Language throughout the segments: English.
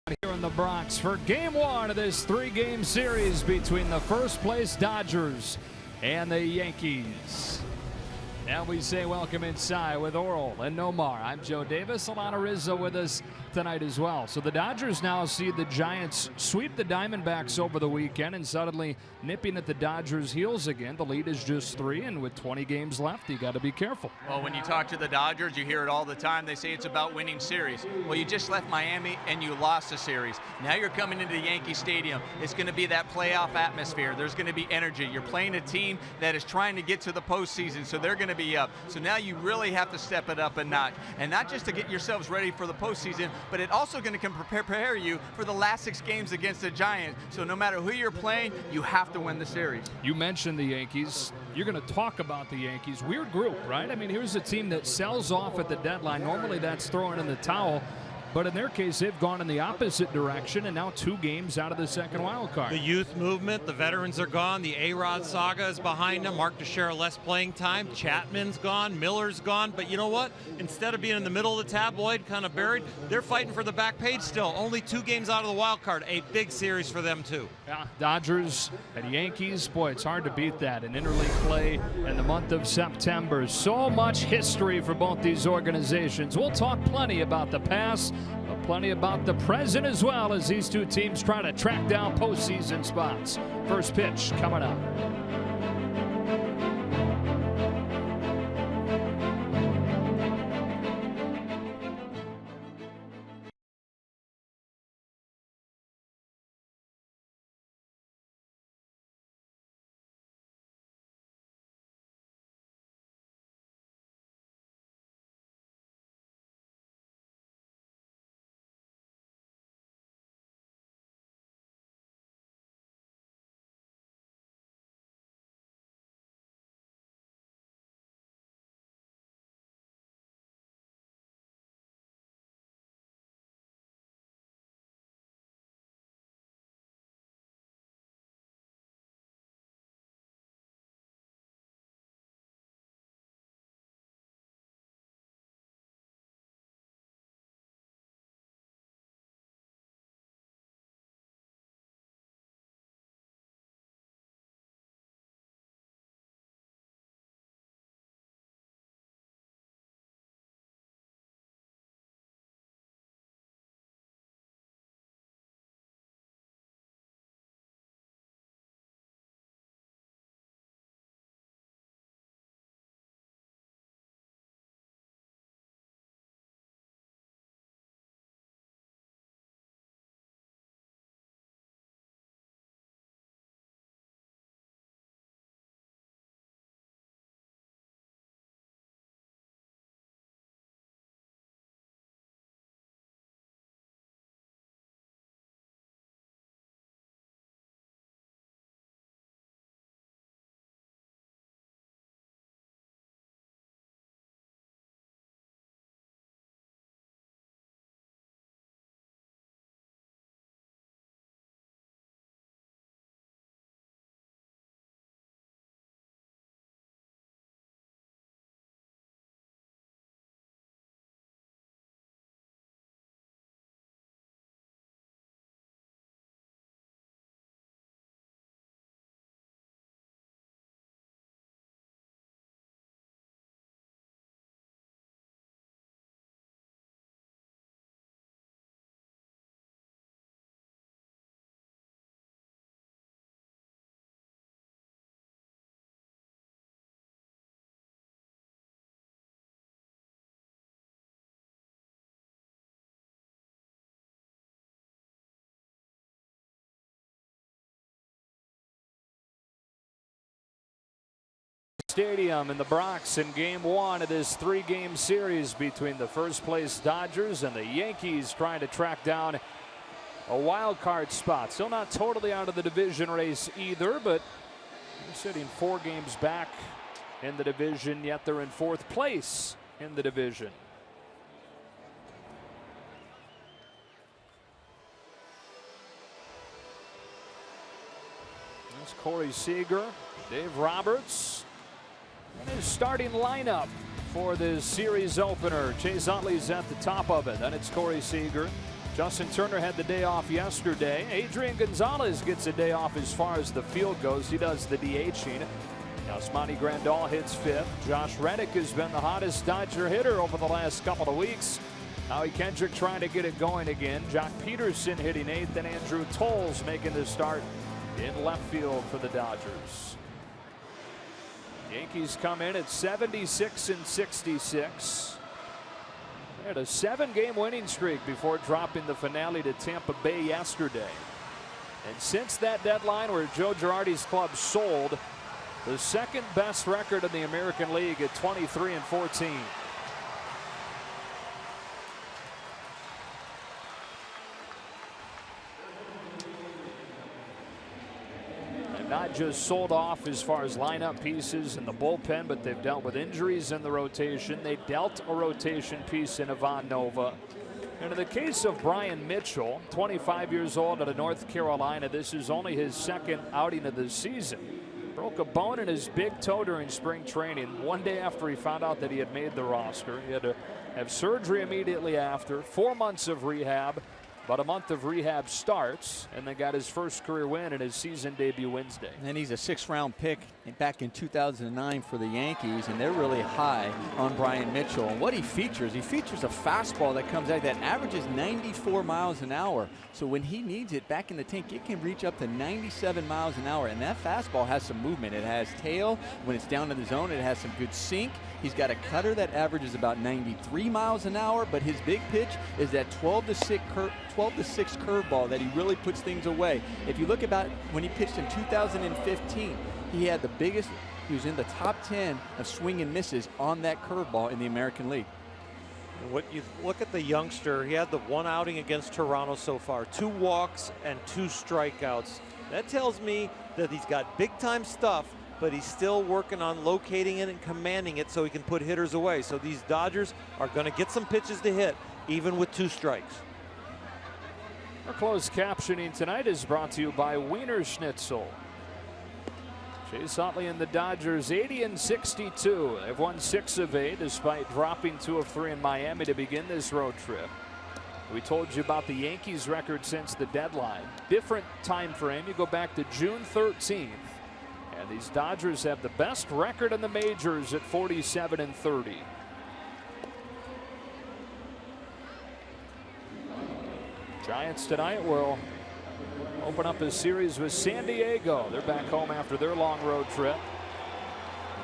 Here in the Bronx for game one of this three-game series between the first place Dodgers and the Yankees. And we say welcome inside with Oral and Nomar. I'm Joe Davis. Alana Rizzo with us tonight as well. So the Dodgers now see the Giants sweep the Diamondbacks over the weekend and suddenly nipping at the Dodgers' heels again. The lead is just 3, and with 20 games left, you got to be careful. Well, when you talk to the Dodgers, you hear it all the time. They say it's about winning series. Well, you just left Miami and you lost a series. Now you're coming into Yankee Stadium. It's going to be that playoff atmosphere. There's going to be energy. You're playing a team that is trying to get to the postseason, so they're going to be up. So now you really have to step it up a notch, and not just to get yourselves ready for the postseason, but it also going to prepare you for the last 6 games against the Giants. So no matter who you're playing, you have to win the series. You mentioned the Yankees. You're going to talk about the Yankees. Weird group, right? I mean, here's a team that sells off at the deadline. Normally that's throwing in the towel. But in their case, they've gone in the opposite direction and now 2 games out of the second wild card. The youth movement, the veterans are gone. The A-Rod saga is behind them. Mark Teixeira less playing time. Chapman's gone. Miller's gone. But you know what? Instead of being in the middle of the tabloid, kind of buried, they're fighting for the back page still. Only 2 games out of the wild card. A big series for them, too. Yeah, Dodgers and Yankees. Boy, it's hard to beat that in interleague play in the month of September. So much history for both these organizations. We'll talk plenty about the past, but plenty about the present as well as these 2 teams try to track down postseason spots. First pitch coming up. Stadium in the Bronx in game one of this 3-game series between the first place Dodgers and the Yankees trying to track down a wild card spot. Still not totally out of the division race either, but they're sitting 4 games back in the division, yet they're in 4th place in the division. There's Corey Seager, Dave Roberts, and his starting lineup for this series opener. Chase Utley's at the top of it. Then it's Corey Seager, Justin Turner had the day off yesterday. Adrian Gonzalez gets a day off as far as the field goes. He does the DHing. Yasmani Grandal hits 5th. Josh Reddick has been the hottest Dodger hitter over the last couple of weeks. Howie Kendrick trying to get it going again. Jock Peterson hitting 8th, and Andrew Tolles making the start in left field for the Dodgers. Yankees come in at 76-66. They had a 7-game winning streak before dropping the finale to Tampa Bay yesterday. And since that deadline where Joe Girardi's club sold, the second best record in the American League at 23-14. Not just sold off as far as lineup pieces in the bullpen, but they've dealt with injuries in the rotation. They dealt a rotation piece in Ivan Nova. And in the case of Brian Mitchell, 25 years old out of North Carolina, this is only his second outing of the season. Broke a bone in his big toe during spring training one day after he found out that he had made the roster. He had to have surgery immediately after, 4 months of rehab. About a month of rehab starts, and then got his first career win in his season debut Wednesday. And he's a 6th-round pick back in 2009 for the Yankees, and they're really high on Brian Mitchell. And what he features a fastball that comes out that averages 94 miles an hour. So when he needs it back in the tank, it can reach up to 97 miles an hour. And that fastball has some movement. It has tail. When it's down to the zone, it has some good sink. He's got a cutter that averages about 93 miles an hour, but his big pitch is that 12 to 6 curveball that he really puts things away. If you look about when he pitched in 2015, he had the biggest, he was in the top 10 of swing and misses on that curveball in the American League. What you look at the youngster, he had the 1 outing against Toronto so far, 2 walks and 2 strikeouts. That tells me that he's got big time stuff, but he's still working on locating it and commanding it so he can put hitters away. So these Dodgers are going to get some pitches to hit, even with 2 strikes. Our closed captioning tonight is brought to you by Wiener Schnitzel. Chase Utley and the Dodgers 80-62. They've won 6 of 8 despite dropping 2 of 3 in Miami to begin this road trip. We told you about the Yankees record since the deadline. Different time frame. You go back to June 13th. And these Dodgers have the best record in the majors at 47-30. Giants tonight will open up a series with San Diego. They're back home after their long road trip.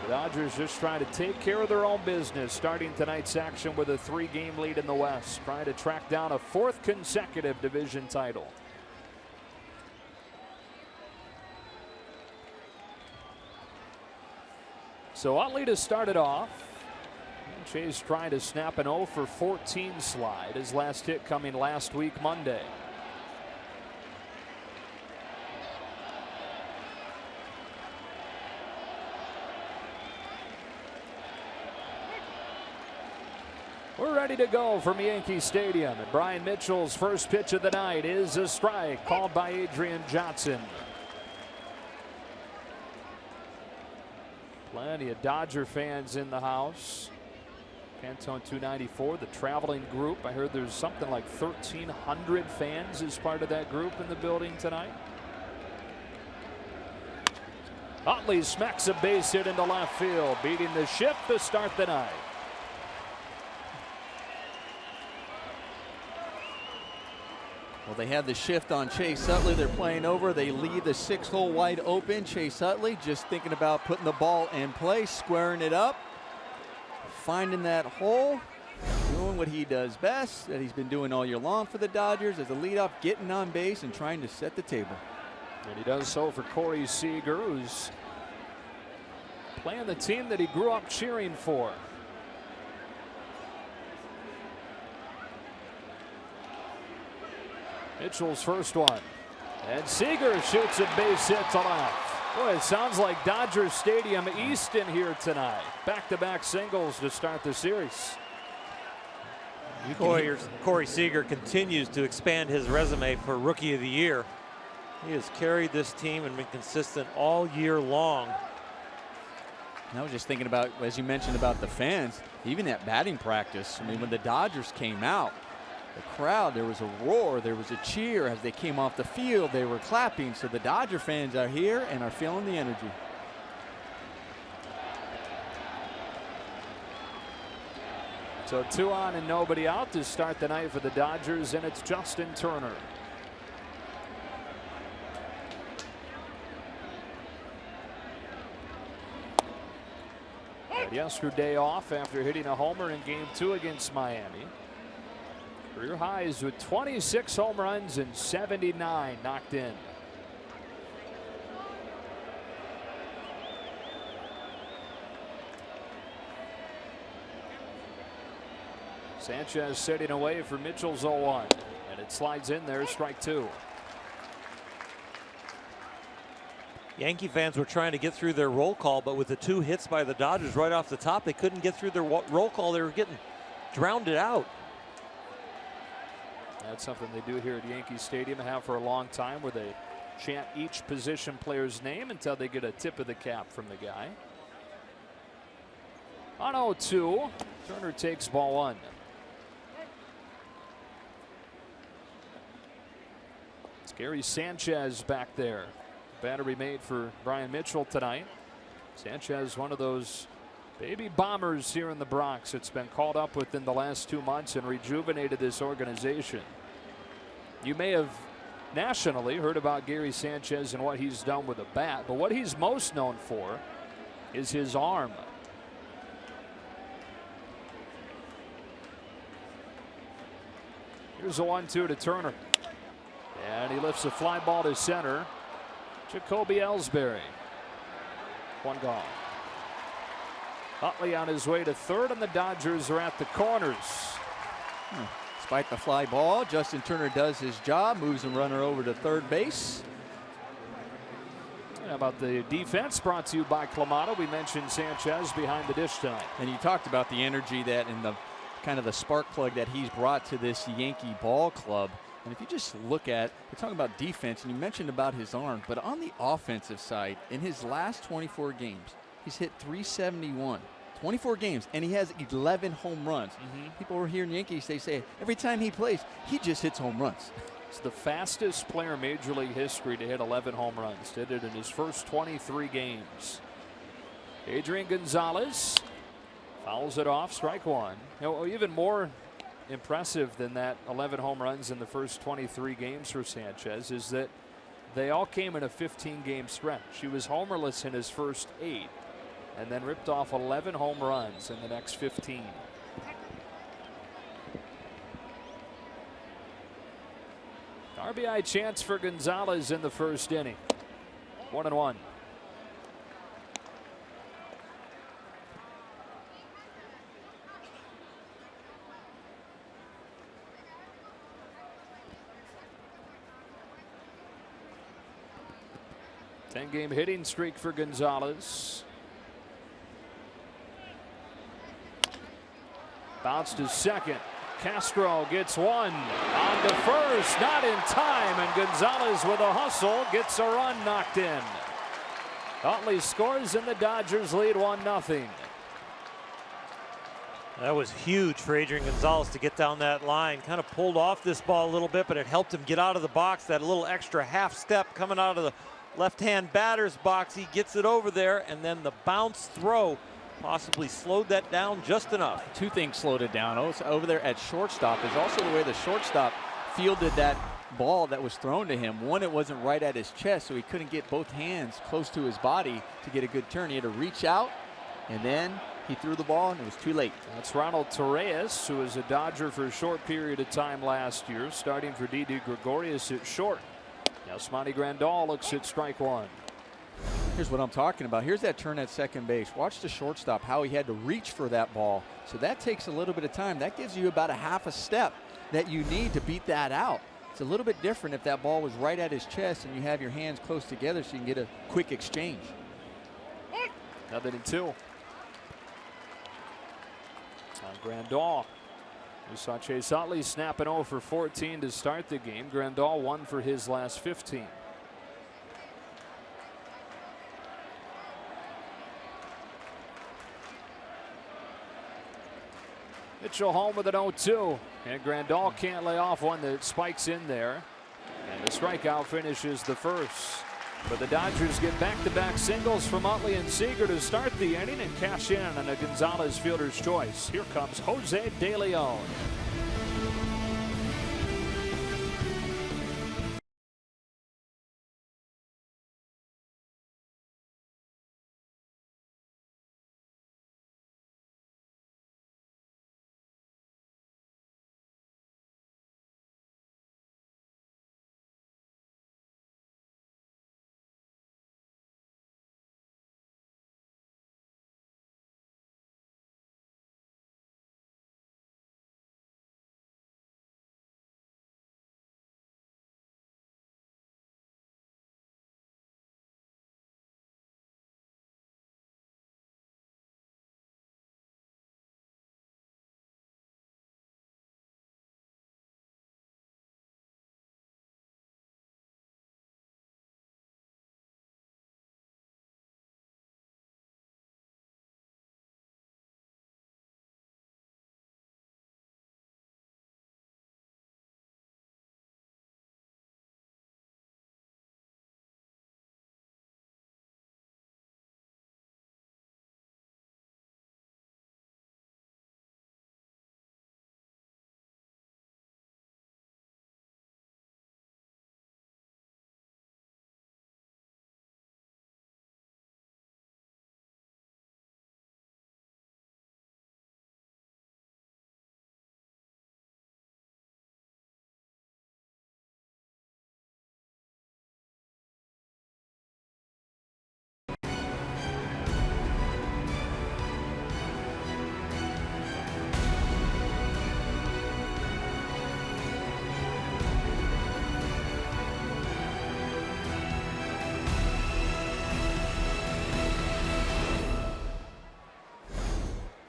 The Dodgers just trying to take care of their own business, starting tonight's action with a 3-game lead in the West, trying to track down a 4th consecutive division title. So Utley to start it off. Chase trying to snap an 0 for 14 slide. His last hit coming last week Monday. We're ready to go from Yankee Stadium. And Brian Mitchell's first pitch of the night is a strike called by Adrian Johnson. Plenty of Dodger fans in the house. Pantone 294, the traveling group. I heard there's something like 1,300 fans as part of that group in the building tonight. Utley smacks a base hit into left field, beating the shift to start the night. Well, they have the shift on Chase Utley. They're playing over. They leave the 6-hole wide open. Chase Utley just thinking about putting the ball in place, squaring it up, finding that hole, doing what he does best, that he's been doing all year long for the Dodgers as a leadoff, getting on base and trying to set the table. And he does so for Corey Seager, who's playing the team that he grew up cheering for. Mitchell's first one. And Seager shoots a base hit to left. Boy, it sounds like Dodger Stadium East in here tonight. Back-to-back singles to start the series. Corey Seager continues to expand his resume for Rookie of the Year. He has carried this team and been consistent all year long. And I was just thinking about, as you mentioned about the fans, even at batting practice. I mean, when the Dodgers came out, the crowd, there was a roar, there was a cheer as they came off the field. They were clapping. So the Dodger fans are here and are feeling the energy. So 2 on and nobody out to start the night for the Dodgers, and it's Justin Turner. Had yesterday off after hitting a homer in Game 2 against Miami. Career highs with 26 home runs and 79 knocked in. Sanchez setting away for Mitchell's 0-1, and it slides in there, strike 2. Yankee fans were trying to get through their roll call, but with the 2 hits by the Dodgers right off the top, they couldn't get through their roll call. They were getting drowned out. That's something they do here at Yankee Stadium, have for a long time, where they chant each position player's name until they get a tip of the cap from the guy. On 0-2, Turner takes ball 1. It's Gary Sanchez back there. Battery made for Brian Mitchell tonight. Sanchez, one of those baby bombers here in the Bronx. It's been called up within the last 2 months and rejuvenated this organization. You may have nationally heard about Gary Sanchez and what he's done with a bat, but what he's most known for is his arm. Here's a 1-2 to Turner. And he lifts a fly ball to center. Jacoby Ellsbury. 1 gone. Utley on his way to third, and the Dodgers are at the corners. Despite the fly ball, Justin Turner does his job, moves the runner over to third base. How about the defense, brought to you by Clamato? We mentioned Sanchez behind the dish tonight. And you talked about the energy that and the kind of the spark plug that he's brought to this Yankee ball club. And if you just look at, we're talking about defense, and you mentioned about his arm, but on the offensive side, in his last 24 games, he's hit .371. 24 games, and he has 11 home runs. People over here in Yankees, they say every time he plays, he just hits home runs. He's the fastest player in Major League history to hit 11 home runs. Did it in his first 23 games. Adrian Gonzalez fouls it off, strike 1. You know, even more impressive than that 11 home runs in the first 23 games for Sanchez is that they all came in a 15-game stretch. He was homerless in his first 8 and then ripped off 11 home runs in the next 15. RBI chance for Gonzalez in the first inning. 1-1. Ten-game hitting streak for Gonzalez. Bounce to second. Castro gets 1 on to first, not in time, and Gonzalez with a hustle gets a run knocked in. Utley scores and the Dodgers lead 1-0. That was huge for Adrian Gonzalez to get down that line. Kind of pulled off this ball a little bit, but it helped him get out of the box. That little extra half step coming out of the left-hand batter's box. He gets it over there, and then the bounce throw possibly slowed that down just enough. 2 things slowed it down. Over there at shortstop is also the way the shortstop fielded that ball that was thrown to him. One, it wasn't right at his chest, so he couldn't get both hands close to his body to get a good turn. He had to reach out, and then he threw the ball, and it was too late. That's Ronald Torreyes, who was a Dodger for a short period of time last year, starting for Didi Gregorius at short. Now Yasmani Grandal looks at strike 1. Here's what I'm talking about. Here's that turn at second base. Watch the shortstop, how he had to reach for that ball. So that takes a little bit of time. That gives you about a half a step that you need to beat that out. It's a little bit different if that ball was right at his chest and you have your hands close together so you can get a quick exchange. 0-2. On Grandal. We saw Chase Utley snapping 0 for 14 to start the game. Grandal 1 for his last 15. Mitchell home with an 0-2. And Grandal can't lay off one that spikes in there. And the strikeout finishes the first. But the Dodgers get back-to-back singles from Utley and Seager to start the inning and cash in on a Gonzalez fielder's choice. Here comes Jose De Leon.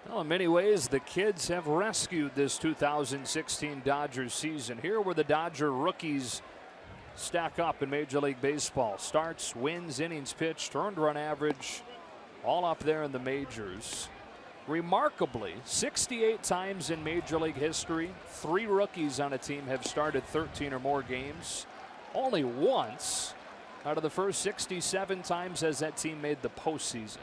Well, in many ways, the kids have rescued this 2016 Dodgers season. Here where the Dodger rookies stack up in Major League Baseball. Starts, wins, innings pitched, earned run average, all up there in the majors. Remarkably, 68 times in Major League history, 3 rookies on a team have started 13 or more games. Only once out of the first 67 times has that team made the postseason.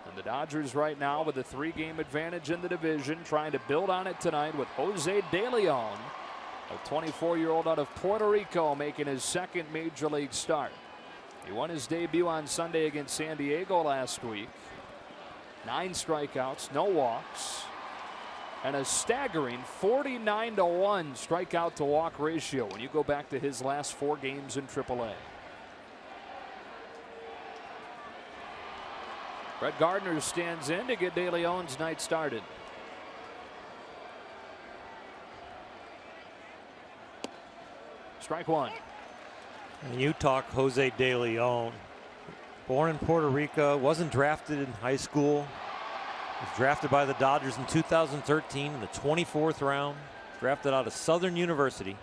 And the Dodgers right now with a 3-game advantage in the division, trying to build on it tonight with Jose De Leon, a 24-year-old out of Puerto Rico, making his second Major League start. He won his debut on Sunday against San Diego last week. 9 strikeouts, no walks, and a staggering 49-to-1 strikeout to walk ratio when you go back to his last 4 games in AAA. Brett Gardner stands in to get De Leon's night started. Strike one. And you talk Jose De Leon. Born in Puerto Rico, wasn't drafted in high school. Was drafted by the Dodgers in 2013 in the 24th round. Drafted out of Southern University.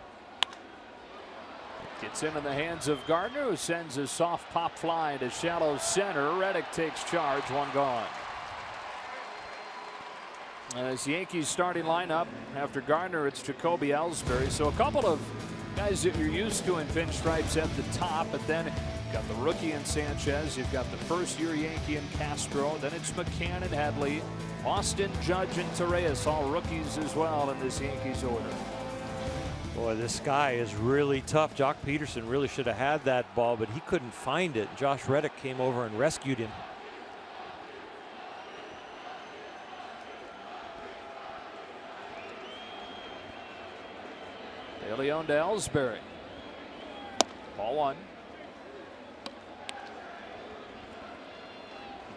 Gets into the hands of Gardner, who sends a soft pop fly to shallow center. Reddick takes charge, 1 gone. As the Yankees starting lineup after Gardner, it's Jacoby Ellsbury. So a couple of guys that you're used to in pinstripes at the top, but then you've got the rookie in Sanchez, you've got the first-year Yankee in Castro, then it's McCann and Headley, Austin, Judge, and Torreyes, all rookies as well in this Yankees order. Boy, this guy is really tough. Jock Peterson really should have had that ball, but he couldn't find it. Josh Reddick came over and rescued him. De Leon to Ellsbury. Ball 1.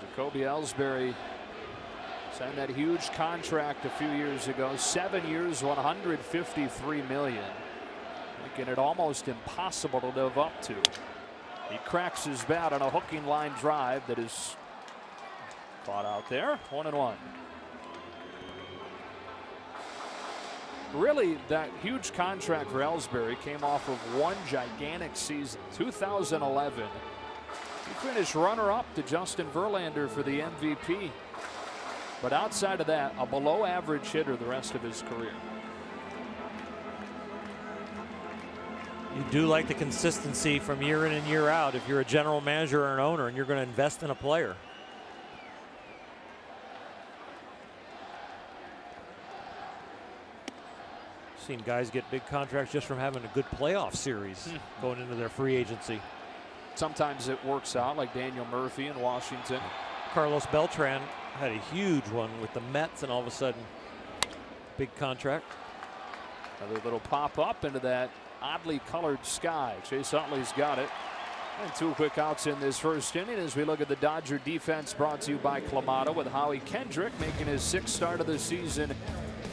Jacoby Ellsbury signed that huge contract a few years ago, 7 years, $153 million, making it almost impossible to live up to. He cracks his bat on a hooking line drive that is caught out there. 1-1. Really, that huge contract for Ellsbury came off of one gigantic season, 2011. He finished runner-up to Justin Verlander for the MVP. But outside of that, a below average hitter the rest of his career. You do like the consistency from year in and year out if you're a general manager or an owner and you're going to invest in a player. Seen guys get big contracts just from having a good playoff series going into their free agency. Sometimes it works out, like Daniel Murphy in Washington. Carlos Beltran had a huge one with the Mets, and all of a sudden, big contract. Another little pop up into that oddly colored sky. Chase Utley's got it. And 2 quick outs in this first inning as we look at the Dodger defense, brought to you by Clamato, with Howie Kendrick making his 6th start of the season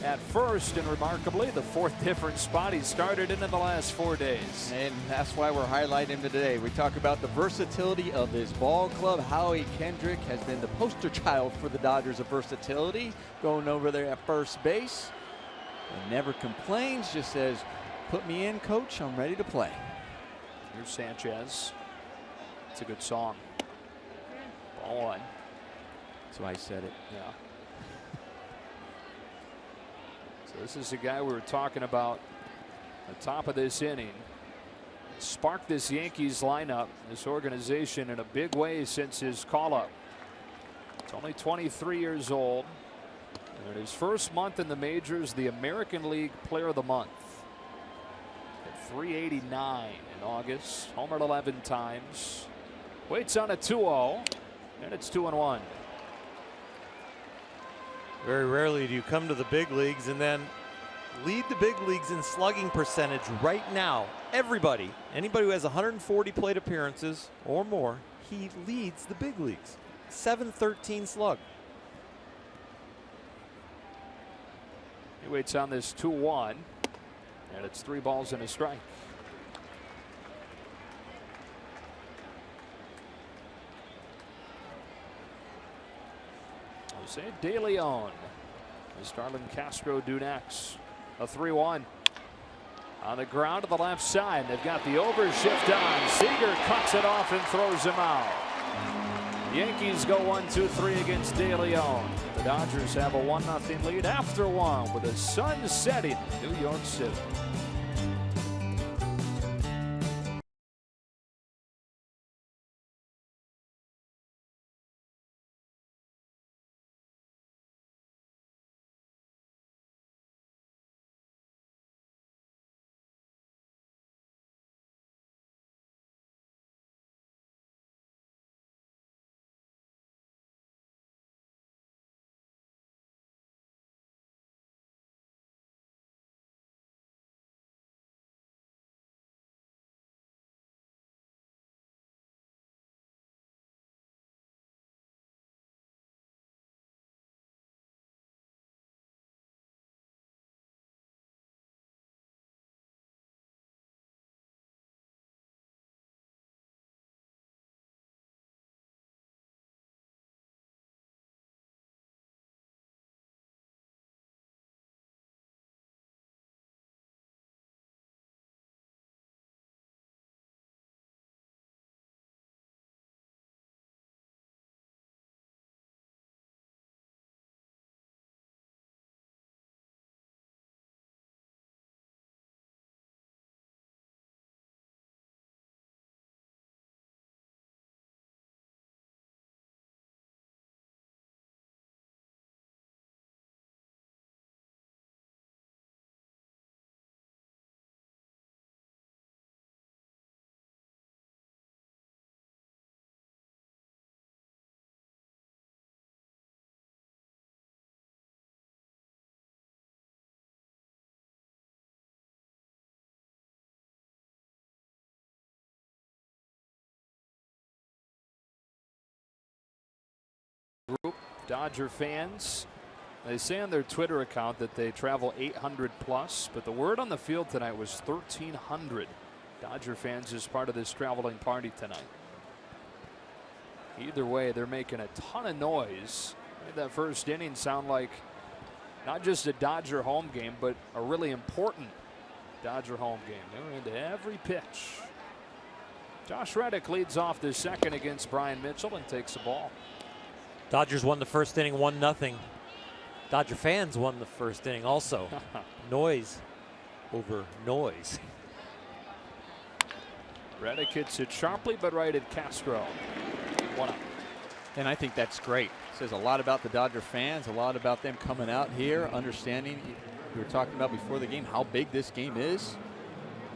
at first, and remarkably the 4th different spot he started in the last 4 days. And that's why we're highlighting him today. We talk about the versatility of this ball club. Howie Kendrick has been the poster child for the Dodgers of versatility, going over there at first base. And never complains, just says, put me in, coach, I'm ready to play. Here's Sanchez. It's a good song. Ball 1. That's why I said it. Yeah. So this is a guy we were talking about at the top of this inning. Sparked this Yankees lineup, this organization, in a big way since his call-up. It's only 23 years old. And in his first month in the majors, the American League Player of the Month. At 389 in August. Homered 11 times. Waits on a 2-0. And it's 2-1. Very rarely do you come to the big leagues and then lead the big leagues in slugging percentage right now. Everybody, anybody who has 140 plate appearances or more, he leads the big leagues. 713 slug. He waits on this 2-1, and it's 3 balls and a strike. Jose De Leon. As Starlin Castro do next. A 3-1. On the ground to the left side. They've got the overshift on. Seager cuts it off and throws him out. Yankees go 1-2-3 against De Leon. The Dodgers have a 1-0 lead after 1 with the sun setting in New York City. Group Dodger fans, they say on their Twitter account that they travel 800 plus, but the word on the field tonight was 1,300 Dodger fans as part of this traveling party tonight. Either way, they're making a ton of noise. Made that first inning sound like not just a Dodger home game, but a really important Dodger home game. They were into every pitch. Josh Reddick leads off the second against Brian Mitchell and takes the ball. Dodgers won the first inning 1-0. Dodger fans won the first inning also. Noise over noise. Reddick hits it sharply, but right at Castro. 1 out. And I think that's great. It says a lot about the Dodger fans, a lot about them coming out here, understanding, we were talking about before the game, how big this game is.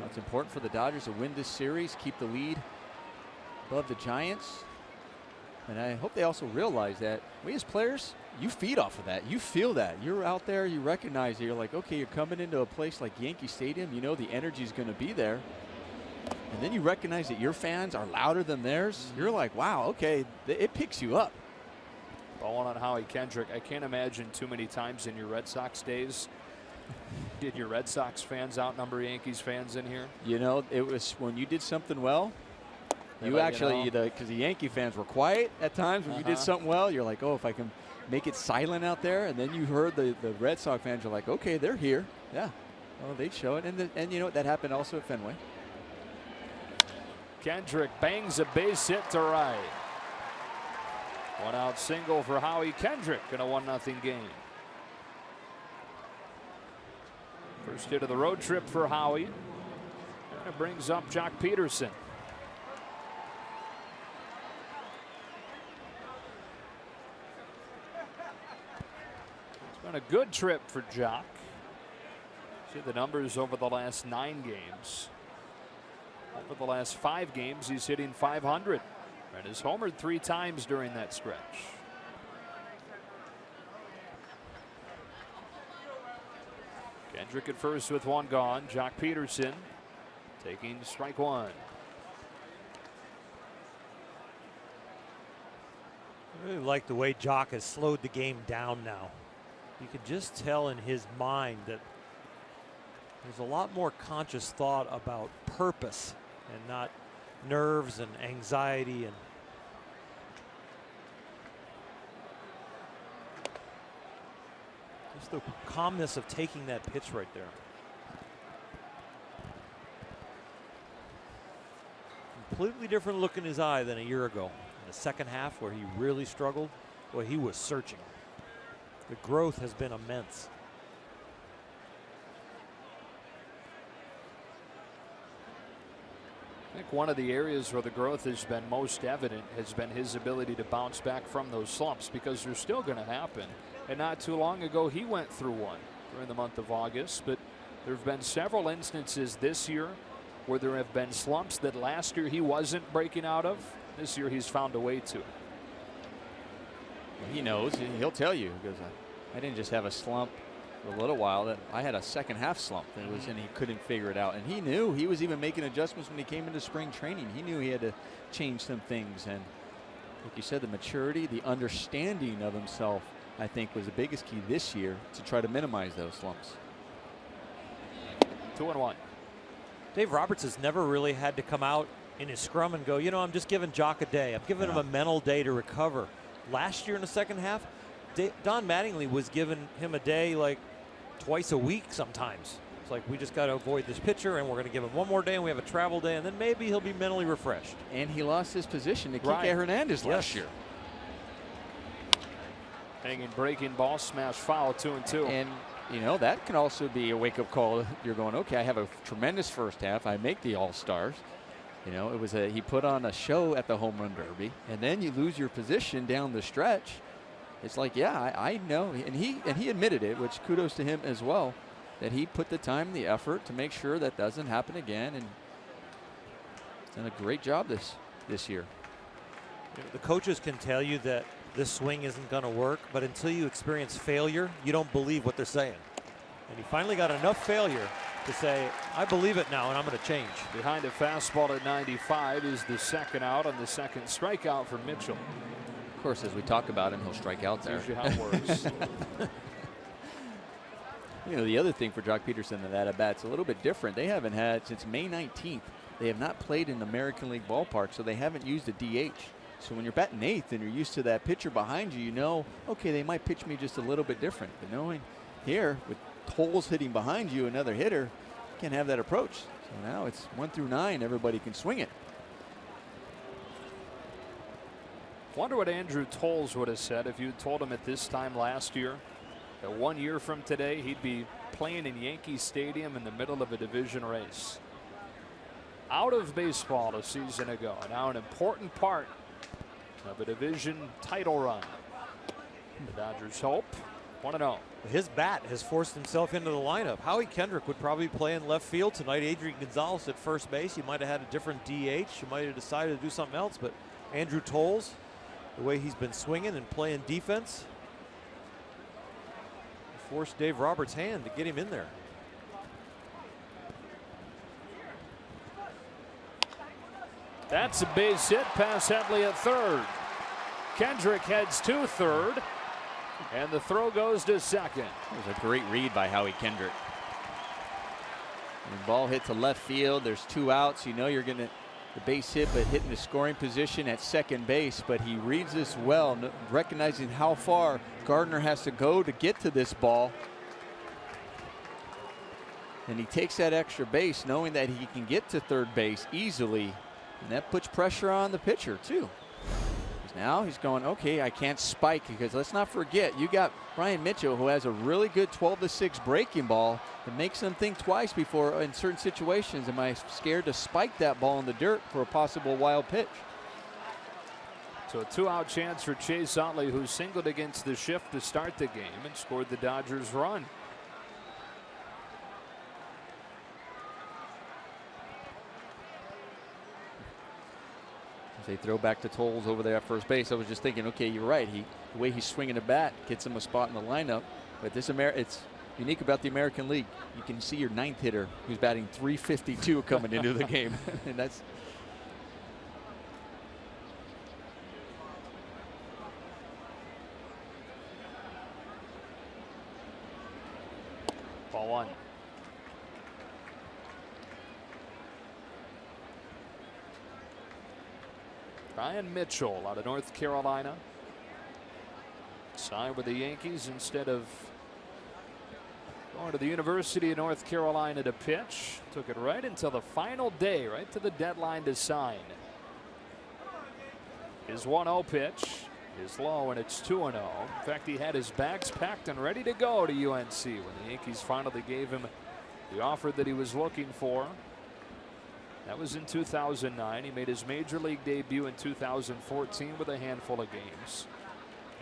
It's important for the Dodgers to win this series, keep the lead above the Giants. And I hope they also realize that we as players, you feed off of that. You feel that. You're out there, you recognize it. You're like, okay, you're coming into a place like Yankee Stadium. You know the energy is going to be there. And then you recognize that your fans are louder than theirs. You're like, wow, okay, it picks you up. Ball on Howie Kendrick. I can't imagine too many times in your Red Sox days did your Red Sox fans outnumber Yankees fans in here. You know, it was when you did something well. You actually, because the Yankee fans were quiet at times. When you did something well, you're like, oh, if I can make it silent out there. And then you heard the Red Sox fans are like, okay, they're here. Yeah. Well, they'd show it. And you know what? That happened also at Fenway. Kendrick bangs a base hit to right. 1 out single for Howie Kendrick in a 1-0 game. First hit of the road trip for Howie. And it brings up Jock Peterson. It's been a good trip for Jock. See the numbers over the last 9 games. Over the last 5 games, he's hitting .500 and has homered 3 times during that stretch. Kendrick at first with 1 gone. Jock Peterson taking strike 1. I really like the way Jock has slowed the game down now. You can just tell in his mind that there's a lot more conscious thought about purpose and not nerves and anxiety. And just the calmness of taking that pitch right there. Completely different look in his eye than a year ago. In the second half where he really struggled, boy, he was searching. The growth has been immense. I think one of the areas where the growth has been most evident has been his ability to bounce back from those slumps, because they're still going to happen. And not too long ago, he went through one during the month of August. But there have been several instances this year where there have been slumps that last year he wasn't breaking out of. This year he's found a way to. He knows. He'll tell you, because I didn't just have a slump for a little while. That I had a second half slump. It was, and he couldn't figure it out. And he knew. He was even making adjustments when he came into spring training. He knew he had to change some things. And like you said, the maturity, the understanding of himself, I think, was the biggest key this year to try to minimize those slumps. 2-1. Dave Roberts has never really had to come out in his scrum and go, you know, I'm just giving Jock a day. I'm giving him a mental day to recover. Last year in the second half, Don Mattingly was giving him a day like twice a week sometimes. It's like, we just got to avoid this pitcher, and we're going to give him one more day, and we have a travel day, and then maybe he'll be mentally refreshed. And he lost his position to Kike Hernandez last year. Hanging breaking ball, smash foul, 2-2. And you know, that can also be a wake-up call. You're going, okay, I have a tremendous first half. I make the All-Stars. You know, it was he put on a show at the Home Run Derby, and then you lose your position down the stretch. It's like, yeah, I know, and he admitted it, which kudos to him as well, that he put the time, the effort to make sure that doesn't happen again, and he's done a great job this year. You know, the coaches can tell you that this swing isn't going to work, but until you experience failure, you don't believe what they're saying. And he finally got enough failure to say, I believe it now, and I'm going to change. Behind a fastball at 95 is the second out on the second strikeout for Mitchell. Of course, as we talk about him, he'll strike out there. That's usually how it works. You know, the other thing for Jock Peterson in that at-bat's a little bit different. They haven't had, since May 19th, they have not played in American League ballpark, so they haven't used a DH. So when you're batting eighth and you're used to that pitcher behind you, you know, okay, they might pitch me just a little bit different. But knowing here, with Toles hitting behind you, another hitter, you can't have that approach. So now it's 1 through 9. Everybody can swing it. Wonder what Andrew Toles would have said if you told him at this time last year 1 year from today, he'd be playing in Yankee Stadium in the middle of a division race. Out of baseball a season ago. Now an important part of a division title run. The Dodgers hope 1-0. His bat has forced himself into the lineup. Howie Kendrick would probably play in left field tonight. Adrian Gonzalez at first base. He might have had a different DH. He might have decided to do something else. But Andrew Tolles, the way he's been swinging and playing defense, forced Dave Roberts' hand to get him in there. That's a base hit past Headley at third. Kendrick heads to third. And the throw goes to second. It was a great read by Howie Kendrick. The ball hit to left field. There's 2 outs. You know you're going to the base hit, but hitting the scoring position at second base. But he reads this well, recognizing how far Gardner has to go to get to this ball. And he takes that extra base knowing that he can get to third base easily. And that puts pressure on the pitcher too. Now he's going, okay, I can't spike, because let's not forget, you got Brian Mitchell, who has a really good 12-6 breaking ball that makes them think twice before in certain situations. Am I scared to spike that ball in the dirt for a possible wild pitch? So a 2-out chance for Chase Utley, who singled against the shift to start the game and scored the Dodgers run. They throw back to Tolles over there at first base. I was just thinking, okay, you're right. The way he's swinging the bat gets him a spot in the lineup. But it's unique about the American League. You can see your 9th hitter who's batting .352 coming into the game, and that's. Ball 1. Brian Mitchell out of North Carolina signed with the Yankees instead of going to the University of North Carolina to pitch. Took it right until the final day, right to the deadline to sign. His 1-0 pitch is low, and it's 2-0. In fact, he had his bags packed and ready to go to UNC when the Yankees finally gave him the offer that he was looking for. That was in 2009. He made his major league debut in 2014 with a handful of games,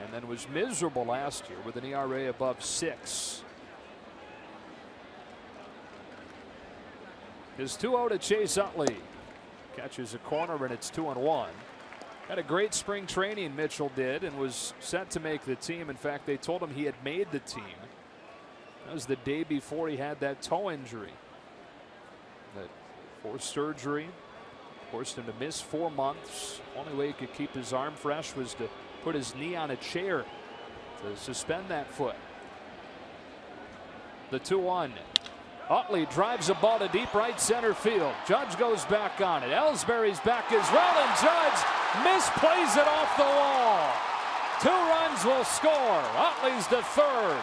and then was miserable last year with an ERA above 6. His 2-0 to Chase Utley. Catches a corner, and it's 2-1. Had a great spring training, Mitchell did, and was set to make the team. In fact, they told him he had made the team. That was the day before he had that toe injury that forced surgery, forced him to miss 4 months. Only way he could keep his arm fresh was to put his knee on a chair to suspend that foot. The 2-1. Utley drives a ball to deep right center field. Judge goes back on it. Ellsbury's back as well, and Judge misplays it off the wall. 2 runs will score. Utley's the third.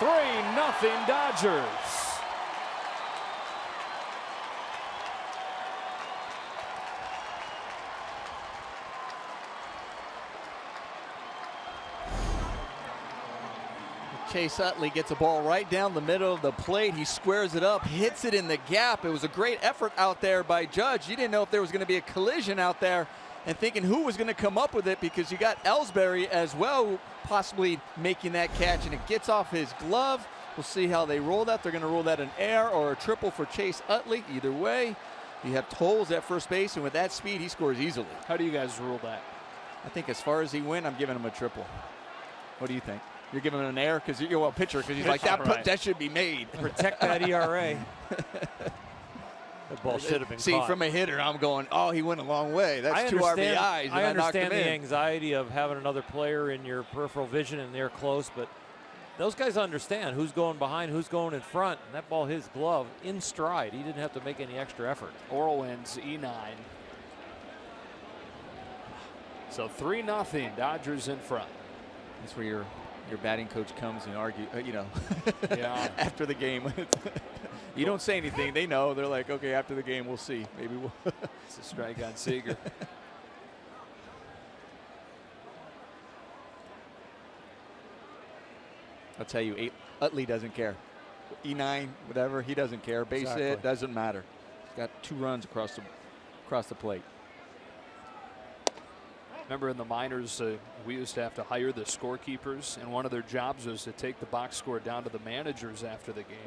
3-0 Dodgers. Chase Utley gets a ball right down the middle of the plate. He squares it up, hits it in the gap. It was a great effort out there by Judge. You didn't know if there was going to be a collision out there, and thinking who was going to come up with it, because you got Ellsbury as well possibly making that catch, and it gets off his glove. We'll see how they roll that. They're going to roll that an air or a triple for Chase Utley. Either way, you have Tolles at first base, and with that speed, he scores easily. How do you guys rule that? I think as far as he went, I'm giving him a triple. What do you think? You're giving him an air because you're a pitcher, because he's like, that should be made. Protect that ERA. That ball should have been caught. From a hitter, I'm going, oh, he went a long way. That's 2 RBIs. I understand the anxiety of having another player in your peripheral vision and they're close, but those guys understand who's going behind, who's going in front, and that ball hit his glove in stride. He didn't have to make any extra effort. Orioles wins E9. So 3-0 Dodgers in front. That's where your batting coach comes and argue, yeah. after the game. You don't say anything. They know. They're like, okay, after the game, we'll see. Maybe we'll. It's a strike on Seager. I'll tell you, Utley doesn't care. E9, whatever, he doesn't care. Base hit, doesn't matter. He's got 2 runs across the plate. Remember in the minors, we used to have to hire the scorekeepers, and one of their jobs was to take the box score down to the managers after the game.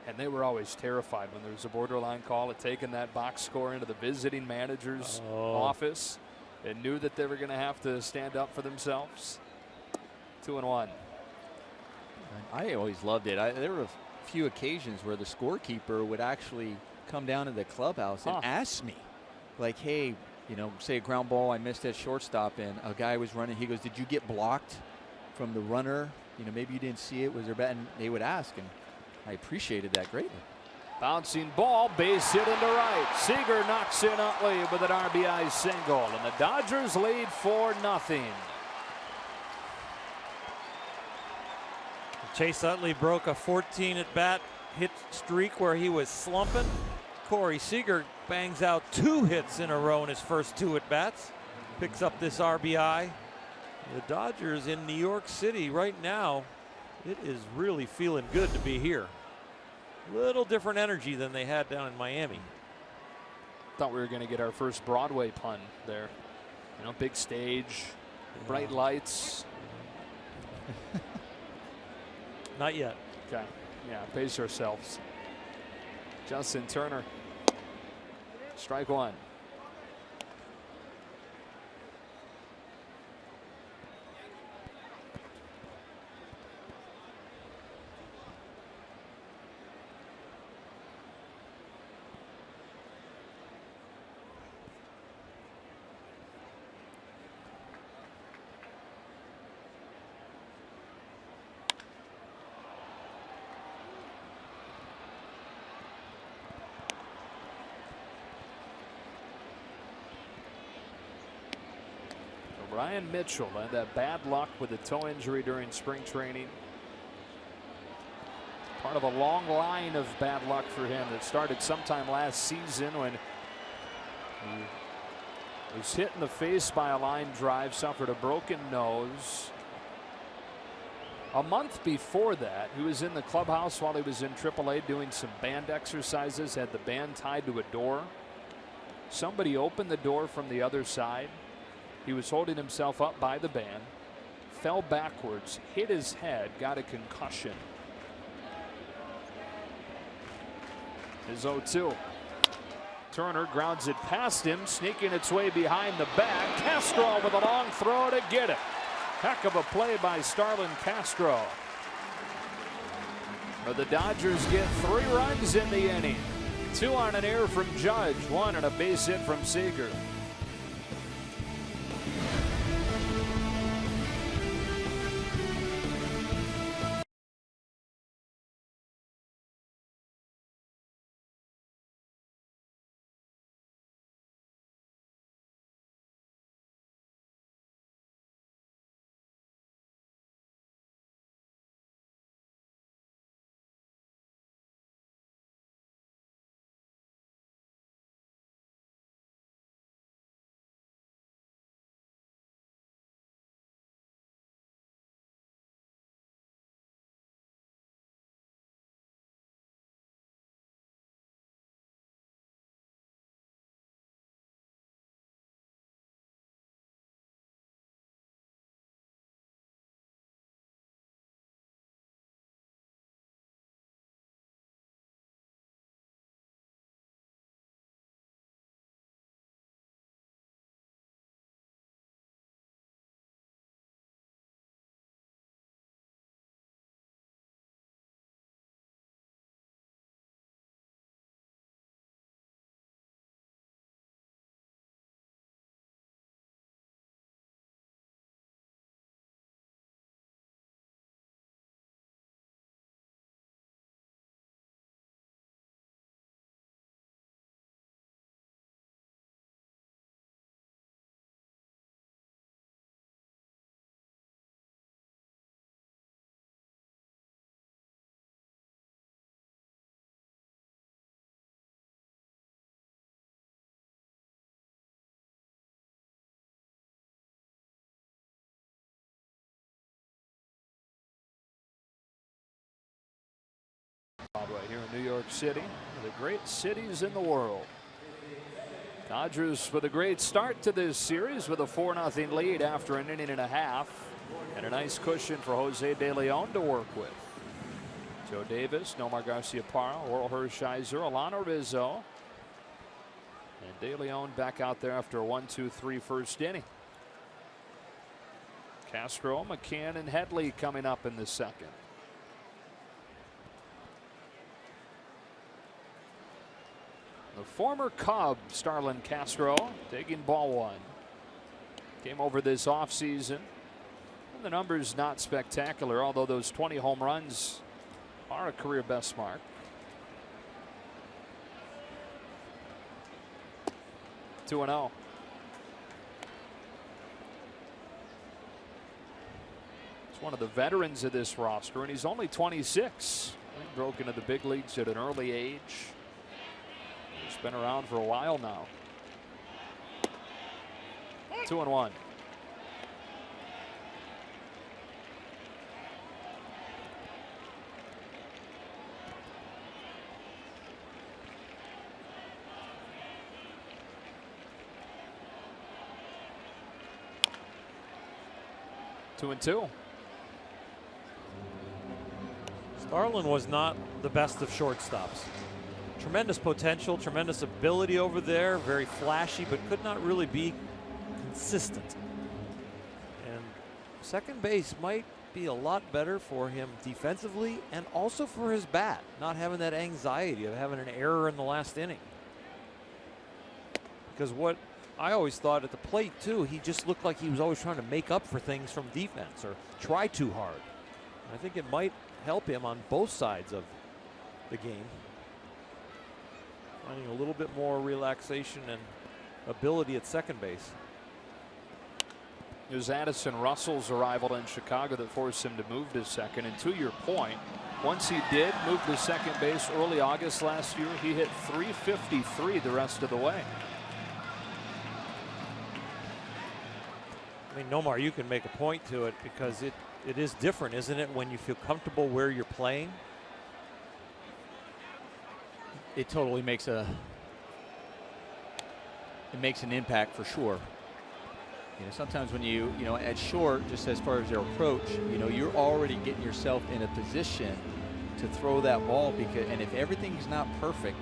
And they were always terrified when there was a borderline call at taking that box score into the visiting manager's office and knew that they were going to have to stand up for themselves. 2-1. I always loved it. There were a few occasions where the scorekeeper would actually come down to the clubhouse and ask me, like, hey, you know, say a ground ball I missed at shortstop and a guy was running. He goes, did you get blocked from the runner? You know, maybe you didn't see it. Was there bad? And they would ask, and I appreciated that greatly. Bouncing ball, base hit into right. Seager knocks in Utley with an RBI single, and the Dodgers lead 4-0. Chase Utley broke a 14 at bat hit streak where he was slumping. Corey Seager bangs out 2 hits in a row in his first 2 at bats. Picks up this RBI. The Dodgers in New York City right now, it is really feeling good to be here. Little different energy than they had down in Miami. Thought we were going to get our first Broadway pun there. You know, big stage, bright lights. Not yet. Okay. Yeah, pace ourselves. Justin Turner. Strike 1. Ryan Mitchell had that bad luck with a toe injury during spring training. Part of a long line of bad luck for him that started sometime last season when he was hit in the face by a line drive, suffered a broken nose. A month before that, he was in the clubhouse while he was in AAA doing some band exercises, had the band tied to a door. Somebody opened the door from the other side. He was holding himself up by the band, fell backwards, hit his head, got a concussion. His 0-2. Turner grounds it past him, sneaking its way behind the back. Castro with a long throw to get it. Heck of a play by Starlin Castro. The Dodgers get 3 runs in the inning. 2 on an error from Judge, 1 on a base hit from Seager. York City, one of the great cities in the world. Dodgers with a great start to this series with a 4-0 lead after an inning and a half, and a nice cushion for Jose De Leon to work with. Joe Davis, Nomar Garciaparra, Oral Hershiser, Alano Rizzo, and De Leon back out there after a 1-2-3 first inning. Castro, McCann, and Headley coming up in the second. The former Cub, Starlin Castro, taking ball one. Came over this offseason. The numbers not spectacular, although those 20 home runs are a career best mark. Two and 0. He's one of the veterans of this roster, and he's only 26. He broke into the big leagues at an early age. He's been around for a while now. 2-1. Two and two. Starlin was not the best of shortstops. Tremendous potential, tremendous ability over there, very flashy, but could not really be consistent. And second base might be a lot better for him defensively and also for his bat, not having that anxiety of having an error in the last inning. Because what I always thought at the plate too, he just looked like he was always trying to make up for things from defense or try too hard. I think it might help him on both sides of the game. Finding a little bit more relaxation and ability at second base. It was Addison Russell's arrival in Chicago that forced him to move to second. And to your point, once he did move to second base early August last year, he hit .353 the rest of the way. I mean, Nomar, you can make a point to it because it is different, isn't it, when you feel comfortable where you're playing? It totally makes an impact for sure. You know, sometimes when you at short, just as far as their approach, you're already getting yourself in a position to throw that ball, because, and if everything's not perfect,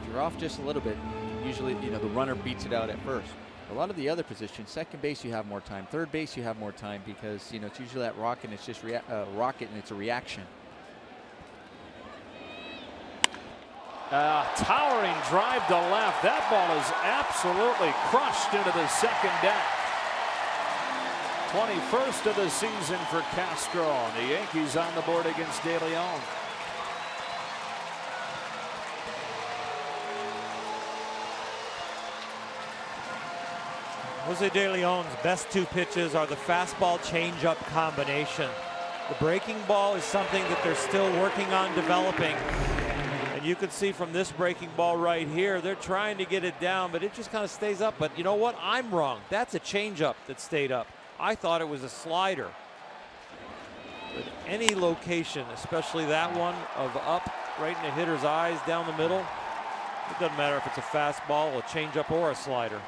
if you're off just a little bit, usually the runner beats it out at first. A lot of the other positions, second base you have more time, third base you have more time, because it's usually that rocket and it's just rocket and it's a reaction. Towering drive to left. That ball is absolutely crushed into the second deck. 21st of the season for Castro. The Yankees on the board against De Leon. Jose De Leon's best two pitches are the fastball changeup combination. The breaking ball is something that they're still working on developing. And you can see from this breaking ball right here, they're trying to get it down, but it just kind of stays up. But you know what? I'm wrong. That's a changeup that stayed up. I thought it was a slider. But any location, especially that one of up right in the hitter's eyes down the middle, it doesn't matter if it's a fastball, a changeup, or a slider.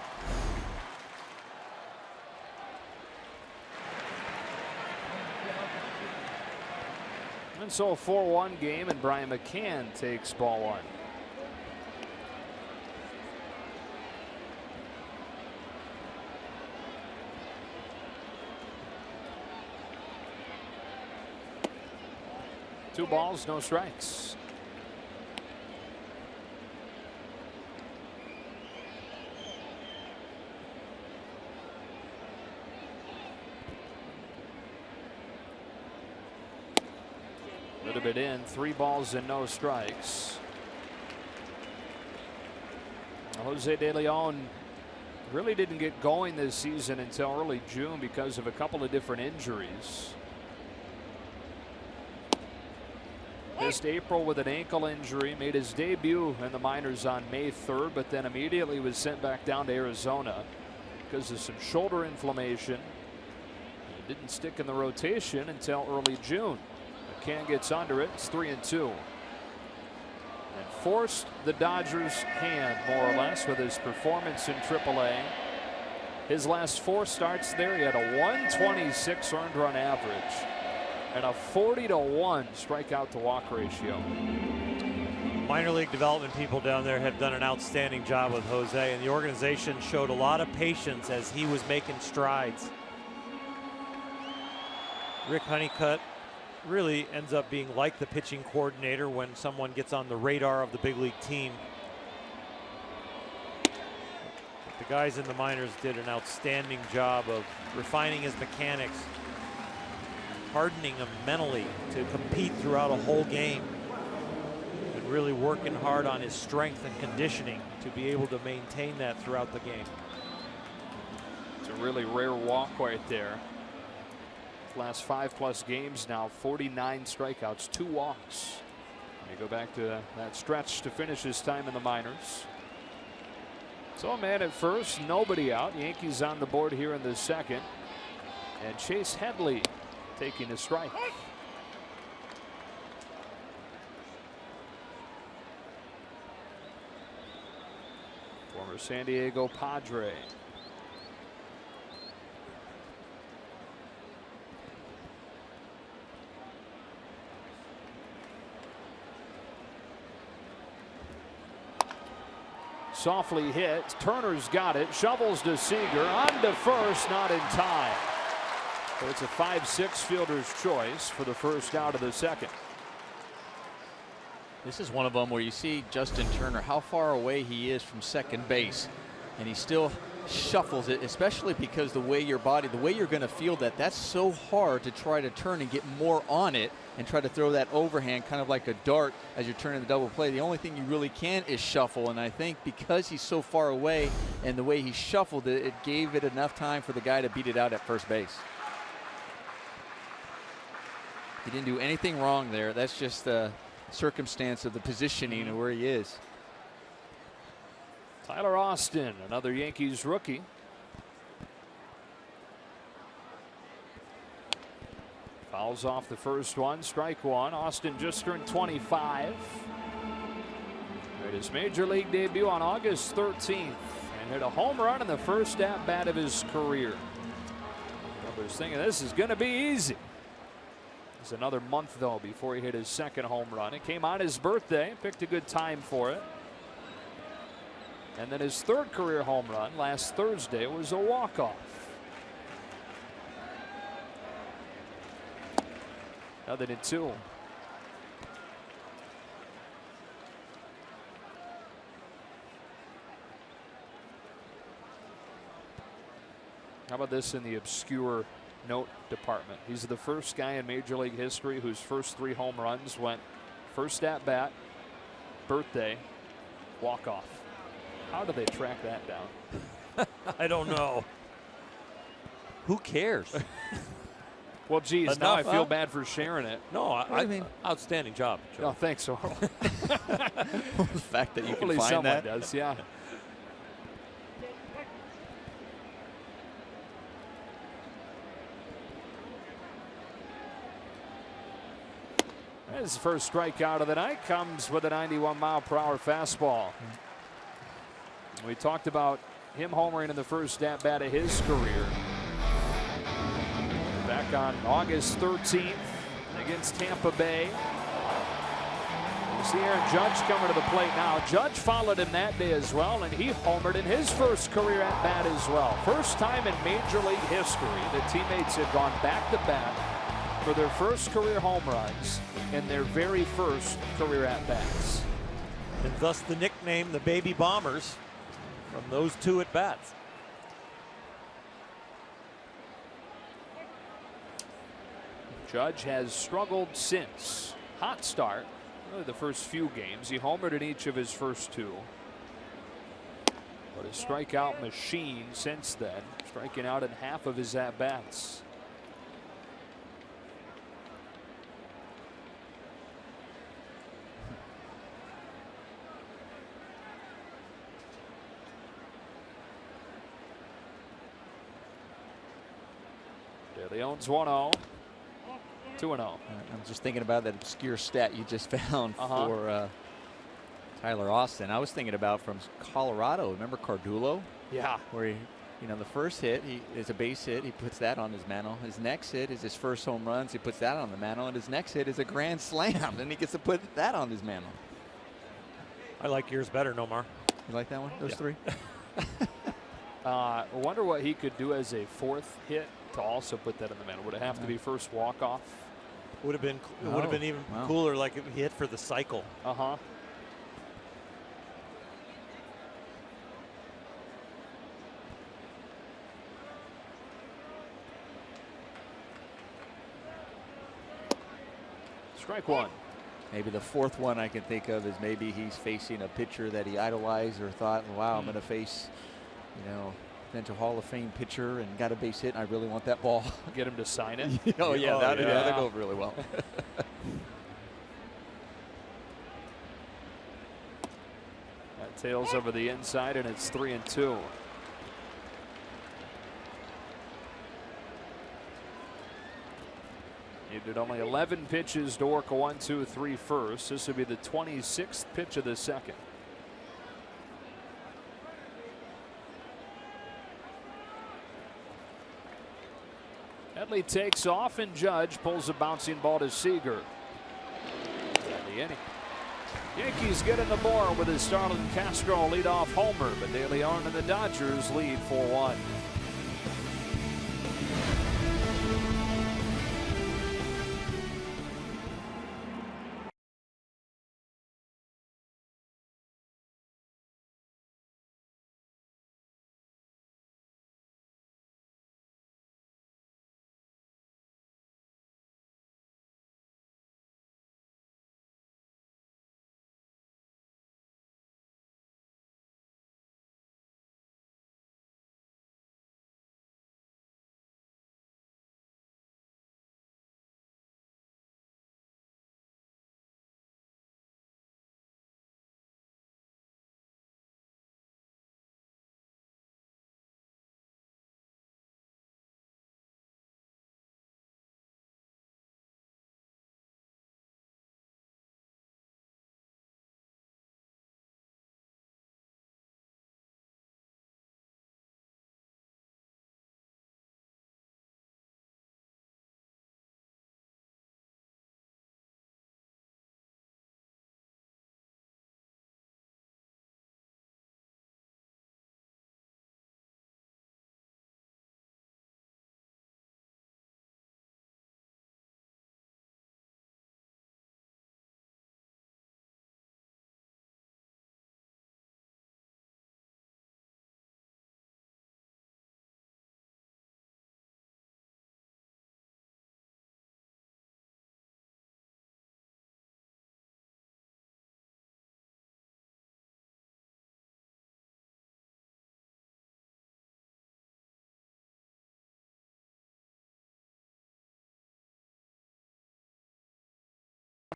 And so a 4-1 game, and Brian McCann takes ball one. Two balls, no strikes. Little bit in, 3 balls and no strikes. Jose De Leon really didn't get going this season until early June because of a couple of different injuries. Missed April with an ankle injury, made his debut in the minors on May 3rd, but then immediately was sent back down to Arizona because of some shoulder inflammation. It didn't stick in the rotation until early June. McCann gets under it. It's 3-2. And forced the Dodgers' hand more or less with his performance in AAA. His last 4 starts there, he had a 126 earned run average and a 40-to-1 strikeout to walk ratio. Minor league development people down there have done an outstanding job with Jose, and the organization showed a lot of patience as he was making strides. Rick Honeycutt really ends up being like the pitching coordinator when someone gets on the radar of the big league team. The guys in the minors did an outstanding job of refining his mechanics, hardening him mentally to compete throughout a whole game, and really working hard on his strength and conditioning to be able to maintain that throughout the game. It's a really rare walk right there. Last 5+ games now, 49 strikeouts, 2 walks. You go back to that stretch to finish his time in the minors. So a man at first, nobody out. Yankees on the board here in the second. And Chase Headley taking a strike. Former San Diego Padre. Softly hit. Turner's got it. Shovels to Seager. On to first. Not in time. So it's a 5-6 fielder's choice for the first out of the second. This is one of them where you see Justin Turner, how far away he is from second base. And he still shuffles it, especially because the way your body, the way you're going to feel that's so hard to try to turn and get more on it and try to throw that overhand kind of like a dart as you're turning the double play. The only thing you really can is shuffle, and I think because he's so far away and the way he shuffled it, it gave it enough time for the guy to beat it out at first base. He didn't do anything wrong there. That's just the circumstance of the positioning of where he is. Tyler Austin, another Yankees rookie. Fouls off the first one, strike one. Austin just turned 25. Made his major league debut on August 13th and hit a home run in the first at bat of his career. I was thinking this is going to be easy. It's another month though before he hit his second home run. It came on his birthday, picked a good time for it. And then his third career home run last Thursday was a walk-off. Nothing in 2. How about this in the obscure note department? He's the first guy in Major League history whose first 3 home runs went first at bat, birthday, walk-off. How do they track that down? I don't know. Who cares? Well, geez, now I feel bad for sharing it. No, I mean, outstanding job, Joe. Oh, thanks, Earl. The fact that you can Hopefully find someone that. does, yeah. His first strikeout of the night comes with a 91-mile-per-hour fastball. We talked about him homering in the first at-bat of his career. Back on August 13th against Tampa Bay. You see Aaron Judge coming to the plate now. Judge followed him that day as well, and he homered in his first career at-bat as well. First time in Major League history that teammates had gone back-to-back for their first career home runs in their very first career at-bats. And thus the nickname, the Baby Bombers, from those 2 at-bats. Judge has struggled since. Hot start, really the first few games. He homered in each of his first 2. But a strikeout machine since then, striking out in half of his at-bats. De Leon's 1-0. 2-0. I'm just thinking about that obscure stat you just found for Tyler Austin, I was thinking about from Colorado. Remember Cardullo? Yeah. Where he, you know, the first hit is a base hit. He puts that on his mantle. His next hit is his first home runs. He puts that on the mantle. And his next hit is a grand slam. Then he gets to put that on his mantle. I like yours better, Nomar. You like that one? Those three? I wonder what he could do as a fourth hit to also put that in the mantle. Would it have to be first walk-off? Would have been even cooler, like if he hit for the cycle. Uh-huh. Strike one. Maybe the fourth one I can think of is maybe he's facing a pitcher that he idolized or thought, wow, I'm going to face, you know, potential Hall of Fame pitcher and got a base hit and I really want that ball. Get him to sign it. Oh, yeah, that'd go really well. That tails over the inside, and it's 3-2. He did only 11 pitches to work a 1-2-3 first. This would be the 26th pitch of the second. Headley takes off, and Judge pulls a bouncing ball to Seager. And the inning. Yankees get in the board with his Starlin Castro leadoff homer, but De Leon and the Dodgers lead 4-1.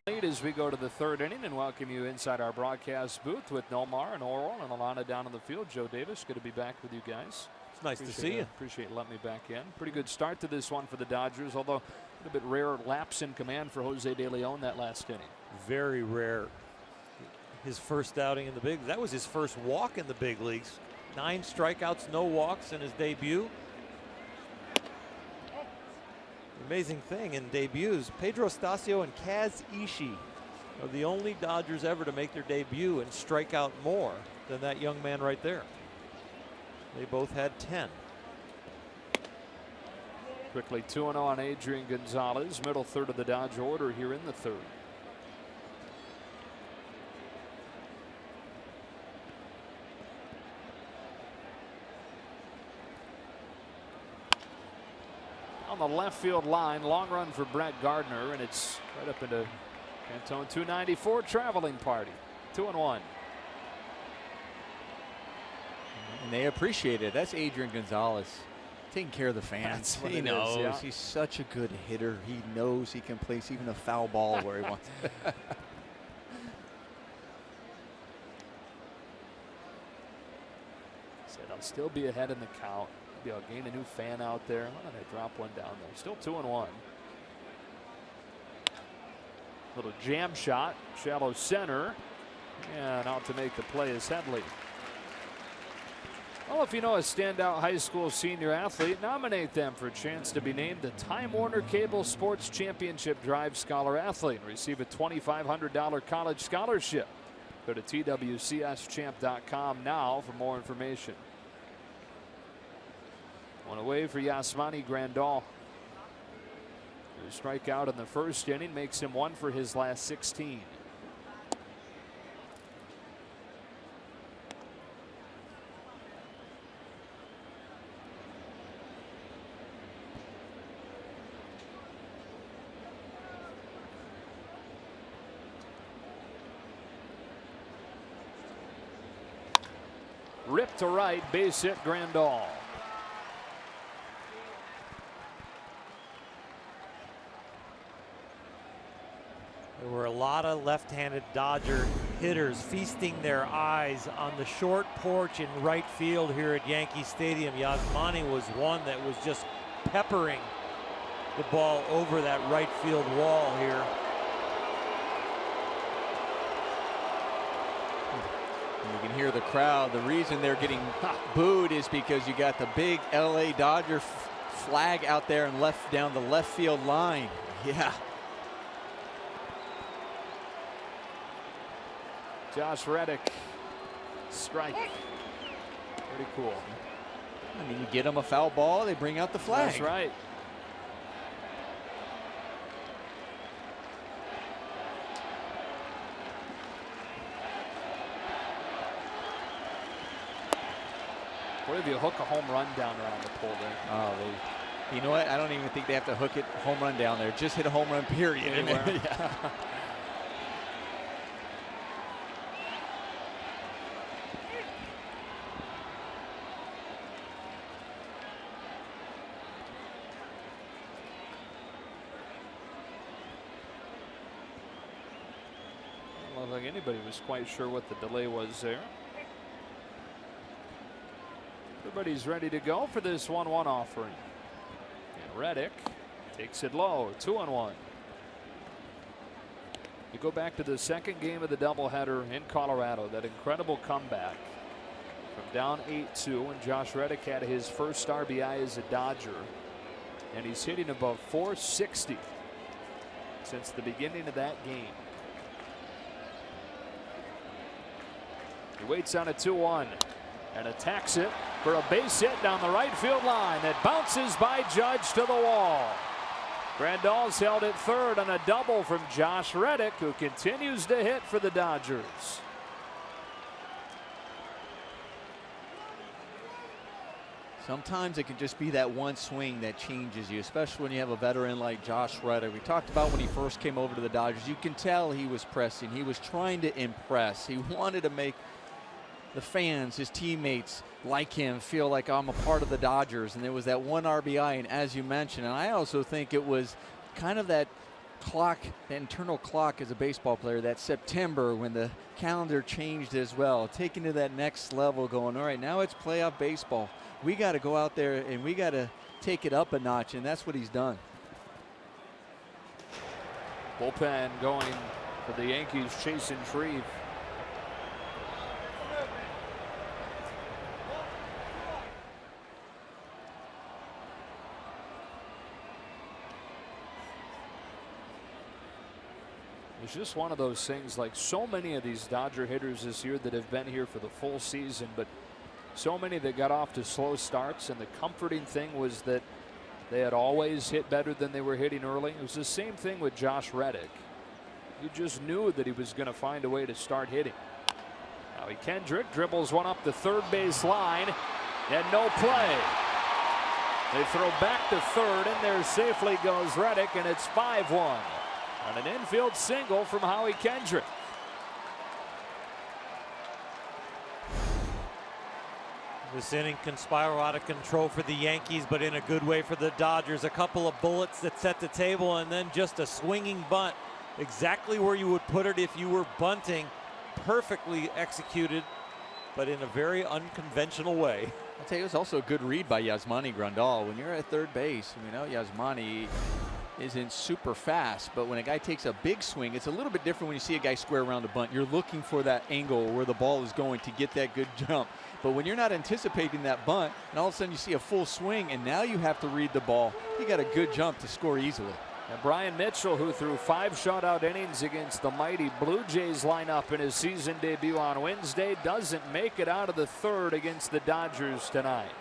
As we go to the third inning and welcome you inside our broadcast booth with Nomar and Orel and Alana down on the field. Joe Davis, good to be back with you guys. It's nice to see you. Appreciate letting me back in. Pretty good start to this one for the Dodgers, although a little bit rare lapse in command for Jose De Leon that last inning. Very rare. His first outing in the big. That was his first walk in the big leagues. 9 strikeouts, no walks in his debut. Amazing thing in debuts, Pedro Estacio and Kaz Ishii are the only Dodgers ever to make their debut and strike out more than that young man right there. They both had 10. Quickly 2-0 on Adrian Gonzalez, middle third of the Dodger order here in the third. On the left field line, long run for Brett Gardner, and it's right up into Cantone 294 traveling party. 2-1. And they appreciate it. That's Adrian Gonzalez taking care of the fans. He knows. Yeah. He's such a good hitter. He knows he can place even a foul ball where he wants it. Said I'll still be ahead in the count. Maybe I'll gain a new fan out there. Why don't I drop one down there? Still 2-1. Little jam shot, shallow center. And out to make the play is Headley. Well, if you know a standout high school senior athlete, nominate them for a chance to be named the Time Warner Cable Sports Championship Drive Scholar Athlete and receive a $2,500 college scholarship. Go to twcschamp.com now for more information. One away for Yasmani Grandal. His strikeout in the first inning makes him 1 for his last 16. Ripped to right, base hit Grandal. There were a lot of left-handed Dodger hitters feasting their eyes on the short porch in right field here at Yankee Stadium. Yasmani was one that was just peppering the ball over that right field wall here. You can hear the crowd. The reason they're getting booed is because you got the big LA Dodger flag out there and down the left field line. Yeah. Josh Reddick, strike. Pretty cool. I mean, you get them a foul ball, they bring out the flag. That's right. What if you hook a home run down around the pole there? Oh, you know what? I don't even think they have to hook it home run down there. Just hit a home run, period. Yeah. I don't think anybody was quite sure what the delay was there. Everybody's ready to go for this 1-1 offering. And Reddick takes it low, 2-1. You go back to the second game of the doubleheader in Colorado, that incredible comeback from down 8-2 when Josh Reddick had his first RBI as a Dodger. And he's hitting above 460 since the beginning of that game. He waits on a 2-1 and attacks it for a base hit down the right field line that bounces by Judge to the wall. Grandal's held at third on a double from Josh Reddick, who continues to hit for the Dodgers. Sometimes it can just be that one swing that changes you, especially when you have a veteran like Josh Reddick. We talked about when he first came over to the Dodgers. You can tell he was pressing. He was trying to impress. He wanted to make the fans, his teammates, like him, feel like I'm a part of the Dodgers. And there was that one RBI, and as you mentioned, and I also think it was kind of that clock, the internal clock as a baseball player, that September when the calendar changed as well, taking to that next level, going, all right, now it's playoff baseball. We got to go out there and we got to take it up a notch, and that's what he's done. Bullpen going for the Yankees, chasing Shreve. It's just one of those things, like so many of these Dodger hitters this year that have been here for the full season, but so many that got off to slow starts, and the comforting thing was that they had always hit better than they were hitting early. It was the same thing with Josh Reddick. You just knew that he was going to find a way to start hitting. Now Kendrick dribbles one up the third base line and no play. They throw back to third, and there safely goes Reddick, and it's 5-1 on an infield single from Howie Kendrick. This inning can spiral out of control for the Yankees, but in a good way for the Dodgers. A couple of bullets that set the table, and then just a swinging bunt. Exactly where you would put it if you were bunting. Perfectly executed, but in a very unconventional way. I'll tell you, it was also a good read by Yasmani Grandal. When you're at third base, you know, Yasmani, isn't super fast, but when a guy takes a big swing, it's a little bit different when you see a guy square around a bunt. You're looking for that angle where the ball is going to get that good jump. But when you're not anticipating that bunt, and all of a sudden you see a full swing, and now you have to read the ball, he got a good jump to score easily. And Brian Mitchell, who threw 5 shutout innings against the mighty Blue Jays lineup in his season debut on Wednesday, doesn't make it out of the third against the Dodgers tonight.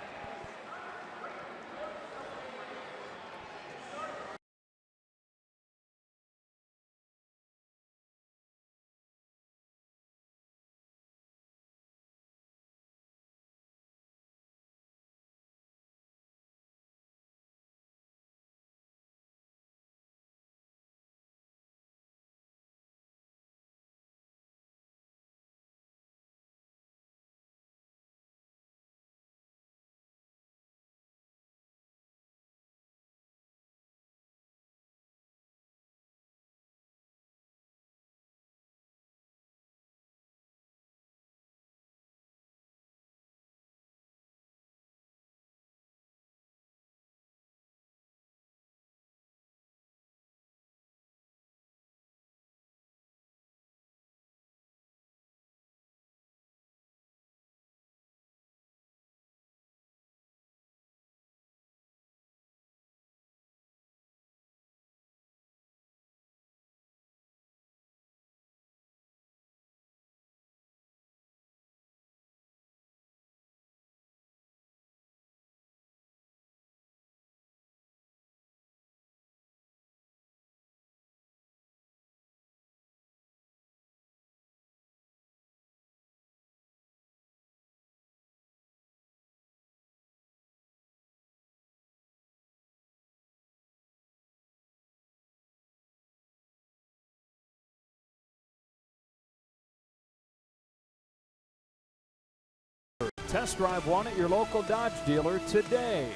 Test drive one at your local Dodge dealer today.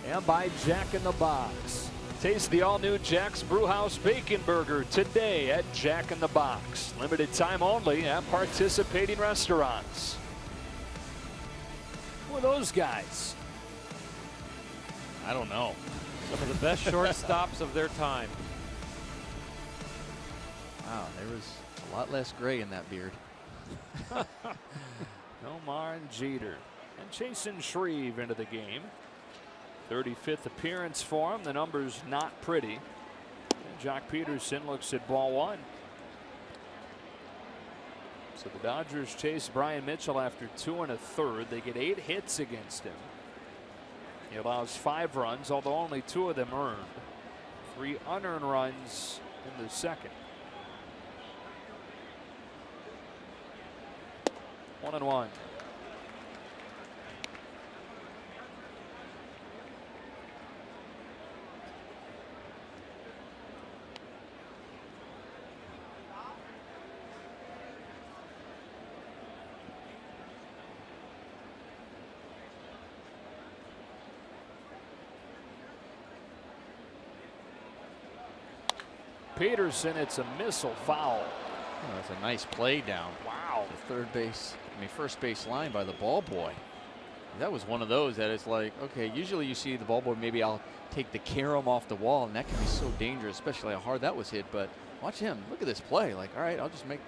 And by Jack in the Box. Taste the all-new Jack's Brewhouse Bacon Burger today at Jack in the Box. Limited time only at participating restaurants. Who are those guys? I don't know. Some of the best shortstops of their time. Wow, there was a lot less gray in that beard. Omar and Jeter. And Chasen Shreve into the game. 35th appearance for him. The number's not pretty. And Jock Peterson looks at ball one. So the Dodgers chase Brian Mitchell after 2 1/3. They get 8 hits against him. He allows 5 runs, although only 2 of them earned. 3 unearned runs in the second. 1-1. Peterson, it's a missile foul. Oh, that's a nice play down. Wow. The first base line by the ball boy. That was one of those that it's like, okay, usually you see the ball boy, maybe I'll take the carom off the wall, and that can be so dangerous, especially how hard that was hit. But watch him. Look at this play. Like, all right, I'll just make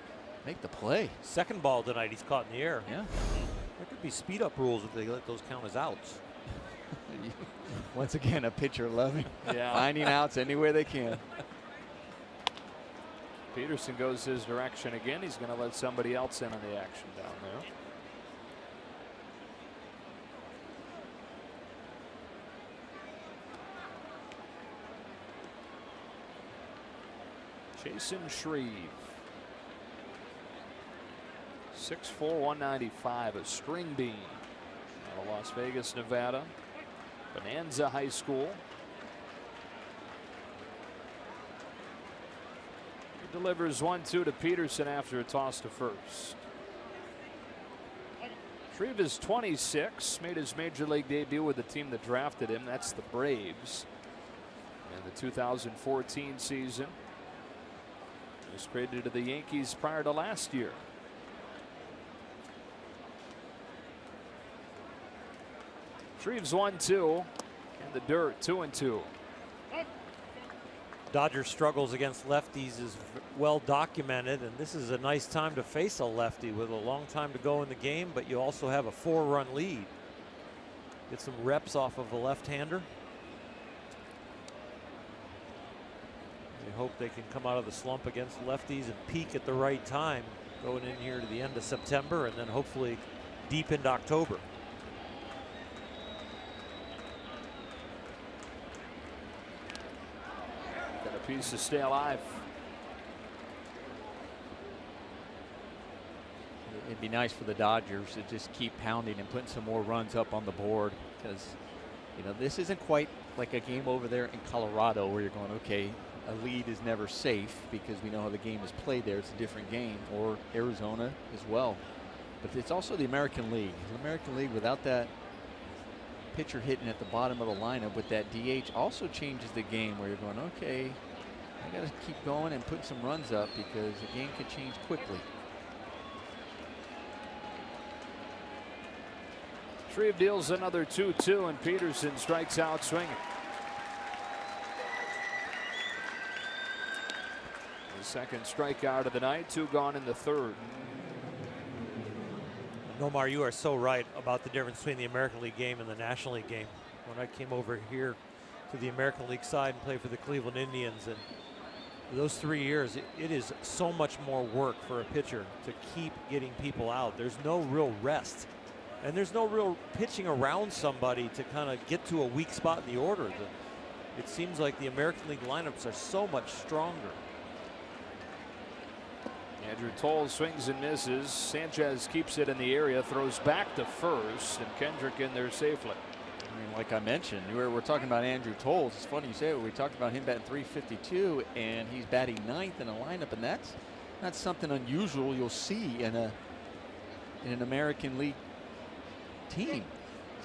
the play. Second ball tonight, he's caught in the air. Yeah. There could be speed up rules if they let those count as outs. Once again, a pitcher loving Yeah. finding outs anywhere they can. Peterson goes his direction again. He's going to let somebody else in on the action down there. Chasen Shreve. 6'4", 195, a string bean out of Las Vegas, Nevada. Bonanza High School. He delivers 1-2 to Peterson after a toss to first. Shreve is 26, made his major league debut with the team that drafted him. That's the Braves. In the 2014 season. He was traded to the Yankees prior to last year. Shreve's 1-2 in the dirt, 2-2. Dodgers' struggles against lefties is well documented, and this is a nice time to face a lefty with a long time to go in the game, but you also have a 4-run lead. Get some reps off of a left-hander. They hope they can come out of the slump against lefties and peak at the right time going in here to the end of September and then hopefully deep into October. Got a piece to stay alive. It'd be nice for the Dodgers to just keep pounding and putting some more runs up on the board, because you know this isn't quite like a game over there in Colorado where you're going, okay, a lead is never safe because we know how the game is played there. It's a different game, or Arizona as well. But it's also the American League. The American League without that pitcher hitting at the bottom of the lineup with that DH also changes the game, where you're going, okay, I got to keep going and putting some runs up because the game can change quickly. Shreve deals another 2-2, and Peterson strikes out swinging. The second strikeout of the night, 2 gone in the third. Nomar, you are so right about the difference between the American League game and the National League game. When I came over here to the American League side and played for the Cleveland Indians, and those 3 years, it is so much more work for a pitcher to keep getting people out. There's no real rest. And there's no real pitching around somebody to kind of get to a weak spot in the order. It seems like the American League lineups are so much stronger. Andrew Toll swings and misses. Sanchez keeps it in the area, throws back to first, and Kendrick in there safely. I mean, like I mentioned, we're talking about Andrew Toll. It's funny you say it. We talked about him batting .352, and he's batting 9th in a lineup, and that's not something unusual you'll see in an American League team.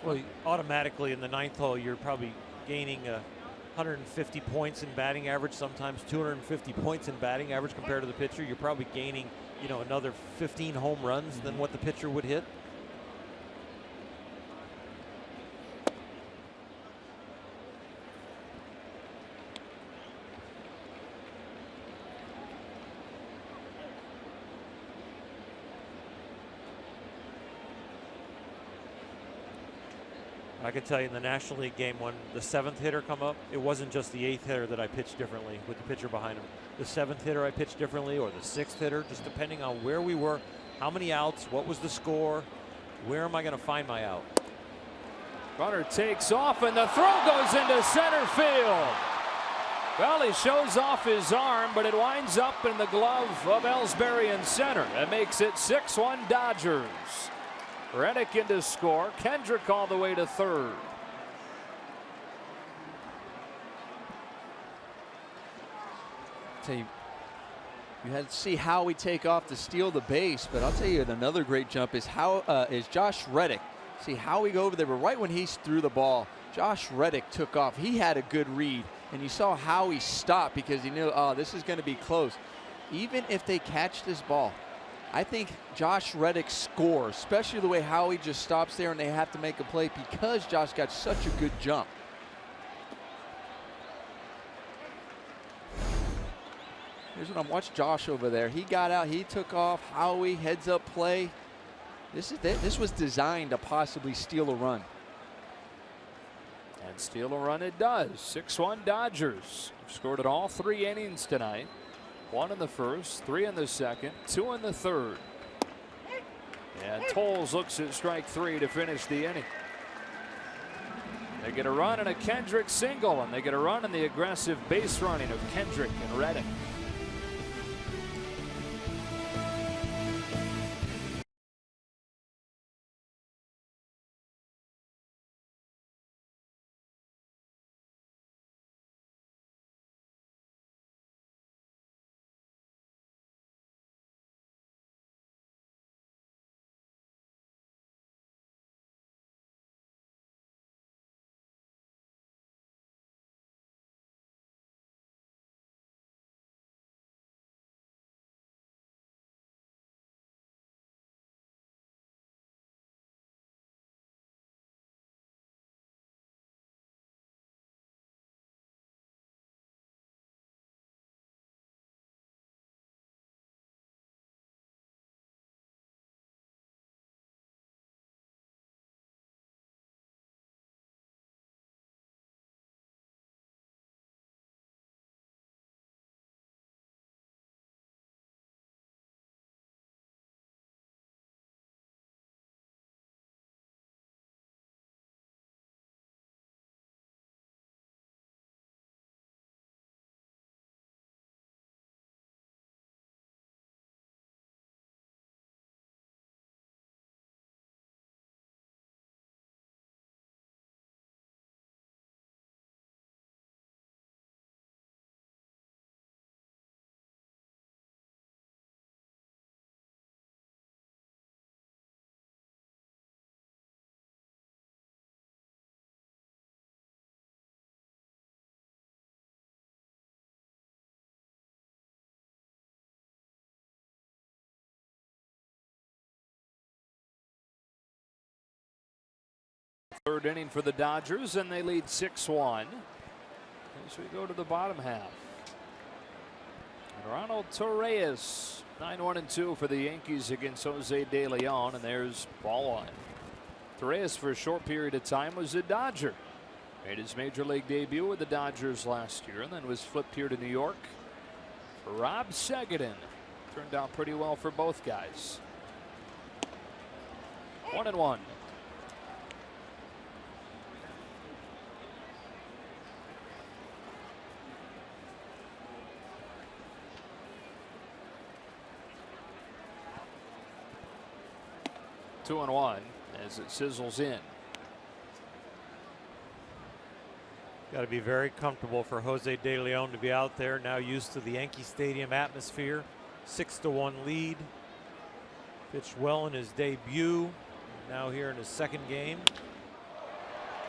Well, automatically in the 9th hole, you're probably gaining 150 points in batting average, sometimes 250 points in batting average compared to the pitcher. You're probably gaining, you know, another 15 home runs than what the pitcher would hit. I can tell you in the National League game, when the 7th hitter come up, it wasn't just the 8th hitter that I pitched differently with the pitcher behind him. The 7th hitter I pitched differently, or the 6th hitter, just depending on where we were, how many outs, what was the score, where am I going to find my out. Runner takes off, and the throw goes into center field. Well, he shows off his arm, but it winds up in the glove of Ellsbury in center. That makes it 6-1 Dodgers. Reddick in to score. Kendrick all the way to third. Tell you, you had to see Howie take off to steal the base, but I'll tell you another great jump is Josh Reddick. See Howie go over there, but right when he threw the ball, Josh Reddick took off. He had a good read, and you saw Howie stop because he knew, oh, this is going to be close. Even if they catch this ball, I think Josh Reddick scores, especially the way Howie just stops there and they have to make a play because Josh got such a good jump. Here's what I'm watching Josh over there. He got out, he took off. Howie heads up play. This was designed to possibly steal a run. And steal a run it does. 6-1 Dodgers. Scored in all 3 innings tonight. 1 in the first, 3 in the second, 2 in the third. And Tolles looks at strike 3 to finish the inning. They get a run and a Kendrick single, and they get a run in the aggressive base running of Kendrick and Reddick. Third inning for the Dodgers, and they lead 6-1 as we go to the bottom half. Ronald Torreyes, 9-1-2 for the Yankees against Jose De Leon, and there's ball one. Torreyes, for a short period of time, was a Dodger. Made his major league debut with the Dodgers last year, and then was flipped here to New York for Rob Seguin. Turned out pretty well for both guys. 1-1. Two and one as it sizzles in. Got to be very comfortable for Jose De Leon to be out there, now used to the Yankee Stadium atmosphere. 6-1 lead. Pitched well in his debut. Now here in his second game.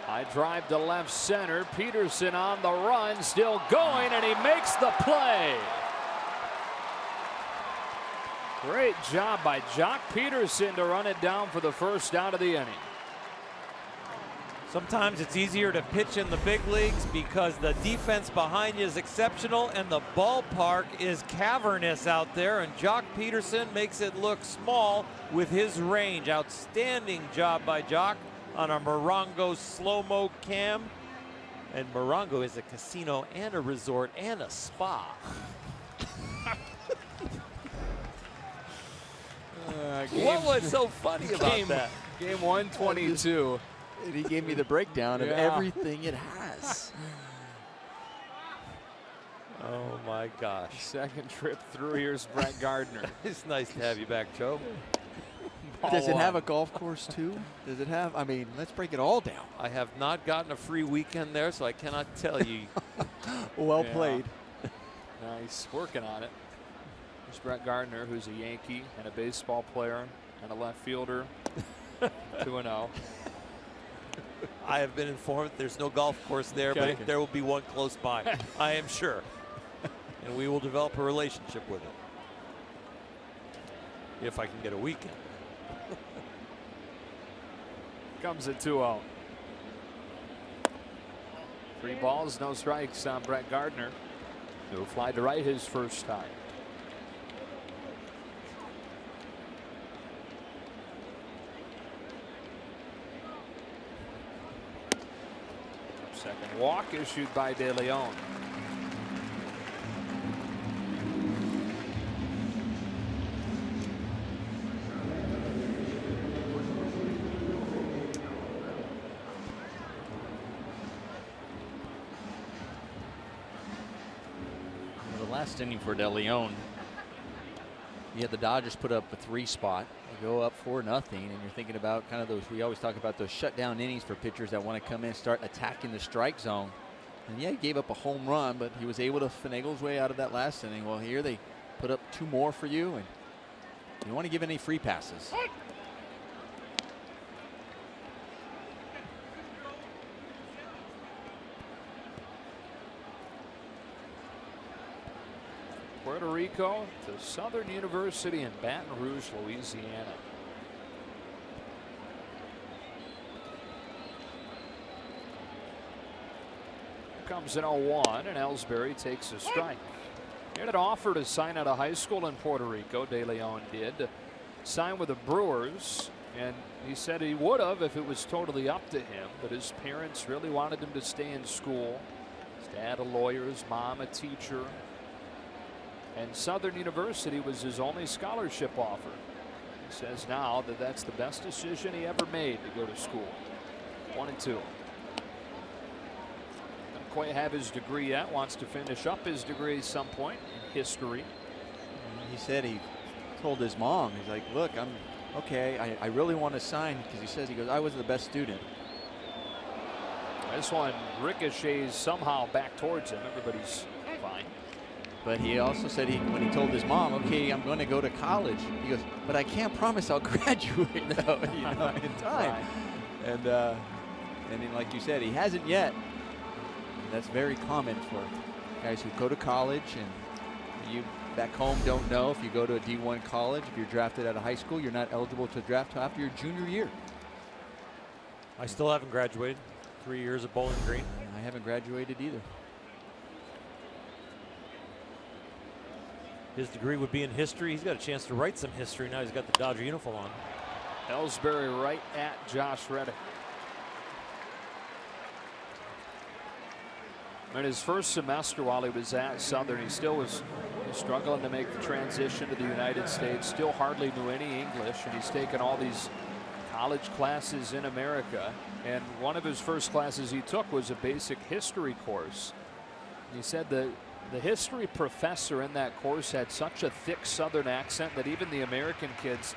High drive to left center. Peterson on the run, still going, and he makes the play. Great job by Jock Peterson to run it down for the first out of the inning. Sometimes it's easier to pitch in the big leagues because the defense behind you is exceptional and the ballpark is cavernous out there, and Jock Peterson makes it look small with his range. Outstanding job by Jock on a Morongo slow-mo cam. And Morongo is a casino and a resort and a spa. What was so funny about that? Game 122. And he gave me the breakdown of everything it has. Oh my gosh. Second trip through. Here's Brett Gardner. It's nice to have you back, Joe. Does it have a golf course too? Does it have? I mean, let's break it all down. I have not gotten a free weekend there, so I cannot tell you. Well played. Nice. Working on it. There's Brett Gardner, who's a Yankee and a baseball player and a left fielder. 2-0. I have been informed there's no golf course there, Okay. but there will be one close by. I am sure. And we will develop a relationship with it. If I can get a weekend. Comes at 2-0. 3 balls, no strikes on Brett Gardner. He'll fly to right his first time. Second walk issued by De Leon. The last inning for De Leon, you had the Dodgers put up a 3 spot. They go up 4-0, and you're thinking about kind of those, we always talk about those shutdown innings for pitchers that want to come in and start attacking the strike zone. And yeah, he gave up a home run, but he was able to finagle his way out of that last inning. Well, here they put up 2 more for you, and you don't want to give any free passes. Puerto Rico to Southern University in Baton Rouge, Louisiana. Comes in 0-1, and Ellsbury takes a strike. He had an offer to sign out of high school in Puerto Rico. De Leon did to sign with the Brewers, and he said he would have if it was totally up to him, but his parents really wanted him to stay in school. His dad a lawyer, his mom a teacher. And Southern University was his only scholarship offer. He says now that that's the best decision he ever made to go to school. 1-2. Doesn't quite have his degree yet. Wants to finish up his degree at some point in history. He said he told his mom, he's like, look, I'm okay. I really want to sign, because he says, he goes, I was the best student. This one ricochets somehow back towards him. Everybody's fine. But he also said when he told his mom, okay, I'm going to go to college, he goes, but I can't promise I'll graduate though, in time. Right. And then, like you said, he hasn't yet. And that's very common for guys who go to college, and you back home don't know if you go to a D1 college, if you're drafted out of high school, you're not eligible to draft till after your junior year. I still haven't graduated. 3 years of Bowling Green. I haven't graduated either. His degree would be in history. He's got a chance to write some history now he's got the Dodger uniform on. Ellsbury right at Josh Reddick. In his first semester while he was at Southern, he still was struggling to make the transition to the United States, still hardly knew any English, and he's taken all these college classes in America. And one of his first classes he took was a basic history course. He said the history professor in that course had such a thick Southern accent that even the American kids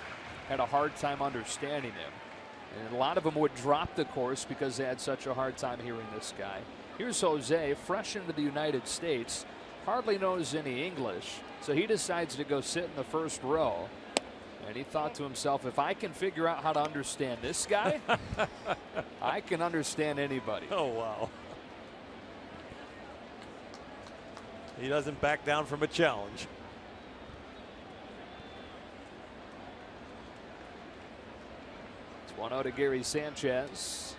had a hard time understanding him. And a lot of them would drop the course because they had such a hard time hearing this guy. Here's Jose, fresh into the United States, hardly knows any English, so he decides to go sit in the first row. And he thought to himself, if I can figure out how to understand this guy, I can understand anybody. Oh, wow. He doesn't back down from a challenge. It's 1-0 to Gary Sanchez.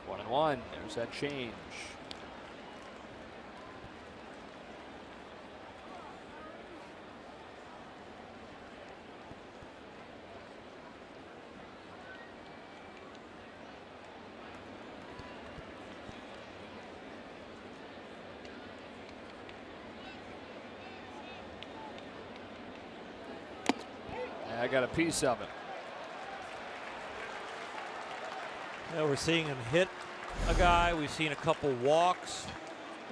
1-1. There's that change. I got a piece of it. Yeah, we're seeing him hit a guy. We've seen a couple walks.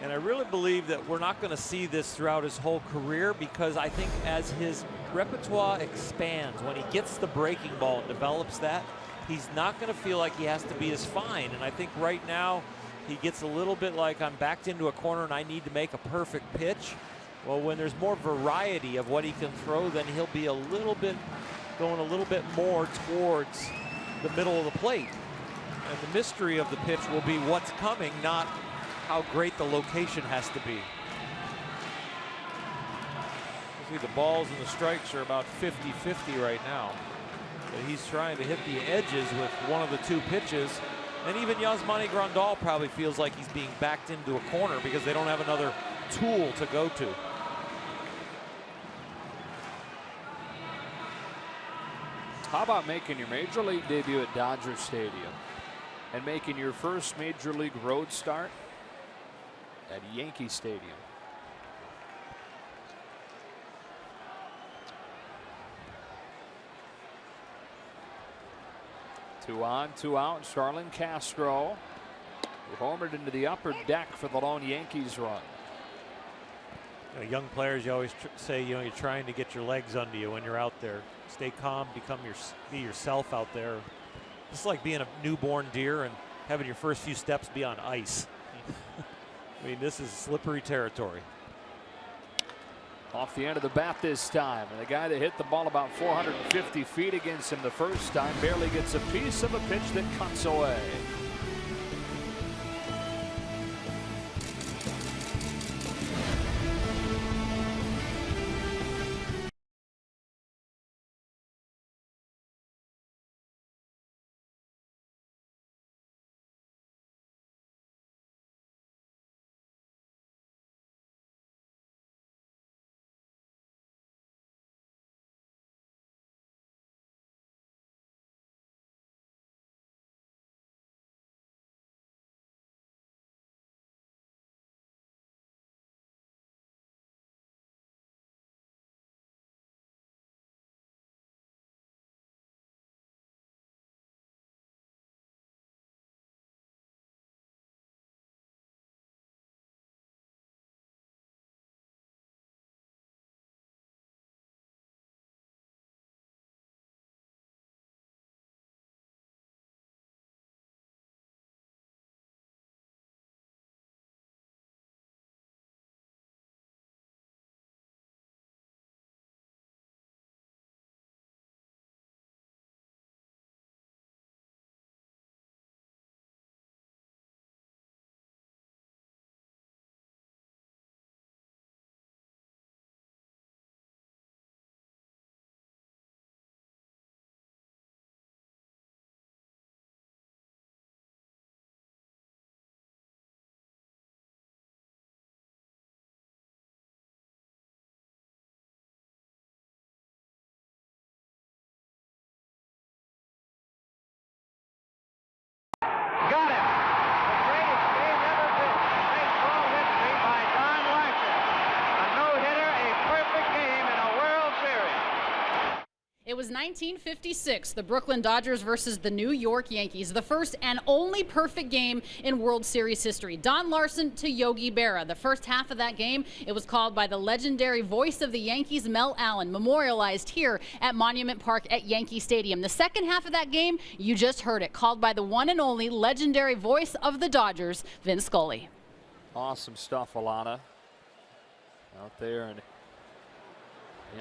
And I really believe that we're not going to see this throughout his whole career, because I think as his repertoire expands, when he gets the breaking ball and develops that, he's not going to feel like he has to be as fine. And I think right now he gets a little bit like, I'm backed into a corner and I need to make a perfect pitch. Well, when there's more variety of what he can throw, then he'll be going a little bit more towards the middle of the plate. And the mystery of the pitch will be what's coming, not how great the location has to be. You see the balls and the strikes are about 50-50 right now. But he's trying to hit the edges with one of the two pitches. And even Yasmani Grandal probably feels like he's being backed into a corner because they don't have another tool to go to. How about making your major league debut at Dodger Stadium and making your first major league road start at Yankee Stadium? Two on, two out. Starlin Castro homered into the upper deck for the lone Yankees run. You know, young players, you always say, you know, you're trying to get your legs under you when you're out there. Stay calm, be yourself out there. It's like being a newborn deer and having your first few steps be on ice. I mean, this is slippery territory. Off the end of the bat this time, and the guy that hit the ball about 450 feet against him the first time barely gets a piece of a pitch that cuts away. was 1956, the Brooklyn Dodgers versus the New York Yankees, the first and only perfect game in World Series history. Don Larson to Yogi Berra. The first half of that game, it was called by the legendary voice of the Yankees, Mel Allen, memorialized here at Monument Park at Yankee Stadium. The second half of that game, you just heard it, called by the one and only legendary voice of the Dodgers, Vin Scully. Awesome stuff, Alana. Out there and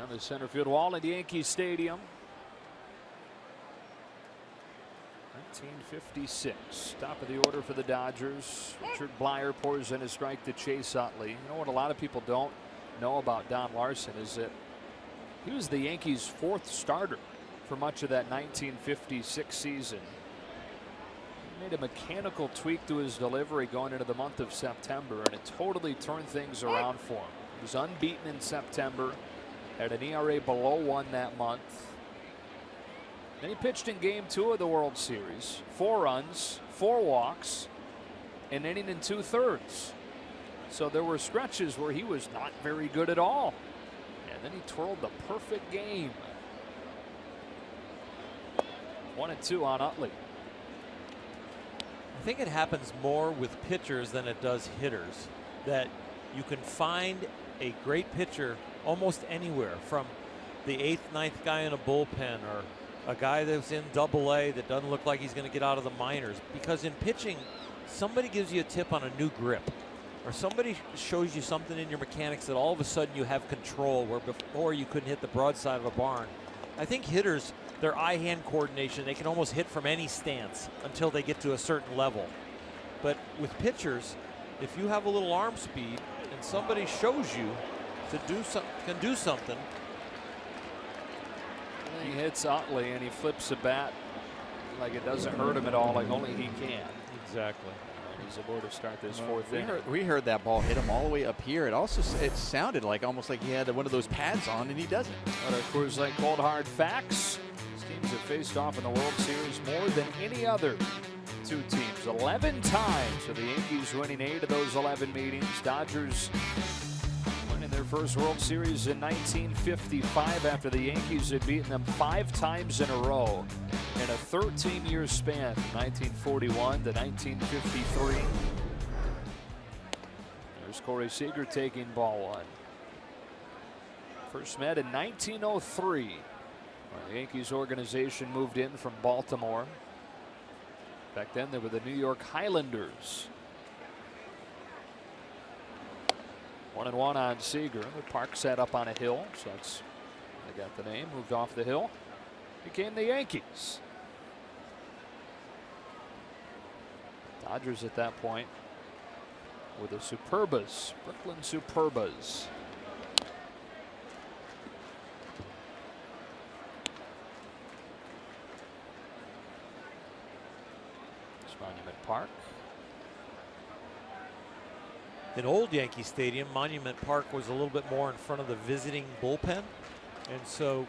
on the center field wall at Yankee Stadium. 1956, top of the order for the Dodgers. Richard Blyer pours in a strike to Chase Utley. You know what a lot of people don't know about Don Larson is that he was the Yankees' fourth starter for much of that 1956 season. He made a mechanical tweak to his delivery going into the month of September, and it totally turned things around for him. He was unbeaten in September. Had an ERA below 1 that month. Then he pitched in Game 2 of the World Series. 4 runs, 4 walks, an inning and 2/3. So there were stretches where he was not very good at all. And then he twirled the perfect game. 1-2 on Utley. I think it happens more with pitchers than it does hitters. That you can find a great pitcher almost anywhere, from the 8th, 9th guy in a bullpen, or a guy that's in Double-A that doesn't look like he's going to get out of the minors. Because in pitching, somebody gives you a tip on a new grip, or somebody shows you something in your mechanics that all of a sudden you have control where before you couldn't hit the broadside of a barn. I think hitters, their eye-hand coordination, they can almost hit from any stance until they get to a certain level. But with pitchers, if you have a little arm speed and somebody shows you to can do something. He hits Utley and he flips the bat like it doesn't hurt him at all, like only he can. Exactly. And he's able to start this fourth inning. We heard that ball hit him all the way up here. It sounded like almost like he had one of those pads on, and he doesn't. But of course, like cold hard facts, these teams have faced off in the World Series more than any other two teams. 11 times, so the Yankees winning 8 of those 11 meetings. Dodgers winning their first World Series in 1955 after the Yankees had beaten them 5 times in a row in a 13-year span from 1941 to 1953. There's Corey Seager taking ball 1. First met in 1903 when the Yankees organization moved in from Baltimore. Back then they were the New York Highlanders. 1-1 on Seager. The park set up on a hill, so that's they got the name. Moved off the hill, became the Yankees. Dodgers at that point with the Superbas, Brooklyn Superbas. It's Monument Park. In old Yankee Stadium, Monument Park was a little bit more in front of the visiting bullpen. And so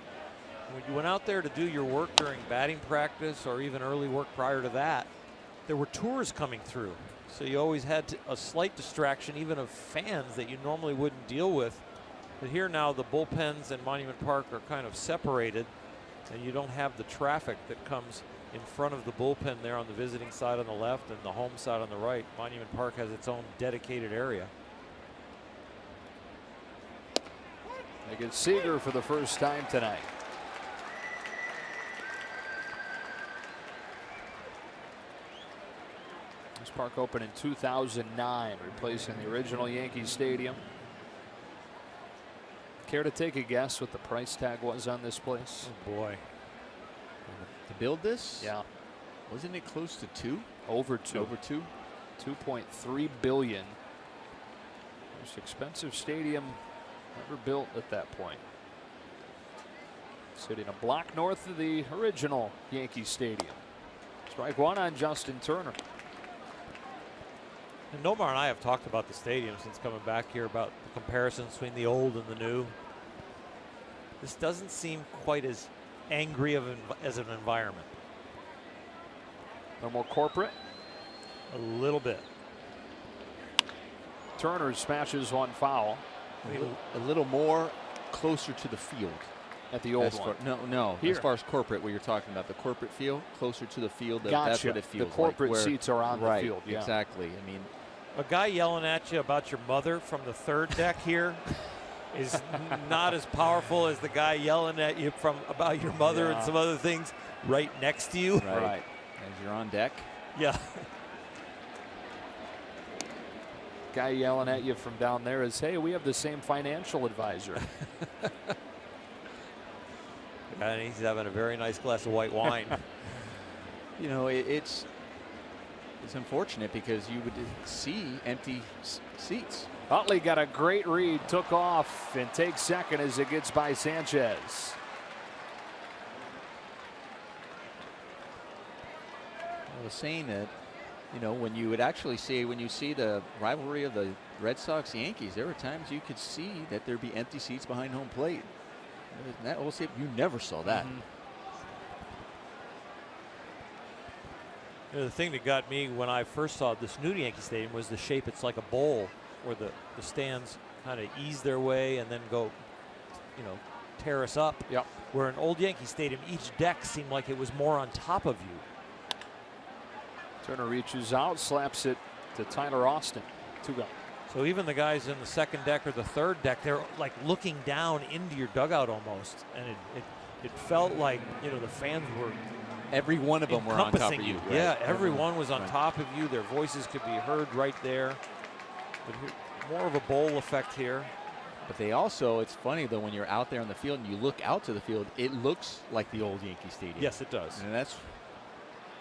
when you went out there to do your work during batting practice or even early work prior to that, there were tours coming through. So you always had a slight distraction even of fans that you normally wouldn't deal with. But here now the bullpens and Monument Park are kind of separated, and you don't have the traffic that comes in front of the bullpen there on the visiting side on the left and the home side on the right. Monument Park has its own dedicated area. They get Seager for the first time tonight. This park opened in 2009, replacing the original Yankee Stadium. Care to take a guess what the price tag was on this place? Oh boy. To build this? Yeah. Wasn't it close to 2? Over 2. Over 2? 2.3 billion. Most expensive stadium ever built at that point. Sitting a block north of the original Yankee Stadium. Strike 1 on Justin Turner. And Nomar and I have talked about the stadium since coming back here, about the comparisons between the old and the new. This doesn't seem quite as angry as an environment. No more corporate. A little bit. Turner smashes one foul. A little more closer to the field. at the old As one? far, no. Here. As far as corporate, what you're talking about, the corporate field, closer to the field, Gotcha. that's what it feels The corporate like. seats are on right, the field. Yeah. Exactly. I mean, A guy yelling at you about your mother from the third deck here is not as powerful as the guy yelling at you from about your mother and some other things right next to you. right. As you're on deck. Yeah. Guy yelling at you from down there is, hey, we have the same financial advisor. And he's having a very nice glass of white wine. You know, it's unfortunate because you would see empty seats. Utley got a great read, took off, and takes second as it gets by Sanchez. I was saying that, you know, when you would actually see, when you see the rivalry of the Red Sox Yankees, there were times you could see that there'd be empty seats behind home plate. That old stadium, you never saw that. You know, the thing that got me when I first saw this new Yankee Stadium was the shape. It's like a bowl where the stands kind of ease their way and then go, you know, terrace up. Yep. Where an old Yankee Stadium, each deck seemed like it was more on top of you. Turner reaches out, slaps it to Tyler Austin. 2 gone. So even the guys in the second deck or the third deck, they're like looking down into your dugout almost. And it felt like, you know, the fans were Every one of them were on top of encompassing you. Right? Yeah, everyone was on top of you. Their voices could be heard right there. But more of a bowl effect here. But they also, it's funny though, when you're out there on the field and you look out to the field, it looks like the old Yankee Stadium. Yes, it does. And that's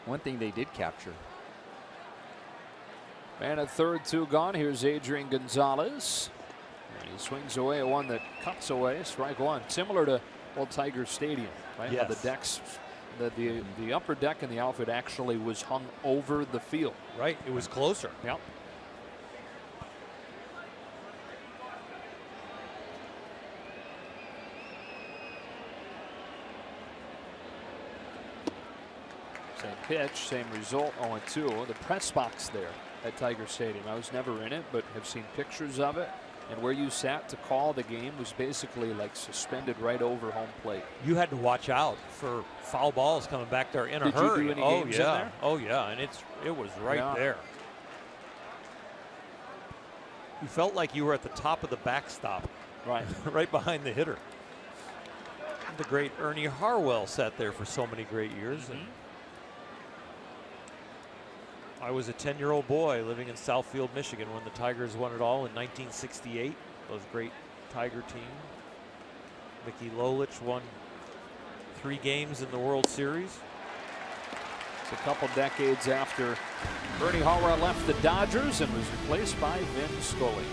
one thing they did capture. Man at third, 2 gone. Here's Adrian Gonzalez. And he swings away at one that cuts away. Strike one. Similar to old Tiger Stadium, right? Yes. How the decks, the upper deck in the outfield actually was hung over the field. Right, it was closer. Yep. Same pitch, same result, 0-2. The press box there at Tiger Stadium. I was never in it, but have seen pictures of it. And where you sat to call the game was basically like suspended right over home plate. You had to watch out for foul balls coming back there in a Did you hurry. do any Oh games in yeah, there? oh yeah, and it was right Yeah. there. You felt like you were at the top of the backstop, Right. right behind the hitter. The great Ernie Harwell sat there for so many great years. And I was a 10-year-old boy living in Southfield, Michigan when the Tigers won it all in 1968. Those great Tiger team. Mickey Lolich won 3 games in the World Series. It's a couple decades after Ernie Harwell left the Dodgers and was replaced by Vin Scully.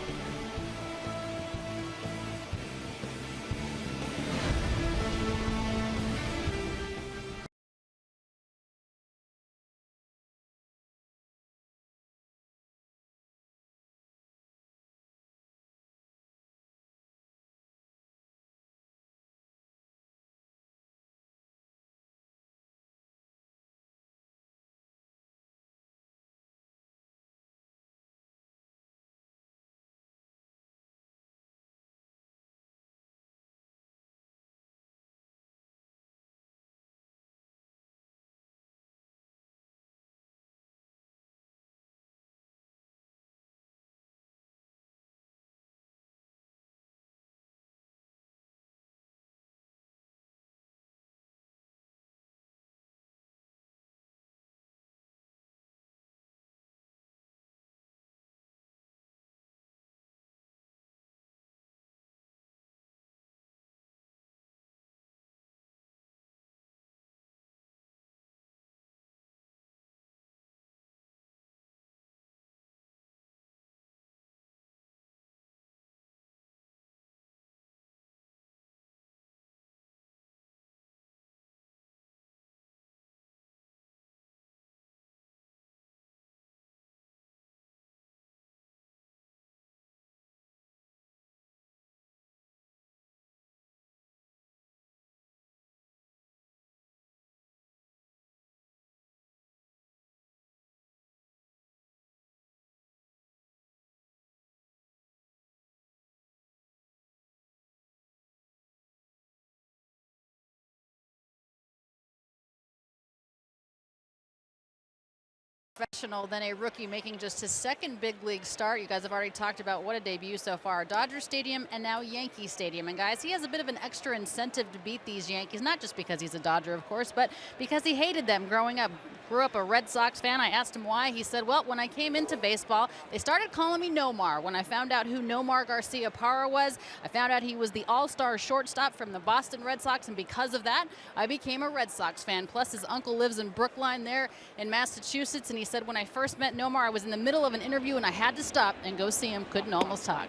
Professional than a rookie making just his second big league start. You guys have already talked about what a debut so far. Dodger Stadium and now Yankee Stadium. And guys, he has a bit of an extra incentive to beat these Yankees, not just because he's a Dodger, of course, but because he hated them growing up. Grew up a Red Sox fan. I asked him why. He said, well, when I came into baseball, they started calling me Nomar. When I found out who Nomar Garcia Parra was, I found out he was the all-star shortstop from the Boston Red Sox, and because of that, I became a Red Sox fan. Plus, his uncle lives in Brookline there in Massachusetts, and he said when I first met Nomar, I was in the middle of an interview and I had to stop and go see him. Couldn't almost talk.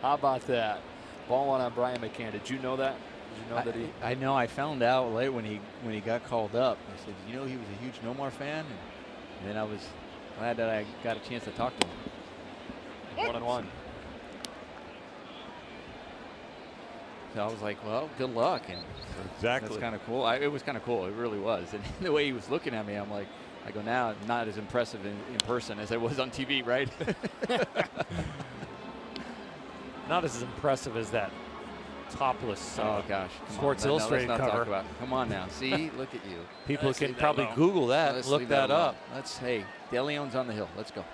How about that? Ball one on Brian McCann. Did you know that? Did you know that he? I know. I found out late when he got called up. I said, you know, he was a huge Nomar fan, and then I was glad that I got a chance to talk to him. 1-1. So I was like, well, good luck. And Exactly. that's kind of cool. It was kind of cool. It really was. And the way he was looking at me, I'm like, I go, now not as impressive in person as I was on TV, right? Not as impressive as that topless Oh gosh, Sports on. Illustrated let's not cover. talk about it. Come on now, see, look at you. People Let's can leave that probably alone. Google that, Let's look leave that alone. up. Hey, De Leon's on the hill. Let's go.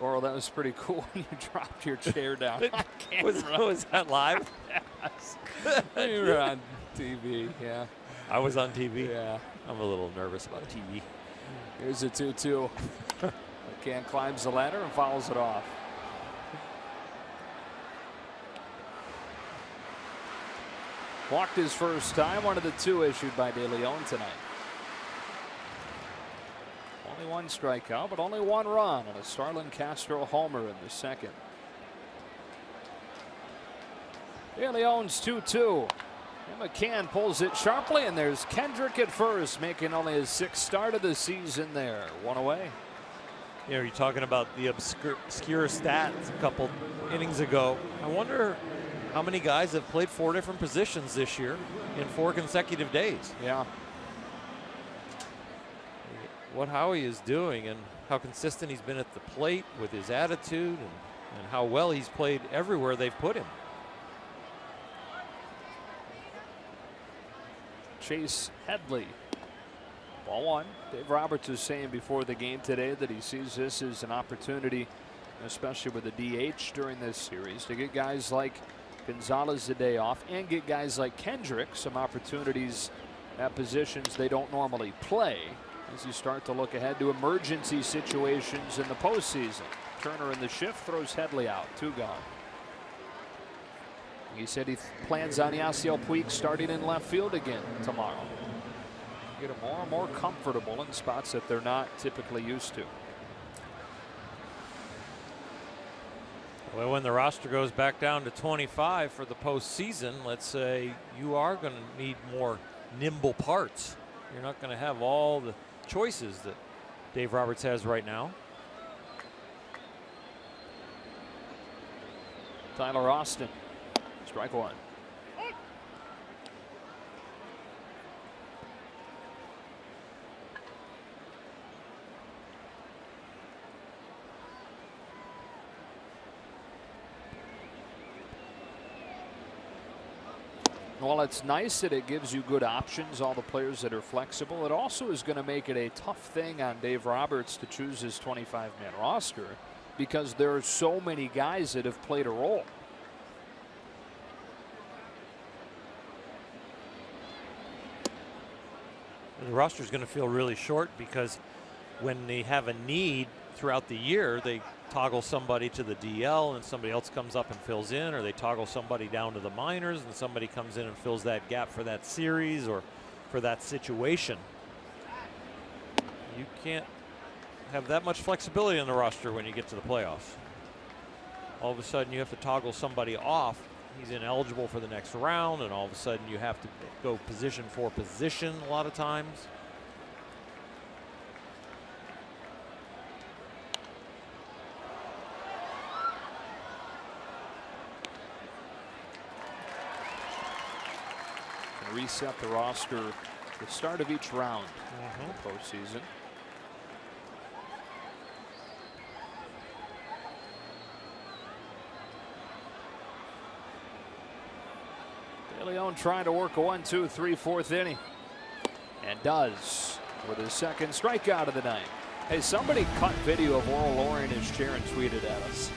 Oral, that was pretty cool when you dropped your chair down. Was that live? You were on TV, yeah. I was on TV. Yeah. I'm a little nervous about TV. Here's a 2-2. McCann climbs the ladder and fouls it off. Walked his first time, one of the two issued by De Leon tonight. Only one strikeout, but only one run on a Starlin Castro homer in the second. De Leon's 2-2. And McCann pulls it sharply, and there's Kendrick at first, making only his sixth start of the season there. One away. You know, you're talking about the obscure stats a couple innings ago. I wonder how many guys have played 4 different positions this year in 4 consecutive days. Yeah. What Howie is doing and how consistent he's been at the plate with his attitude and how well he's played everywhere they've put him. Chase Headley. Ball one. Dave Roberts was saying before the game today that he sees this as an opportunity, especially with the DH during this series, to get guys like Gonzalez a day off and get guys like Kendrick some opportunities at positions they don't normally play as you start to look ahead to emergency situations in the postseason. Turner in the shift throws Headley out. 2 gone. He said he plans on Yasiel Puig starting in left field again tomorrow. Get them more and more comfortable in spots that they're not typically used to. Well, when the roster goes back down to 25 for the postseason, let's say you are going to need more nimble parts. You're not going to have all the choices that Dave Roberts has right now. Tyler Austin, strike one. Well, it's nice that it gives you good options, all the players that are flexible. It also is going to make it a tough thing on Dave Roberts to choose his 25-man roster because there are so many guys that have played a role. The roster is going to feel really short because when they have a need throughout the year, they toggle somebody to the DL and somebody else comes up and fills in, or they toggle somebody down to the minors and somebody comes in and fills that gap for that series or for that situation. You can't have that much flexibility on the roster when you get to the playoffs. All of a sudden you have to toggle somebody off. He's ineligible for the next round, and all of a sudden you have to go position for position a lot of times. Reset the roster at the start of each round in the postseason. De Leon trying to work a 1-2-3 fourth inning. And does with his second strikeout of the night. Hey, somebody cut video of Orel lowering his chair and tweeted at us.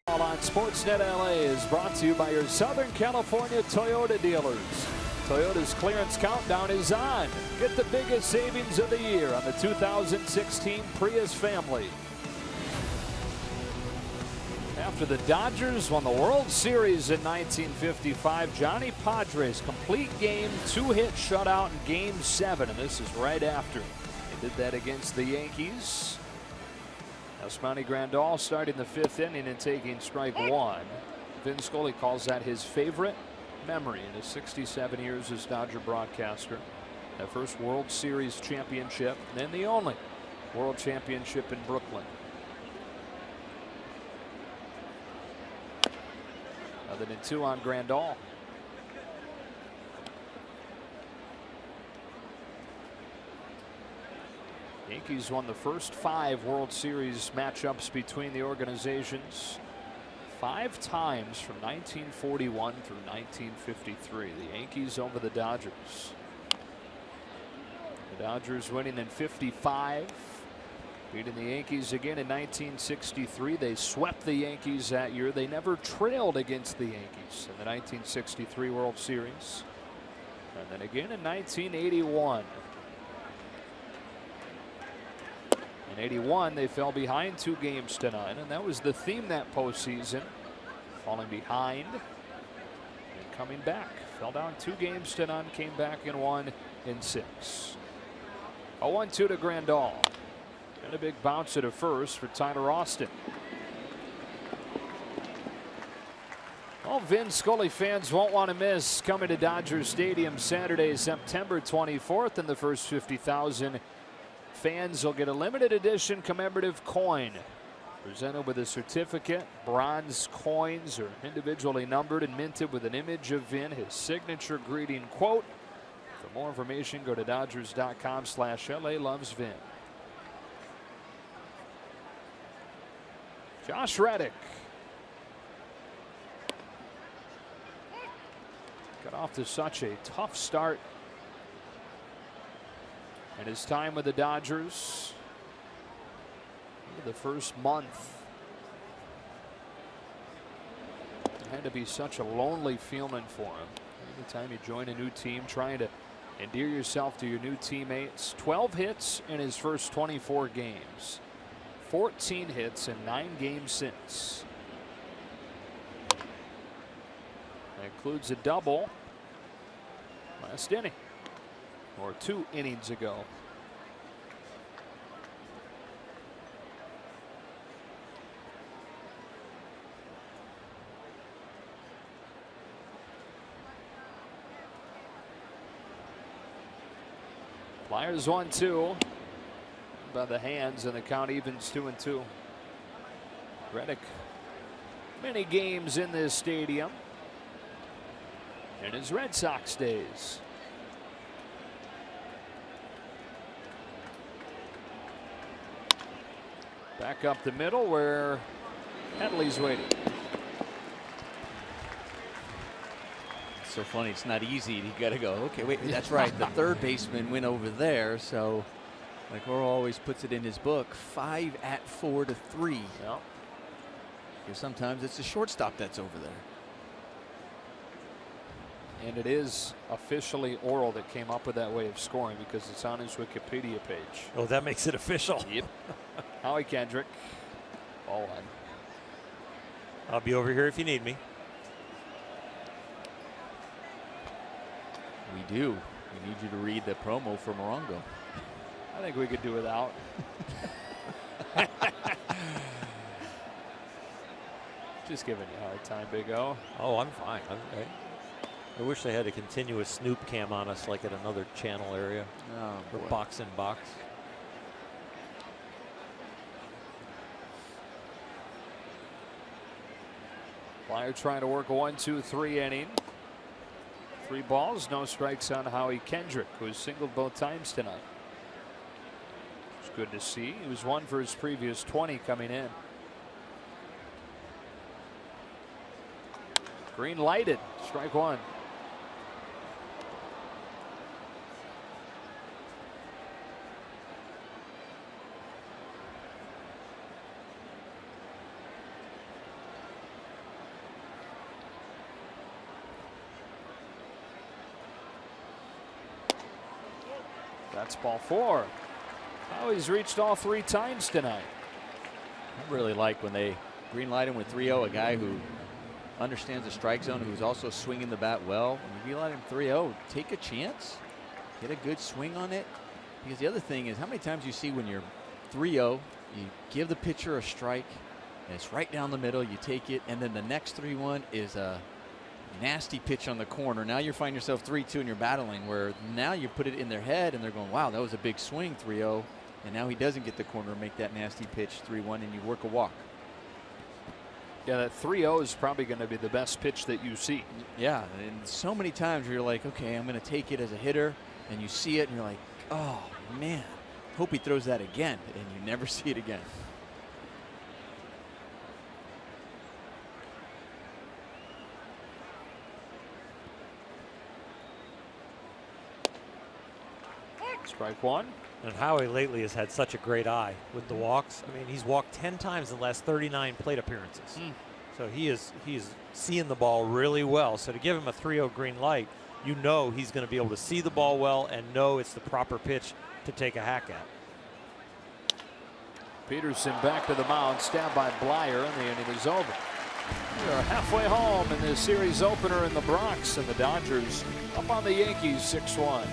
On Sportsnet LA is brought to you by your Southern California Toyota dealers. Toyota's clearance countdown is on. Get the biggest savings of the year on the 2016 Prius family. After the Dodgers won the World Series in 1955, Johnny Padres complete game, 2-hit shutout in Game 7, and this is right after. They did that against the Yankees. Yasmani Grandal starting the 5th inning and taking strike 1. Vin Scully calls that his favorite memory in his 67 years as Dodger broadcaster. That first World Series championship, and then the only World Championship in Brooklyn. Other than 2 on Grandal. Yankees won the first 5 World Series matchups between the organizations 5 times from 1941 through 1953. The Yankees over the Dodgers. The Dodgers winning in 55, beating the Yankees again in 1963. They swept the Yankees that year. They never trailed against the Yankees in the 1963 World Series. And then again in 1981. In 81, they fell behind 2 games to none, and that was the theme that postseason. Falling behind and coming back. Fell down 2 games to none, came back and won in 6. A 1-2 to Grandal. And a big bounce at a first for Tyler Austin. All Vin Scully fans won't want to miss coming to Dodger Stadium Saturday, September 24th, and the first 50,000 fans will get a limited edition commemorative coin presented with a certificate. Bronze coins are individually numbered and minted with an image of Vin, his signature greeting quote. For more information, go to Dodgers.com/LA-loves-Vin. Josh Reddick got off to such a tough start in his time with the Dodgers. The first month it had to be such a lonely feeling for him. Anytime you join a new team, trying to endear yourself to your new teammates. 12 hits in his first 24 games. 14 hits in 9 games since. That includes a double last inning, or 2 innings ago. Flyers 1-2 by the hands, and the count evens 2-2. Reddick, many games in this stadium in his Red Sox days. Back up the middle where Henley's waiting. It's so funny. It's not easy. You got to go, okay, wait, that's right. The third baseman went over there. So, like Oral always puts it in his book, 5 at 4 to 3. Yep. Because sometimes it's the shortstop that's over there. And it is officially Oral that came up with that way of scoring because it's on his Wikipedia page. Oh, that makes it official. Yep. Howie Kendrick. Ball one. I'll be over here if you need me. We do. We need you to read the promo for Morongo. I think we could do without. Just giving you a hard time, Big O. Oh, I'm fine. I wish they had a continuous snoop cam on us like at another channel area. Oh, or boy. box in box. Flyer trying to work a 1-2-3 inning. 3 balls, no strikes on Howie Kendrick, who has singled both times tonight. It's good to see. He was 1 for his previous 20 coming in. Green lighted, strike 1. That's ball 4. Oh, he's reached all 3 times tonight. I really like when they green light him with 3-0, a guy who understands the strike zone, who's also swinging the bat well. When you green light him 3-0, take a chance, get a good swing on it. Because the other thing is, how many times you see when you're 3-0, you give the pitcher a strike, and it's right down the middle, you take it, and then the next 3-1 is a nasty pitch on the corner. Now you find yourself 3-2 and you're battling, where now you put it in their head and they're going, wow, that was a big swing, 3-0. And now he doesn't get the corner and make that nasty pitch, 3-1, and you work a walk. Yeah, that 3-0 is probably going to be the best pitch that you see. Yeah, and so many times where you're like, okay, I'm going to take it as a hitter, and you see it and you're like, oh man, hope he throws that again, and you never see it again. Strike 1. And Howie lately has had such a great eye with the walks. I mean, he's walked 10 times in the last 39 plate appearances. So he is seeing the ball really well. So to give him a 3-0 green light, you know he's going to be able to see the ball well and know it's the proper pitch to take a hack at. Peterson back to the mound, stabbed by Blyer, and the inning is over. We are halfway home in this series opener in the Bronx, and the Dodgers up on the Yankees 6-1.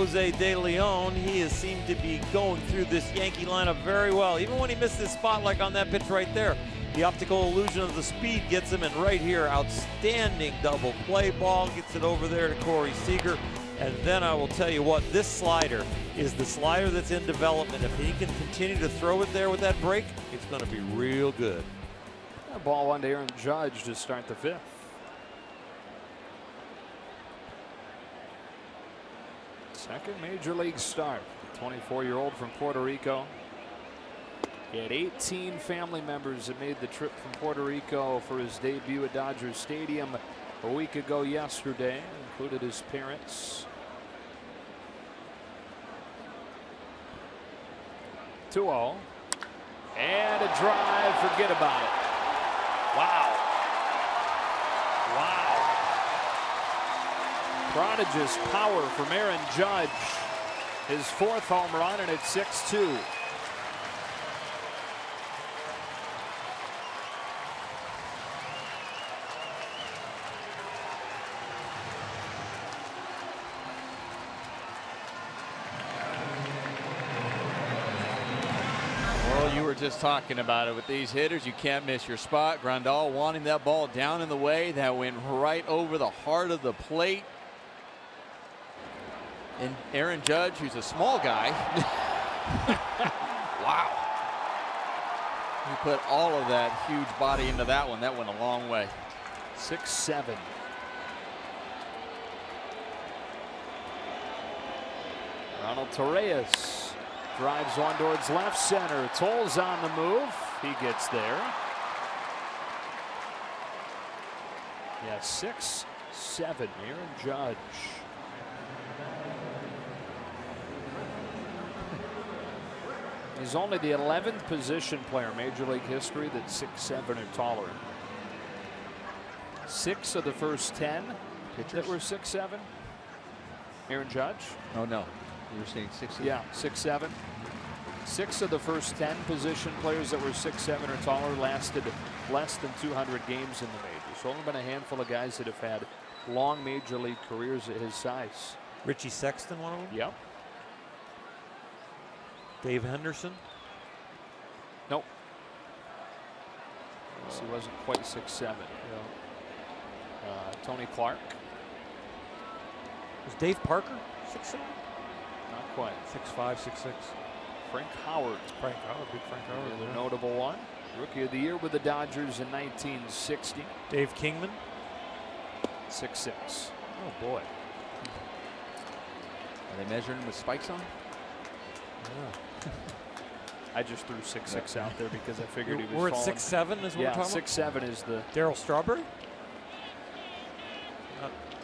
Jose De Leon. He has seemed to be going through this Yankee lineup very well. Even when he missed his spot like on that pitch right there. The optical illusion of the speed gets him, and right here, outstanding double play ball. Gets it over there to Corey Seager. And then I will tell you what, this slider is the slider that's in development. If he can continue to throw it there with that break, it's going to be real good. Ball one to Aaron Judge to start the 5th. Second major league start. The 24-year-old from Puerto Rico. He had 18 family members that made the trip from Puerto Rico for his debut at Dodger Stadium a week ago yesterday, included his parents. 2-0. And a drive, forget about it. Wow. Wow. Prodigious power from Aaron Judge. His 4th home run, and it's 6-2. Just talking about it with these hitters, you can't miss your spot. Grandal wanting that ball down in the way, that went right over the heart of the plate. And Aaron Judge, who's a small guy, wow, he put all of that huge body into that one. That went a long way. 6-7. Ronald Torreyes drives one towards left center. Toll's on the move. He gets there. Yeah, 6-7. Aaron Judge. He's only the 11th position player in Major League history that's 6'7" or taller. 6 of the first 10 that were 6'7". Aaron Judge. Oh no. You were saying 6? Yeah, 6'7". 6 of the first 10 position players that were 6'7" or taller lasted less than 200 games in the majors. So only been a handful of guys that have had long major league careers at his size. Richie Sexton, one of them? Yep. Dave Henderson? Nope. He wasn't quite 6'7". Tony Clark. Was Dave Parker 6'7"? Not quite. 6'5", 6'6". Frank Howard. Frank Howard, big Frank Howard. The notable one. Rookie of the year with the Dodgers in 1960. Dave Kingman. 6'6". Oh boy. Are they measuring him with spikes on? Yeah. I just threw 6'6" out there because I figured he was We're at falling. 6'7" is what we're talking about? 6'7" is the. Darryl Strawberry?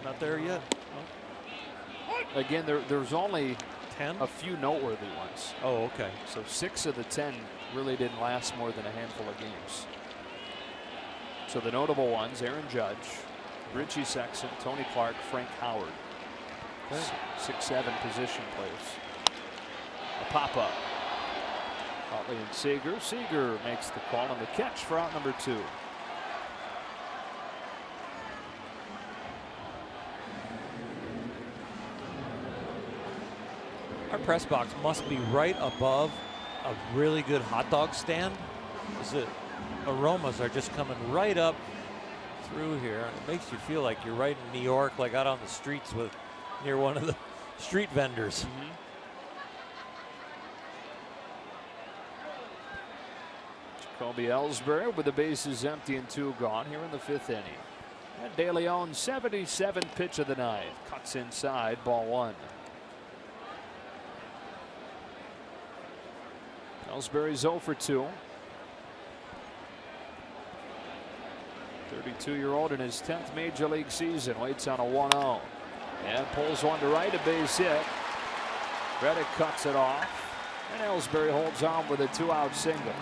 Not there yet. Oh. Again, there's only 10? a few noteworthy ones. Oh, okay. So 6 of the 10 really didn't last more than a handful of games. So the notable ones: Aaron Judge, Richie Sexton, Tony Clark, Frank Howard. 6'7" position players. A pop-up. Utley and Seager. Seager makes the call on the catch for out number 2. Our press box must be right above a really good hot dog stand. The aromas are just coming right up through here. It makes you feel like you're right in New York, like out on the streets near one of the street vendors. Mm-hmm. Jacoby Ellsbury with the bases empty and 2 gone here in the 5th inning. And De Leon, 77th pitch of the night. Cuts inside, ball 1. Ellsbury's 0 for 2. 32-year-old in his 10th major league season waits on a 1-0 and pulls one to right, a base hit. Reddick cuts it off, and Ellsbury holds on with a 2-out single.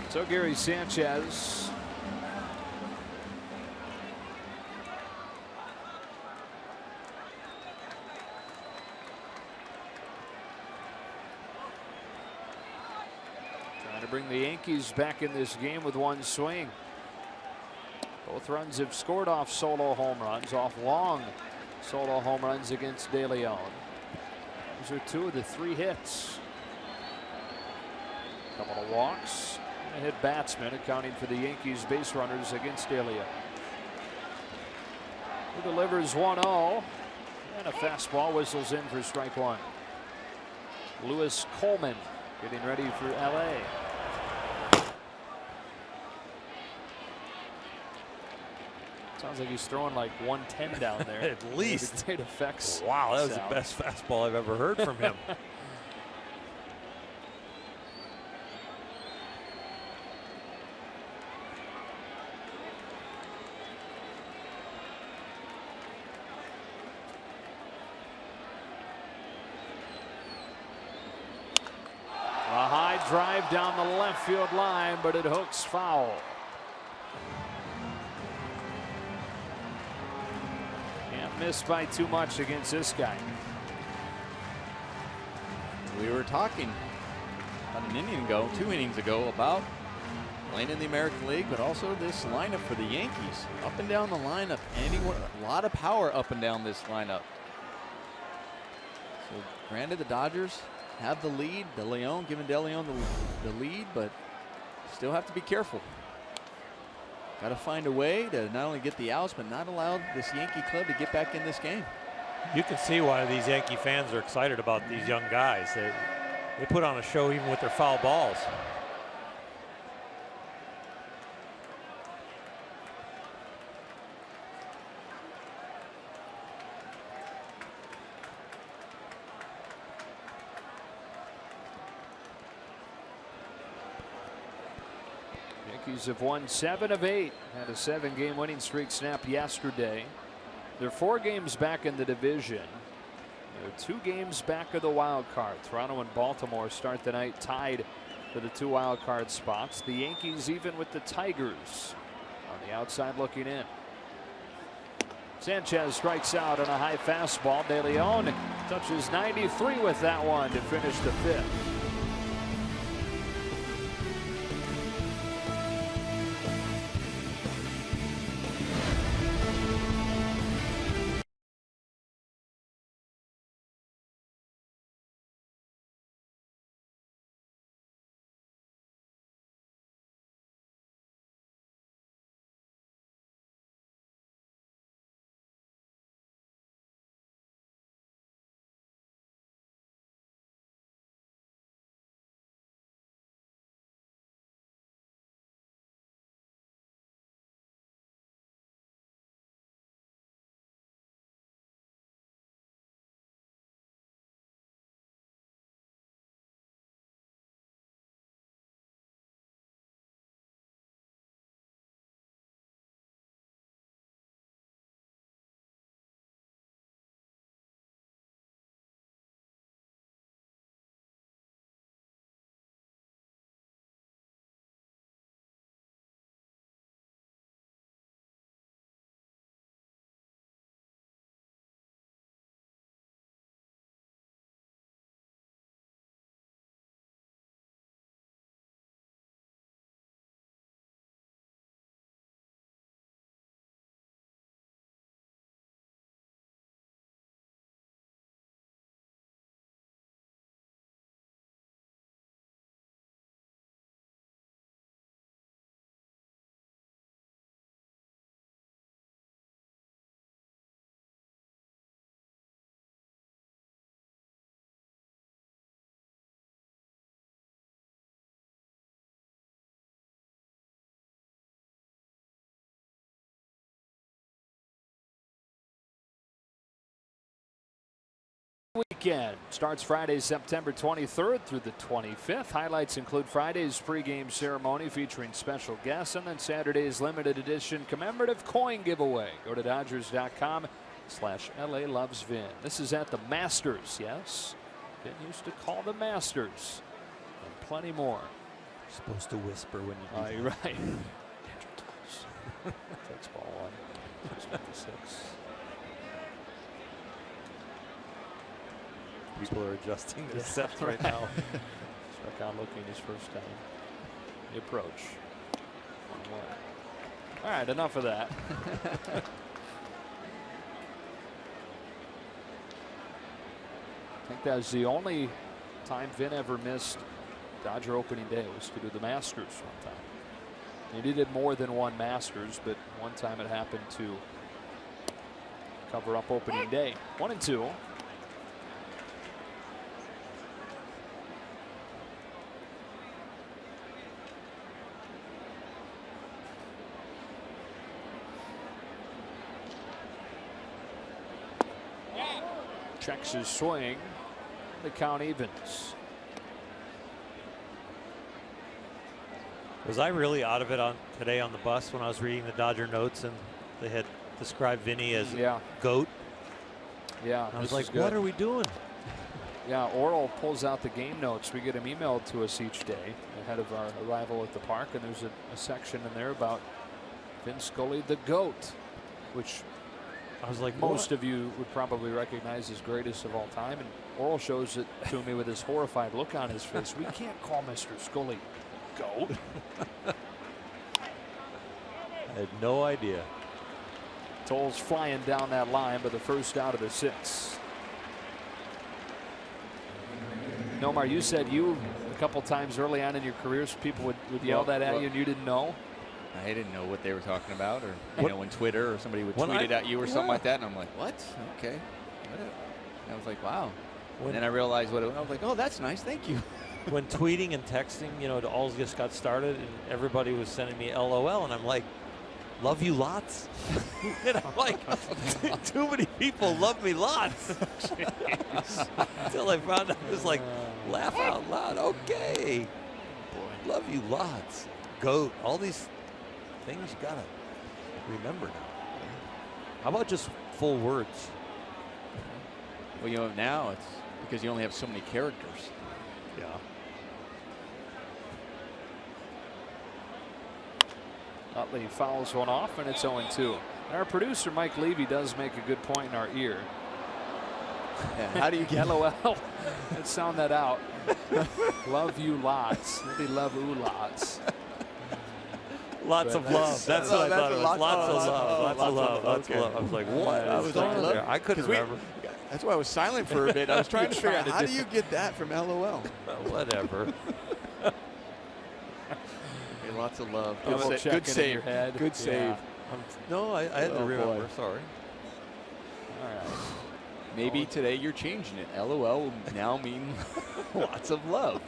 So Gary Sanchez bring the Yankees back in this game with one swing. Both runs have scored off solo home runs, off long solo home runs against De Leon. Those are 2 of the 3 hits. A couple of walks, and a hit batsman, accounting for the Yankees base runners against De Leon. Who delivers 1-0, and a fastball whistles in for strike 1. Lewis Coleman getting ready for LA. Sounds like he's throwing like 110 down there. At least. Great effects. Wow, that was the best fastball I've ever heard from him. A high drive down the left field line, but it hooks foul. Can't miss by too much against this guy. We were talking about an inning ago, 2 innings ago, about playing in the American League, but also this lineup for the Yankees. Up and down the lineup, anywhere, a lot of power up and down this lineup. So granted, the Dodgers have the lead. De Leon, giving De Leon the lead, but still have to be careful. Got to find a way to not only get the outs, but not allow this Yankee club to get back in this game. You can see why these Yankee fans are excited about these young guys. They put on a show even with their foul balls. Yankees have won 7 of 8. Had a 7-game winning streak snapped yesterday. They're 4 games back in the division. They're 2 games back of the wild card. Toronto and Baltimore start the night tied for the 2 wild card spots. The Yankees even with the Tigers on the outside looking in. Sanchez strikes out on a high fastball. De Leon touches 93 with that one to finish the 5th. Weekend starts Friday, September 23rd through the 25th. Highlights include Friday's pregame ceremony featuring special guests, and then Saturday's limited edition commemorative coin giveaway. Go to Dodgers.com/LA Loves Vin. This is at the Masters, yes. Vin used to call the Masters, and plenty more. You're supposed to whisper when you do that. You're right. That's ball 1. 656. People are adjusting their sets right now. Struck out looking his first time. The approach. 1-1. All right, enough of that. I think that was the only time Vin ever missed Dodger opening day was to do the Masters one time. He did more than one Masters, but one time it happened to cover up opening day. 1-2. Checks his swing. The count evens. Was I really out of it on today on the bus when I was reading the Dodger notes and they had described Vinny as GOAT? Yeah. I was like, what are we doing? Yeah, Oral pulls out the game notes. We get them emailed to us each day ahead of our arrival at the park, and there's a section in there about Vin Scully, the GOAT, which I was like, most of you would probably recognize as greatest of all time. And Oral shows it to me with his horrified look on his face. We can't call Mr. Scully GOAT. I had no idea. Tolles flying down that line, but the first out of the 6. Nomar, you said you a couple times early on in your careers, people would yell that at you and you didn't know. I didn't know what they were talking about, or you know, when Twitter or somebody would tweet it at you or something like that, and I'm like, what? Okay. And I was like, wow. And then I realized what it was. I was like, oh, that's nice. Thank you. When tweeting and texting, you know, it all just got started, and everybody was sending me LOL, and I'm like, love you lots. And I'm like, too many people love me lots. Until I found out, it was like, laugh out loud. Okay. Love you lots. GOAT. All these things you gotta remember now. How about just full words? Well, you know, now it's because you only have so many characters. Yeah. Utley fouls one off, and it's 0-2. Our producer Mike Levy does make a good point in our ear. Yeah, how do you get LOL? Let's sound that out. Love you lots. Maybe love you lots. Lots of love. That's what I thought it was. Lots of love. Lots of love. Lots of love. I was like, what? I was like, there. I couldn't remember. That's why I was silent for a bit. I was trying to figure out how do you get that from LOL? Whatever. Okay, lots of love. Good save. Good save. Yeah. No, I had to remember. Boy. Sorry. All right. Maybe today you're changing it. LOL will now mean lots of love.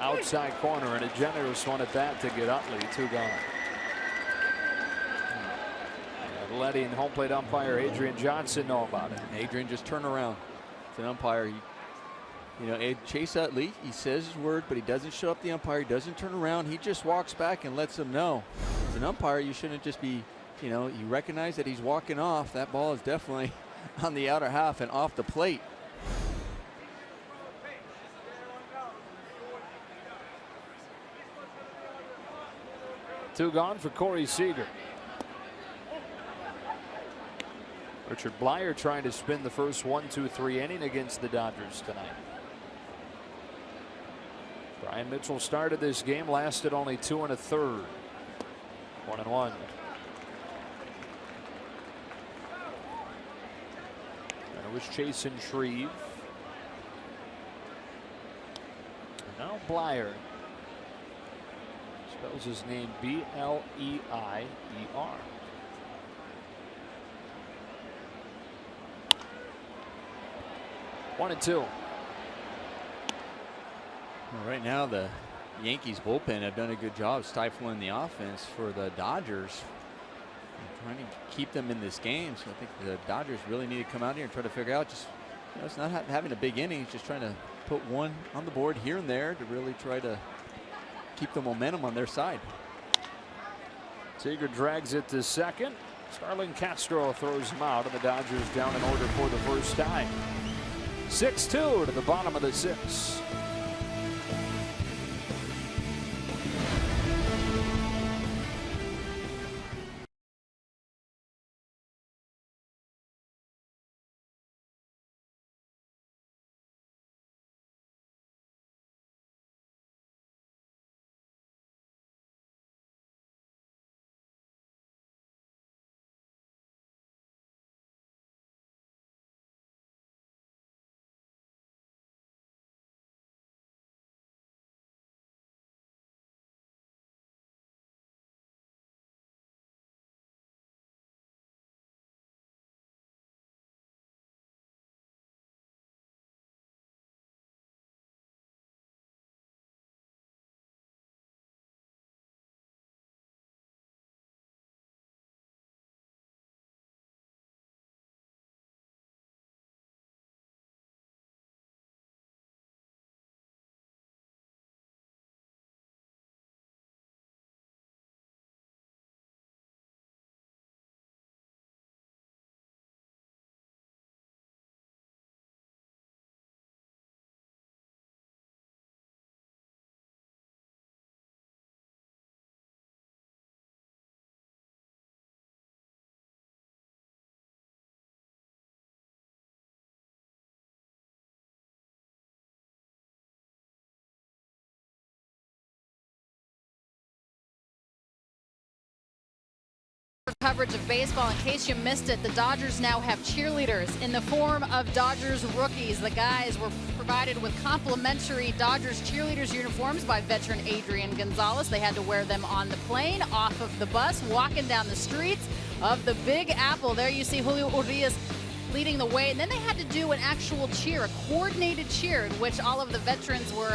Outside corner, and a generous one at that to get Utley. 2 gone. And letting home plate umpire Adrian Johnson know about it. Adrian, just turn around. It's an umpire. You know, Chase Utley, he says his word, but he doesn't show up the umpire. He doesn't turn around. He just walks back and lets him know. As an umpire, you shouldn't just be, you know, you recognize that he's walking off. That ball is definitely on the outer half and off the plate. Two gone for Corey Seager. Richard Blyer trying to spin the first 1-2-3 inning against the Dodgers tonight. Brian Mitchell started this game, lasted only 2 1/3. 1-1. And it was Chasen Shreve. And now Blyer. Spells his name Bleier. 1-2. Well, right now, the Yankees bullpen have done a good job stifling the offense for the Dodgers, trying to keep them in this game. So I think the Dodgers really need to come out here and try to figure out, just, you know, it's not having a big inning, it's just trying to put one on the board here and there to really try to keep the momentum on their side. Seager drags it to second. Starlin Castro throws him out, and the Dodgers down in order for the first time. 6-2 to the bottom of the 6th. Coverage of baseball. In case you missed it, the Dodgers now have cheerleaders in the form of Dodgers rookies. The guys were provided with complimentary Dodgers cheerleaders uniforms by veteran Adrian Gonzalez. They had to wear them on the plane, off of the bus, walking down the streets of the Big Apple. There you see Julio Urias leading the way, and then they had to do an actual cheer, a coordinated cheer, in which all of the veterans were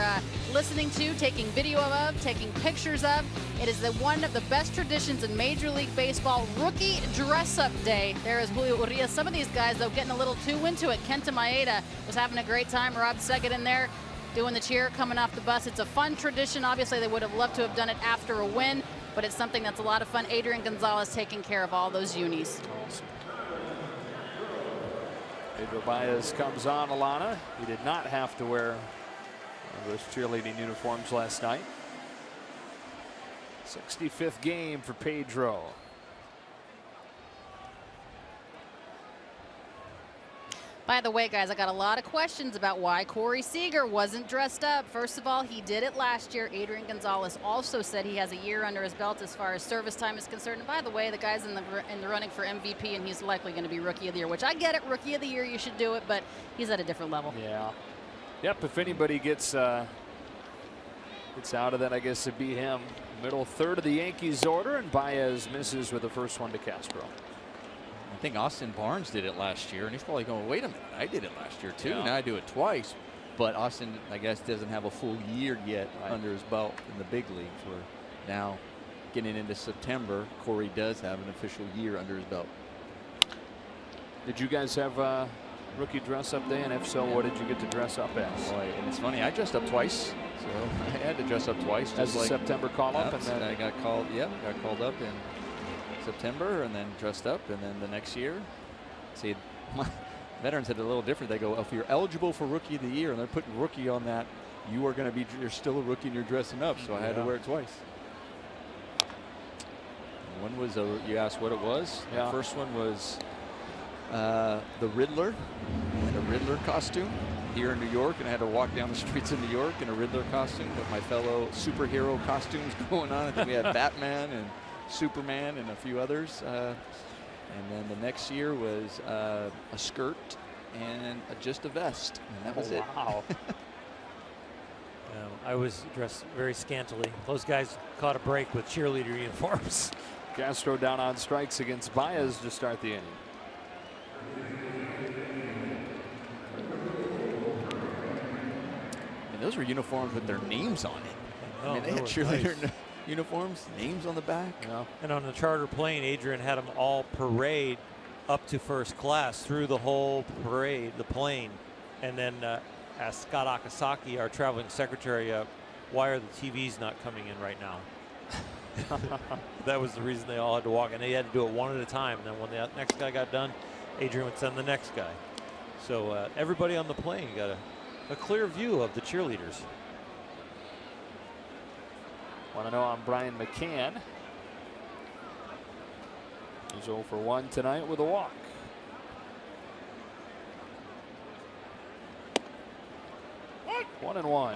listening to, taking video of, taking pictures of. It is one of the best traditions in Major League Baseball, rookie dress-up day. There is Julio Urias. Some of these guys, though, getting a little too into it. Kenta Maeda was having a great time. Rob Seged in there doing the cheer, coming off the bus. It's a fun tradition. Obviously, they would have loved to have done it after a win, but it's something that's a lot of fun. Adrian Gonzalez taking care of all those unis. Awesome. Pedro Baez comes on, Alana. He did not have to wear those cheerleading uniforms last night. 65th game for Pedro. By the way, guys, I got a lot of questions about why Corey Seager wasn't dressed up. First of all, he did it last year. Adrian Gonzalez also said he has a year under his belt as far as service time is concerned. And by the way, the guy's in the running for MVP, and he's likely going to be Rookie of the Year, which I get it. Rookie of the Year, you should do it, but he's at a different level. Yeah. Yep, if anybody gets out of that, I guess it'd be him. Middle third of the Yankees order, and Baez misses with the first one to Castro. I think Austin Barnes did it last year, and he's probably going, wait a minute, I did it last year too. Yeah. Now I do it twice. But Austin, I guess, doesn't have a full year yet under his belt in the big leagues, where now getting into September, Corey does have an official year under his belt. Did you guys have a rookie dress up day? And if so, what did you get to dress up as? Boy, and it's funny, I dressed up twice. So I had to dress up twice. As just a like September call-up? And then I got called, got called up in September and then dressed up, and then the next year. See, veterans had a little different. They go, if you're eligible for Rookie of the Year, and they're putting rookie on that, you are going to be, you're still a rookie and you're dressing up. So I had to wear it twice. One was, you asked what it was? Yeah. The first one was the Riddler, in a Riddler costume here in New York, and I had to walk down the streets of New York in a Riddler costume with my fellow superhero costumes going on. I think we had Batman and Superman and a few others. And then the next year was a skirt and just a vest, and that was it. Wow. I was dressed very scantily. Those guys caught a break with cheerleader uniforms. Castro down on strikes against Baez to start the inning. And those were uniforms with their names on it. I mean, they had cheerleader uniforms, names on the back. Yeah. And on the charter plane, Adrian had them all parade up to first class through the whole parade, the plane. And then asked Scott Akasaki, our traveling secretary, why are the TVs not coming in right now? That was the reason they all had to walk, and they had to do it one at a time. And then when the next guy got done, Adrian would send the next guy. So everybody on the plane got a clear view of the cheerleaders. Want to know on Brian McCann. He's 0 for 1 tonight with a walk. What? 1-1.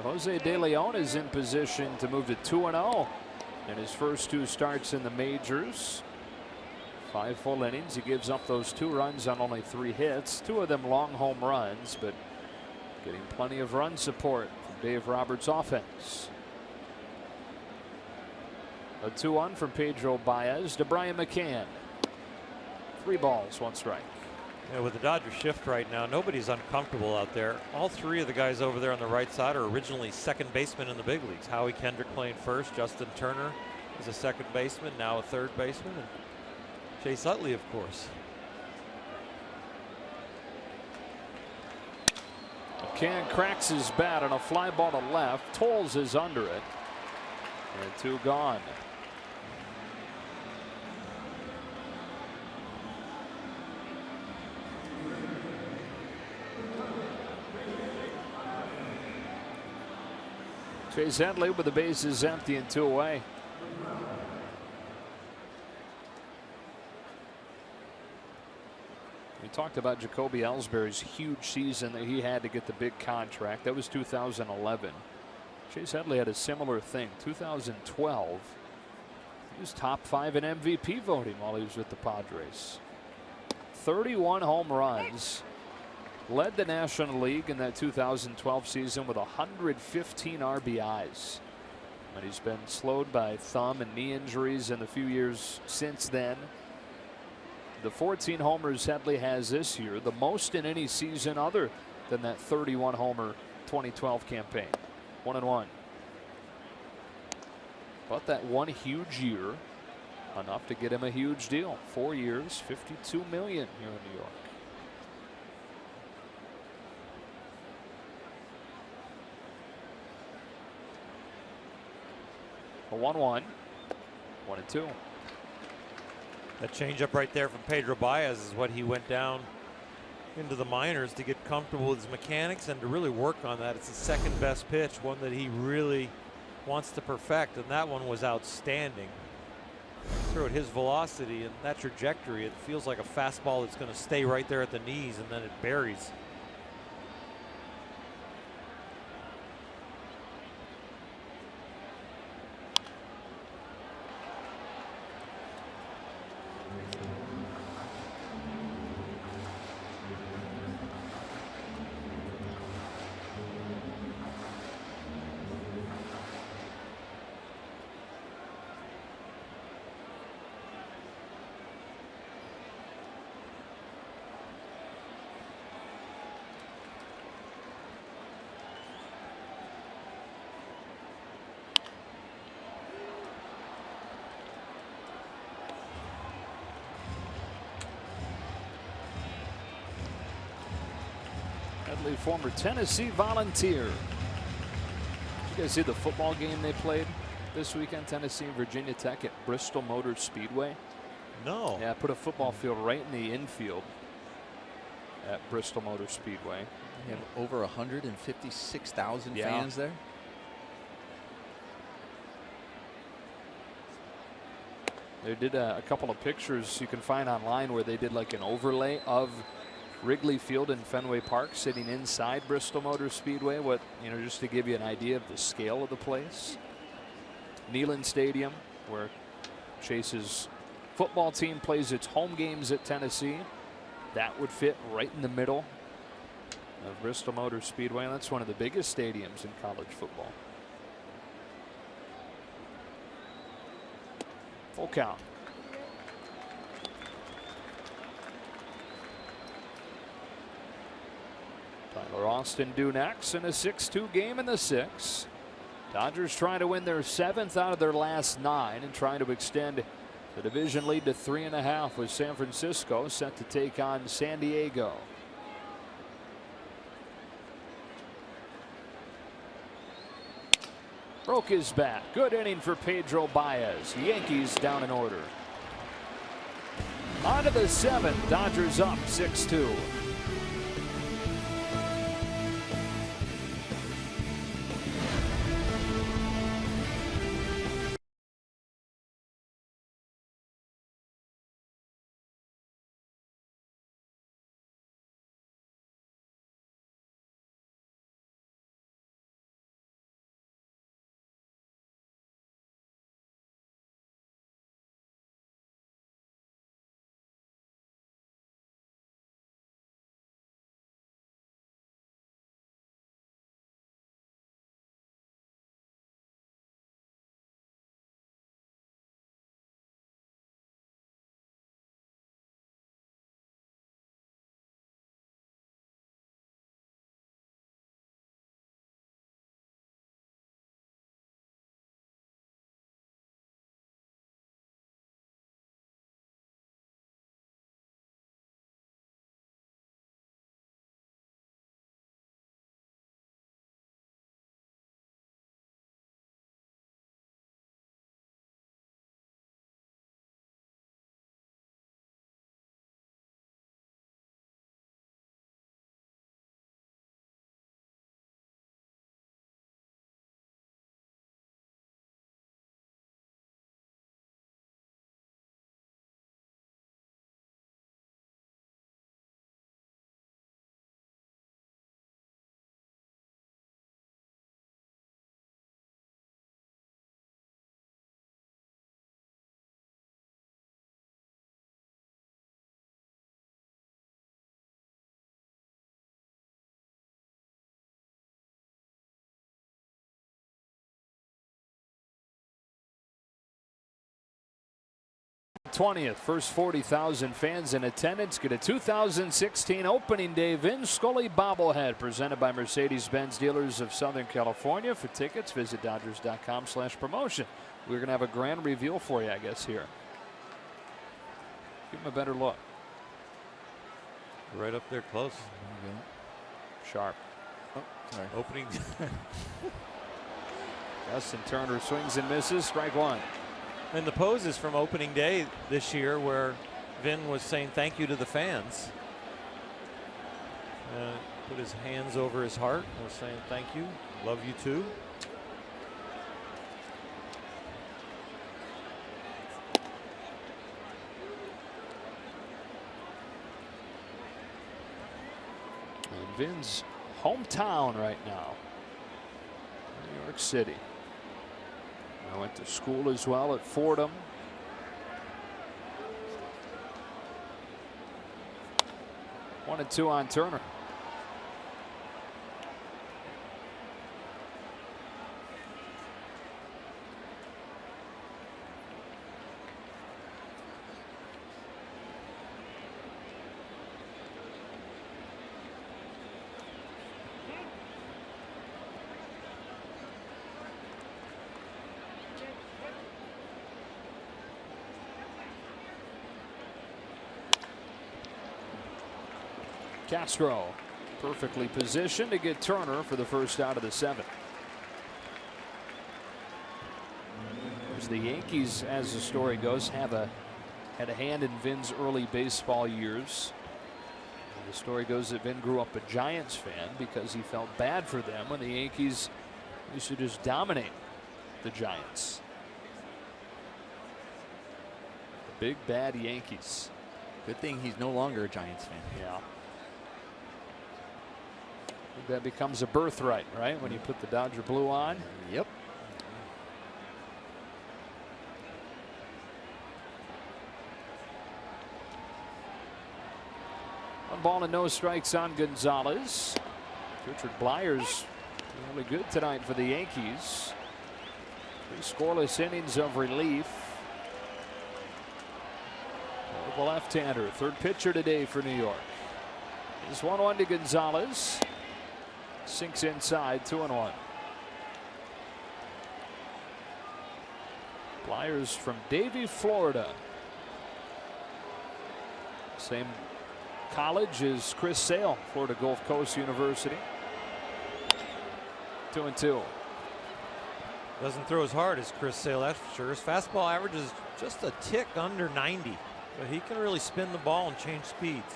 Jose De Leon is in position to move to 2-0 in his first 2 starts in the majors. 5 full innings. He gives up those 2 runs on only 3 hits, 2 of them long home runs, but getting plenty of run support from Dave Roberts' offense. A 2-1 from Pedro Baez to Brian McCann. 3 balls, 1 strike. Yeah, with the Dodgers shift right now, nobody's uncomfortable out there. All 3 of the guys over there on the right side are originally second basemen in the big leagues. Howie Kendrick playing first, Justin Turner is a second baseman, now a third baseman, and Chase Utley, of course. McCann cracks his bat on a fly ball to left. Tolles is under it. And 2 gone. Chase Headley with the bases empty and 2 away. We talked about Jacoby Ellsbury's huge season that he had to get the big contract. That was 2011. Chase Headley had a similar thing. 2012. He was top 5 in MVP voting while he was with the Padres. 31 home runs. Led the National League in that 2012 season with 115 RBIs. But he's been slowed by thumb and knee injuries in the few years since then. The 14 homers Headley has this year, the most in any season other than that 31 homer 2012 campaign. 1-1. But that one huge year, enough to get him a huge deal. 4 years, $52 million here in New York. A 1-1. 1-2. That changeup right there from Pedro Baez is what he went down into the minors to get comfortable with his mechanics and to really work on that. It's the second best pitch, one that he really wants to perfect, and that one was outstanding. Through at his velocity and that trajectory, it feels like a fastball that's going to stay right there at the knees, and then it buries. Headley, former Tennessee Volunteer. Did you guys see the football game they played this weekend? Tennessee and Virginia Tech at Bristol Motor Speedway. No. Yeah, put a football field right in the infield at Bristol Motor Speedway. They have over 156,000 fans there. They did a couple of pictures you can find online where they did like an overlay of Wrigley Field in Fenway Park sitting inside Bristol Motor Speedway. What, just to give you an idea of the scale of the place. Neyland Stadium, where Chase's football team plays its home games at Tennessee. That would fit right in the middle of Bristol Motor Speedway. That's one of the biggest stadiums in college football. Full count. Tyler Austin due next in a 6-2 game in the 6th. Dodgers trying to win their 7th out of their last 9 and trying to extend the division lead to 3.5 with San Francisco set to take on San Diego. Broke his bat. Good inning for Pedro Baez. Yankees down in order. On to the 7th. Dodgers up 6-2. at 20th. First 40,000 fans in attendance get a 2016 opening day Vin Scully bobblehead presented by Mercedes-Benz dealers of Southern California. For tickets, visit Dodgers.com/promotion. We're going to have a grand reveal for you, I guess, here. Give him a better look. Right up there close. Sharp. Oh, sorry. Opening. Justin Turner swings and misses. Strike one. And the pose is from opening day this year where Vin was saying thank you to the fans. Put his hands over his heart and was saying thank you. Love you too. And Vin's hometown right now, New York City. I went to school as well at Fordham. One and two on Turner. Castro perfectly positioned to get Turner for the first out of the 7th. As the Yankees, as the story goes, had a hand in Vin's early baseball years. The story goes that Vin grew up a Giants fan because he felt bad for them when the Yankees used to just dominate the Giants. The big bad Yankees. Good thing he's no longer a Giants fan. Yeah. That becomes a birthright, right? When you put the Dodger blue on. Yep. One ball and no strikes on Gonzalez. Richard Blyer's really good tonight for the Yankees. 3 scoreless innings of relief. The left-hander, third pitcher today for New York. It's 1-1 to Gonzalez. Sinks inside, 2-1. Blyer's from Davie, Florida. Same college as Chris Sale, Florida Gulf Coast University. 2-2. Doesn't throw as hard as Chris Sale, that's for sure. His fastball average is just a tick under 90, but he can really spin the ball and change speeds.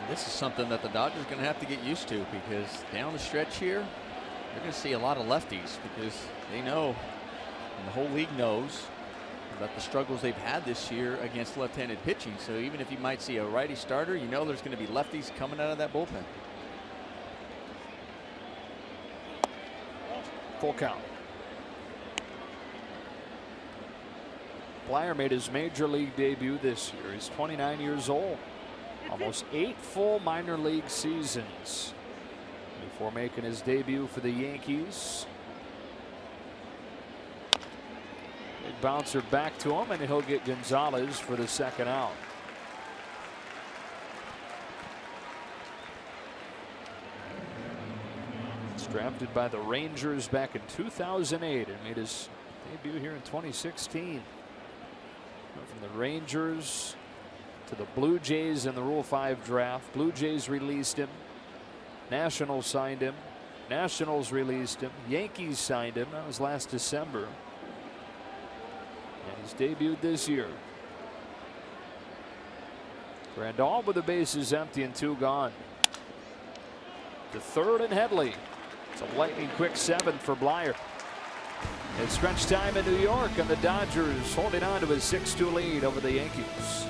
This is something that the Dodgers are going to have to get used to, because down the stretch here, they're going to see a lot of lefties, because they know, and the whole league knows, about the struggles they've had this year against left-handed pitching. So even if you might see a righty starter, you know there's going to be lefties coming out of that bullpen. Full count. Blyer made his major league debut this year. He's 29 years old. Almost 8 full minor league seasons before making his debut for the Yankees. Big bouncer back to him, and he'll get Gonzalez for the 2nd out. He's drafted by the Rangers back in 2008 and made his debut here in 2016. From the Rangers to the Blue Jays in the Rule 5 draft. Blue Jays released him. Nationals signed him. Nationals released him. Yankees signed him. That was last December. And he's debuted this year. Grandal with the bases empty and 2 gone. To third and Headley. It's a lightning quick 7th for Blyer. It's stretch time in New York, and the Dodgers holding on to a 6-2 lead over the Yankees.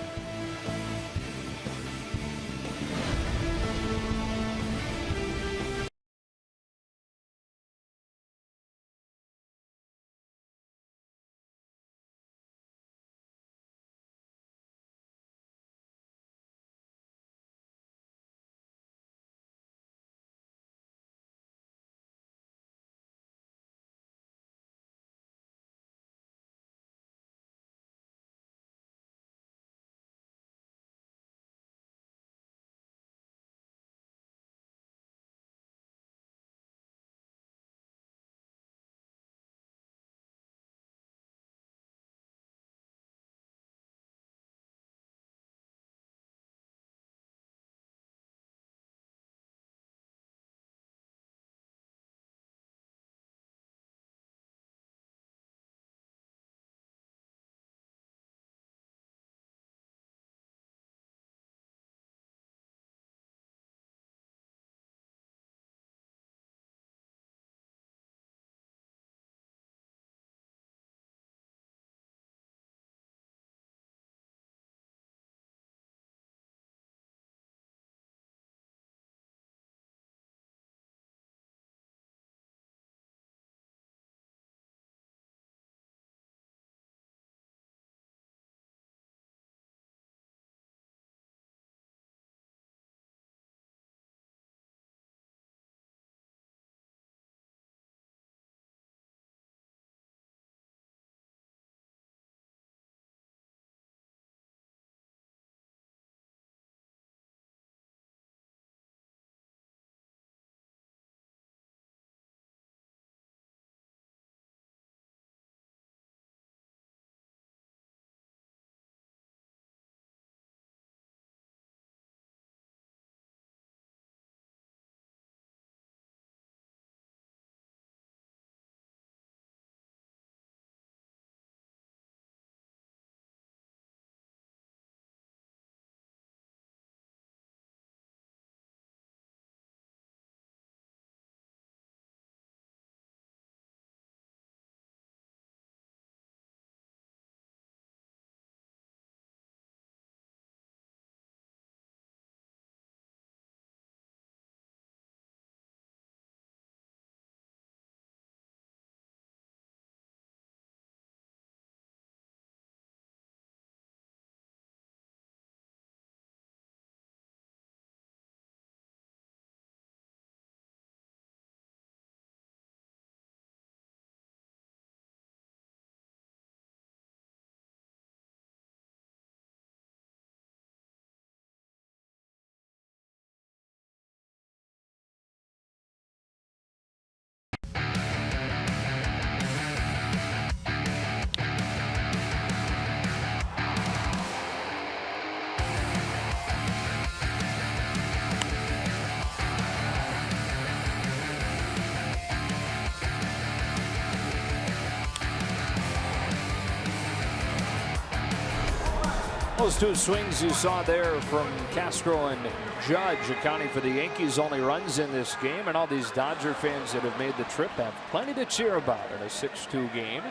Those two swings you saw there from Castro and Judge accounting for the Yankees' only runs in this game, and all these Dodger fans that have made the trip have plenty to cheer about in a 6-2 game.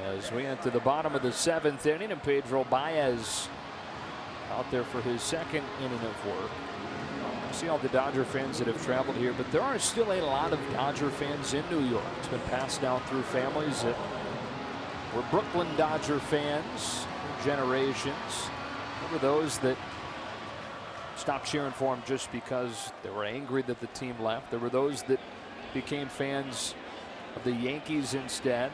As we enter the bottom of the 7th inning, and Pedro Baez out there for his 2nd inning of work. See all the Dodger fans that have traveled here, but there are still a lot of Dodger fans in New York. It's been passed down through families that were Brooklyn Dodger fans generations. There were those that stopped cheering for him just because they were angry that the team left. There were those that became fans of the Yankees instead.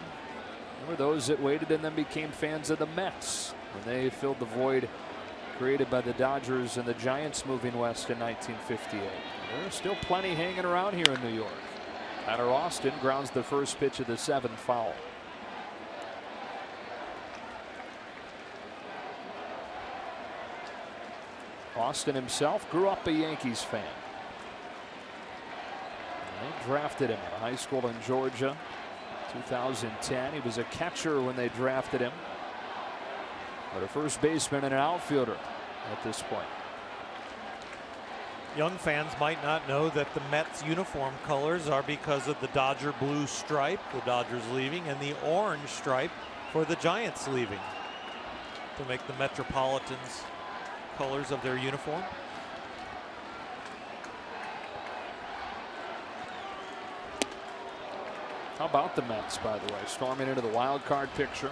There were those that waited and then became fans of the Mets when they filled the void created by the Dodgers and the Giants moving west in 1958. There's still plenty hanging around here in New York. Tyler Austin grounds the first pitch of the 7th foul. Austin himself grew up a Yankees fan. They drafted him out of high school in Georgia, 2010. He was a catcher when they drafted him, but a first baseman and an outfielder at this point. Young fans might not know that the Mets uniform colors are because of the Dodger blue stripe, the Dodgers leaving, and the orange stripe for the Giants leaving to make the Metropolitans colors of their uniform. How about the Mets, by the way, storming into the wild card picture?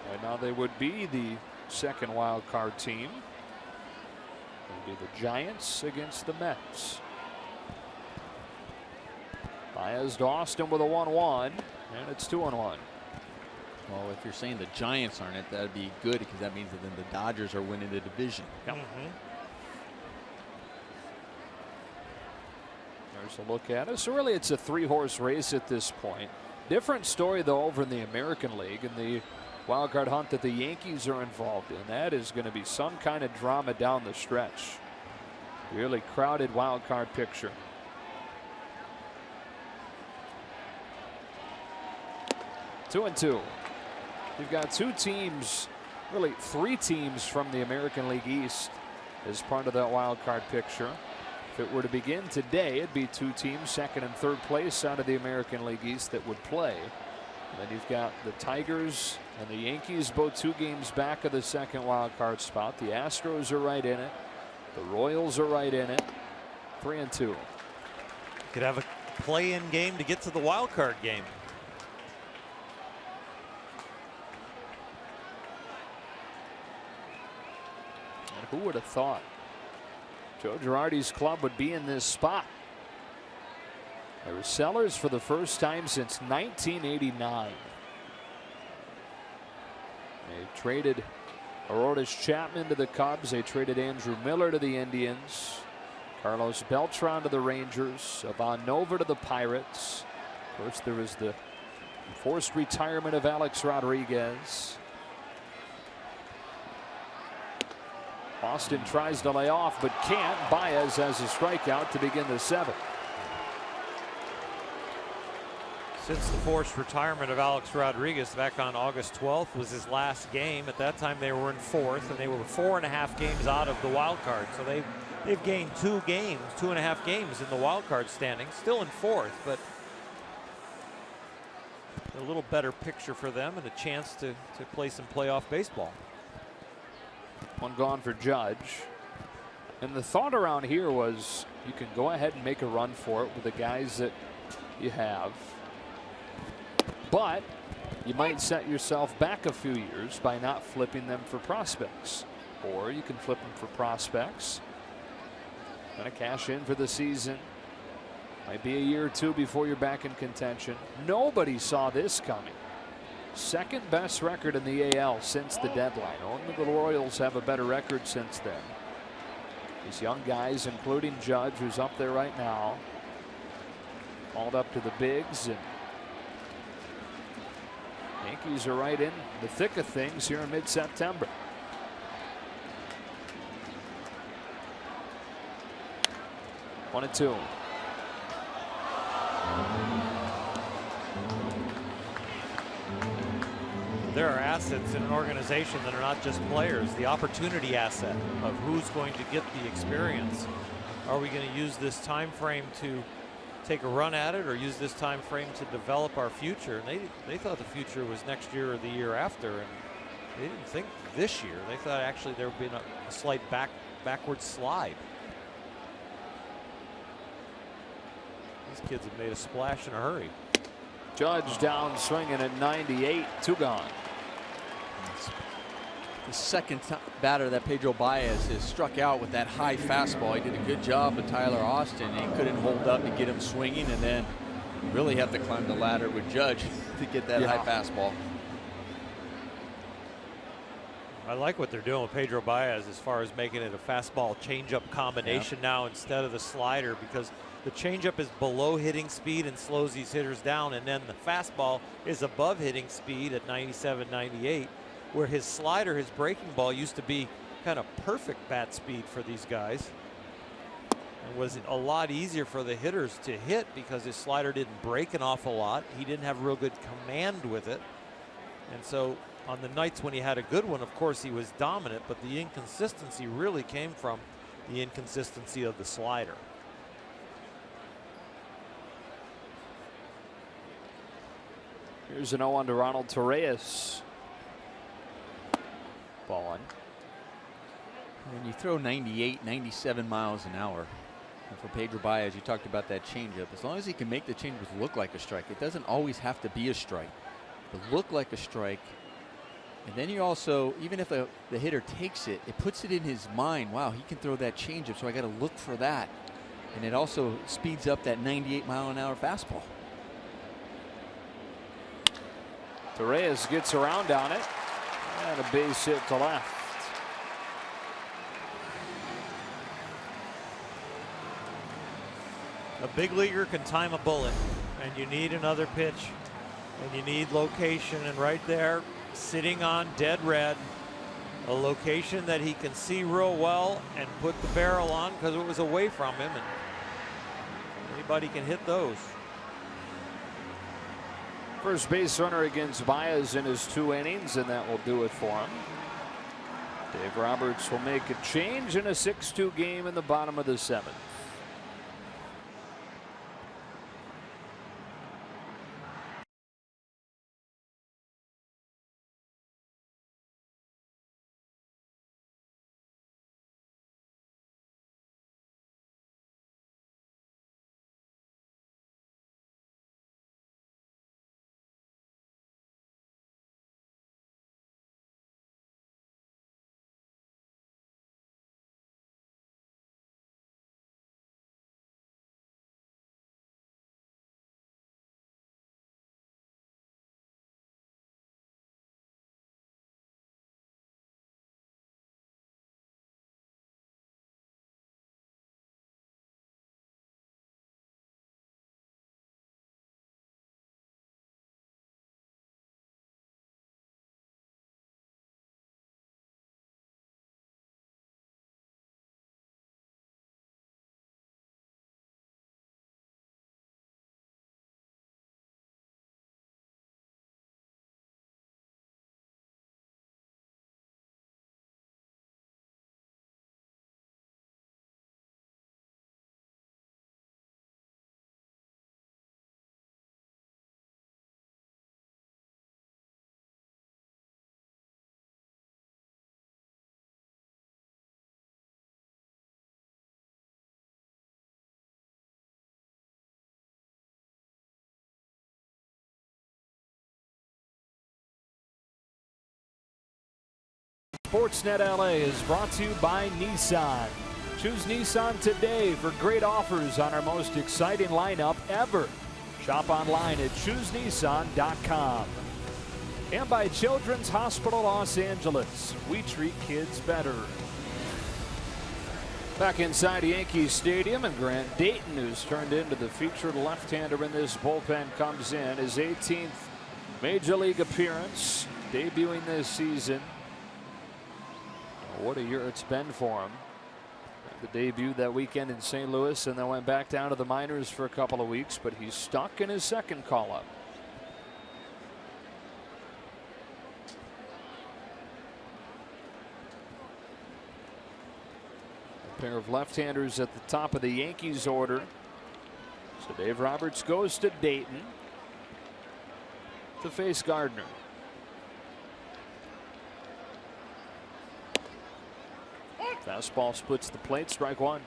Right now they would be the 2nd wild card team. It would be the Giants against the Mets. Baez to Austin with a 1-1, and it's 2-1. Well, if you're saying the Giants aren't it, that'd be good because that means that then the Dodgers are winning the division. Yep. There's a look at it. So really it's a 3-horse race at this point. Different story though over in the American League and the wild card hunt that the Yankees are involved in. That is going to be some kind of drama down the stretch. Really crowded wild card picture. Two and two. You've got 2 teams, really 3 teams from the American League East as part of that wild card picture. If it were to begin today, it'd be 2 teams, 2nd and 3rd place out of the American League East that would play. And then you've got the Tigers and the Yankees, both 2 games back of the 2nd wild card spot. The Astros are right in it. The Royals are right in it. 3 and 2. Could have a play-in game to get to the wild card game. Who would have thought Joe Girardi's club would be in this spot? They were sellers for the first time since 1989. They traded Aroldis Chapman to the Cubs. They traded Andrew Miller to the Indians. Carlos Beltran to the Rangers. Ivan Nova to the Pirates. First there was the forced retirement of Alex Rodriguez. Austin tries to lay off but can't. Baez has a strikeout to begin the 7th. Since the forced retirement of Alex Rodriguez back on August 12th was his last game. At that time they were in 4th and they were 4.5 games out of the wild card. So they've gained 2.5 games in the wild card standings. Still in 4th, but a little better picture for them and a chance to play some playoff baseball. One gone for Judge. And the thought around here was you can go ahead and make a run for it with the guys that you have. But you might set yourself back a few years by not flipping them for prospects. Or you can flip them for prospects. Going to cash in for the season. Might be a year or 2 before you're back in contention. Nobody saw this coming. 2nd best record in the AL since the deadline. Only the Royals have a better record since then. These young guys, including Judge, who's up there right now, called up to the bigs, and Yankees are right in the thick of things here in mid-September. One and two. There are assets in an organization that are not just players. The opportunity asset of who's going to get the experience. Are we going to use this time frame to take a run at it, or use this time frame to develop our future? And they thought the future was next year or the year after, and they didn't think this year. They thought actually there would be a slight backward slide. These kids have made a splash in a hurry. Judge down swinging at 98, 2 gone. The second batter that Pedro Baez has struck out with that high fastball. He did a good job with Tyler Austin. He couldn't hold up to get him swinging, and then really have to climb the ladder with Judge to get that high fastball. I like what they're doing with Pedro Baez as far as making it a fastball changeup combination now instead of the slider, because the changeup is below hitting speed and slows these hitters down, and then the fastball is above hitting speed at 97, 98, where his slider, his breaking ball, used to be kind of perfect bat speed for these guys. It was a lot easier for the hitters to hit because his slider didn't break an awful lot. He didn't have real good command with it. And so on the nights when he had a good one, of course, he was dominant, but the inconsistency really came from the inconsistency of the slider. Here's an 0-1 to Ronald Torreyes. Ball on. When you throw 98, 97 miles an hour, and for Pedro Baez, you talked about that changeup. As long as he can make the changeup look like a strike, it doesn't always have to be a strike, but look like a strike. And then you also, even if the hitter takes it, it puts it in his mind, wow, he can throw that changeup, so I got to look for that. And it also speeds up that 98-mile-an-hour fastball. Torreyes gets around on it, and a base hit to left. A big leaguer can time a bullet, and you need another pitch, and you need location, and right there, sitting on dead red, a location that he can see real well and put the barrel on because it was away from him, and anybody can hit those. First base runner against Baez in his 2 innings, and that will do it for him. Dave Roberts will make a change in a 6-2 game in the bottom of the 7th. Sportsnet LA is brought to you by Nissan. Choose Nissan today for great offers on our most exciting lineup ever. Shop online at choosenissan.com. And by Children's Hospital Los Angeles. We treat kids better. Back inside Yankee Stadium, and Grant Dayton, who's turned into the featured left-hander in this bullpen, comes in his 18th Major League appearance, debuting this season. What a year it's been for him. the debut that weekend in St. Louis and then went back down to the minors for a couple of weeks, but he's stuck in his second call-up. A pair of left-handers at the top of the Yankees order. So Dave Roberts goes to Dayton to face Gardner. Fastball splits the plate, strike one.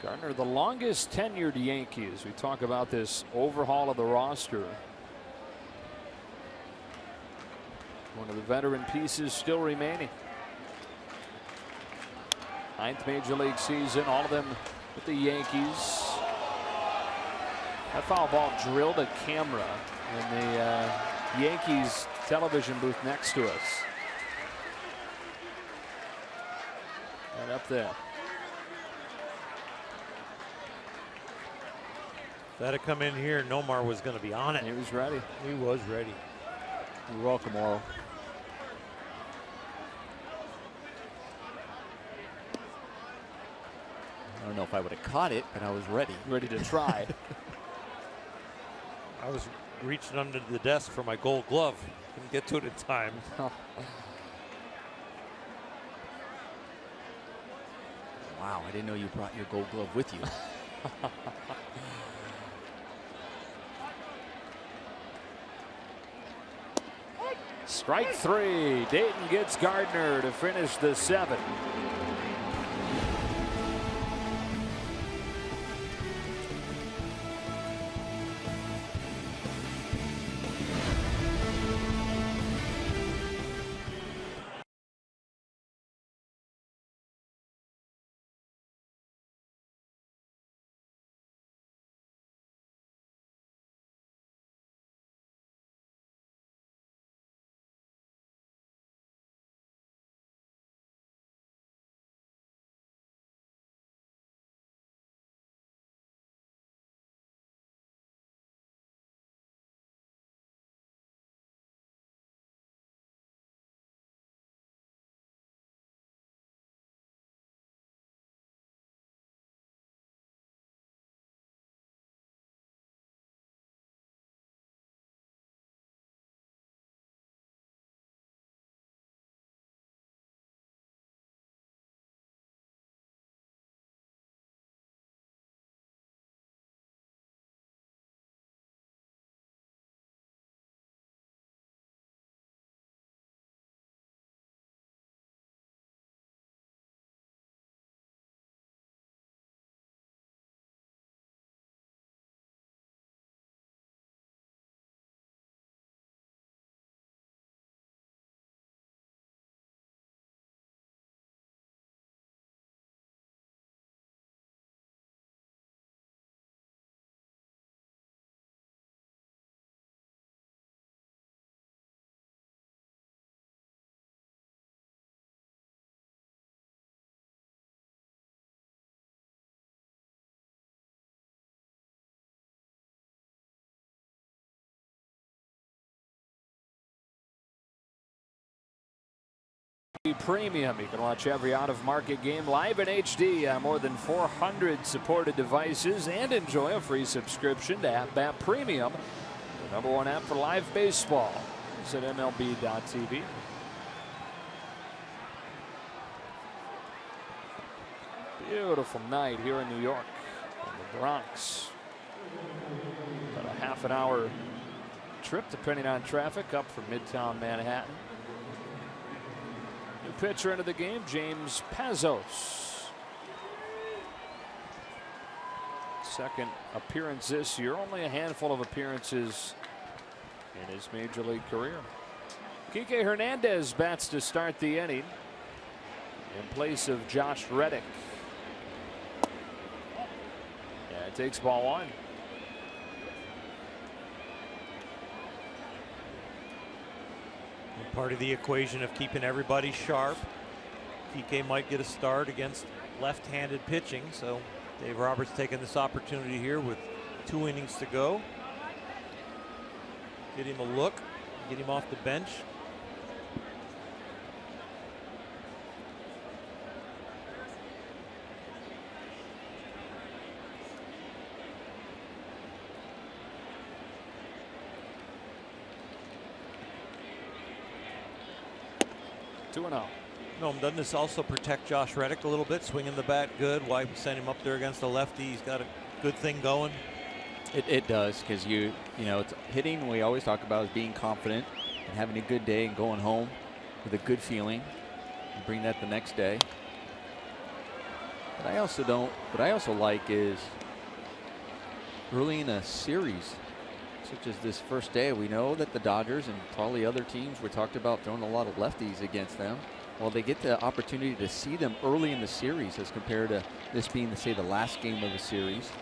Gardner, the longest tenured Yankee, as we talk about this overhaul of the roster. One of the veteran pieces still remaining. 9th major league season, all of them with the Yankees. That foul ball drilled a camera in the Yankees television booth next to us. Right up there. If that had come in here, Nomar was going to be on it. He was ready. He was ready. You're welcome, Oral. I don't know if I would have caught it, but I was ready. Ready to try. I was reaching under the desk for my gold glove. Couldn't get to it in time. Wow, I didn't know you brought your gold glove with you. Strike three. Dayton gets Gardner to finish the 7th. Premium. You can watch every out-of-market game live in HD on more than 400 supported devices and enjoy a free subscription to AppBat Premium, the #1 app for live baseball. Visit MLB.tv. Beautiful night here in New York, in the Bronx. About a half an hour trip, depending on traffic, up from Midtown Manhattan. New pitcher into the game, James Pazos. Second appearance this year, only a handful of appearances in his major league career. Kike Hernandez bats to start the inning. in place of Josh Reddick. Yeah, it takes ball 1. And part of the equation of keeping everybody sharp. PK might get a start against left-handed pitching, so Dave Roberts taking this opportunity here with 2 innings to go. Get him a look, get him off the bench. No, doesn't this also protect Josh Reddick a little bit? Swinging the bat good. Why send him up there against a lefty? He's got a good thing going. It does, because you know, it's hitting. We always talk about is being confident and having a good day and going home with a good feeling. And bring that the next day. But I also don't. What I also like is early in a series, such as this first day, we know that the Dodgers and probably other teams, we talked about throwing a lot of lefties against them. Well, they get the opportunity to see them early in the series as compared to this being, say, the last game of the series.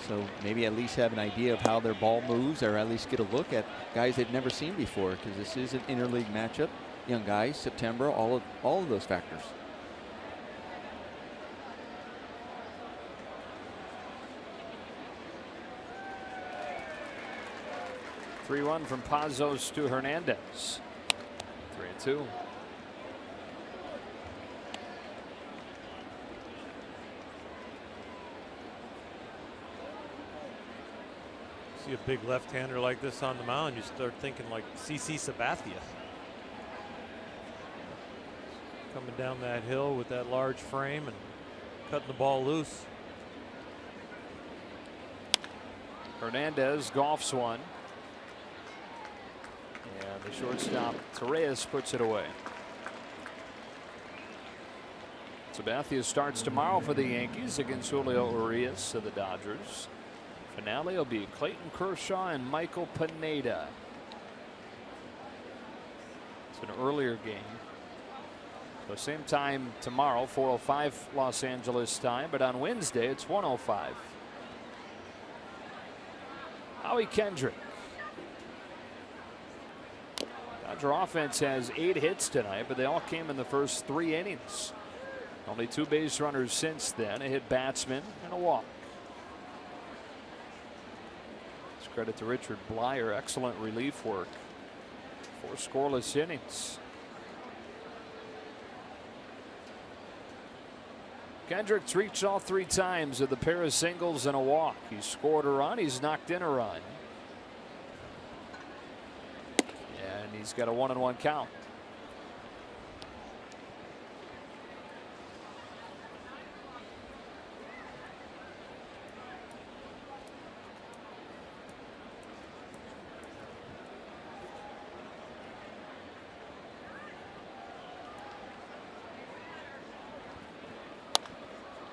So maybe at least have an idea of how their ball moves, or at least get a look at guys they've never seen before, because this is an interleague matchup. Young guys, September, all of those factors. Three run from Pazos to Hernandez. 3-2. See a big left-hander like this on the mound, you start thinking like CC Sabathia. Coming down that hill with that large frame and cutting the ball loose. Hernandez golfs one. And the shortstop, Torres, puts it away. Sabathia starts tomorrow for the Yankees against Julio Urias of the Dodgers. Finale will be Clayton Kershaw and Michael Pineda. It's an earlier game. So same time tomorrow, 4:05 Los Angeles time, but on Wednesday it's 1:05. Howie Kendrick. Dodger offense has 8 hits tonight, but they all came in the first 3 innings. Only 2 base runners since then, a hit batsman and a walk. Credit to Richard Blyer, excellent relief work. 4 scoreless innings. Kendrick's reached all 3 times with a pair of singles and a walk. He's scored a run, he's knocked in a run. And he's got a 1-1 count.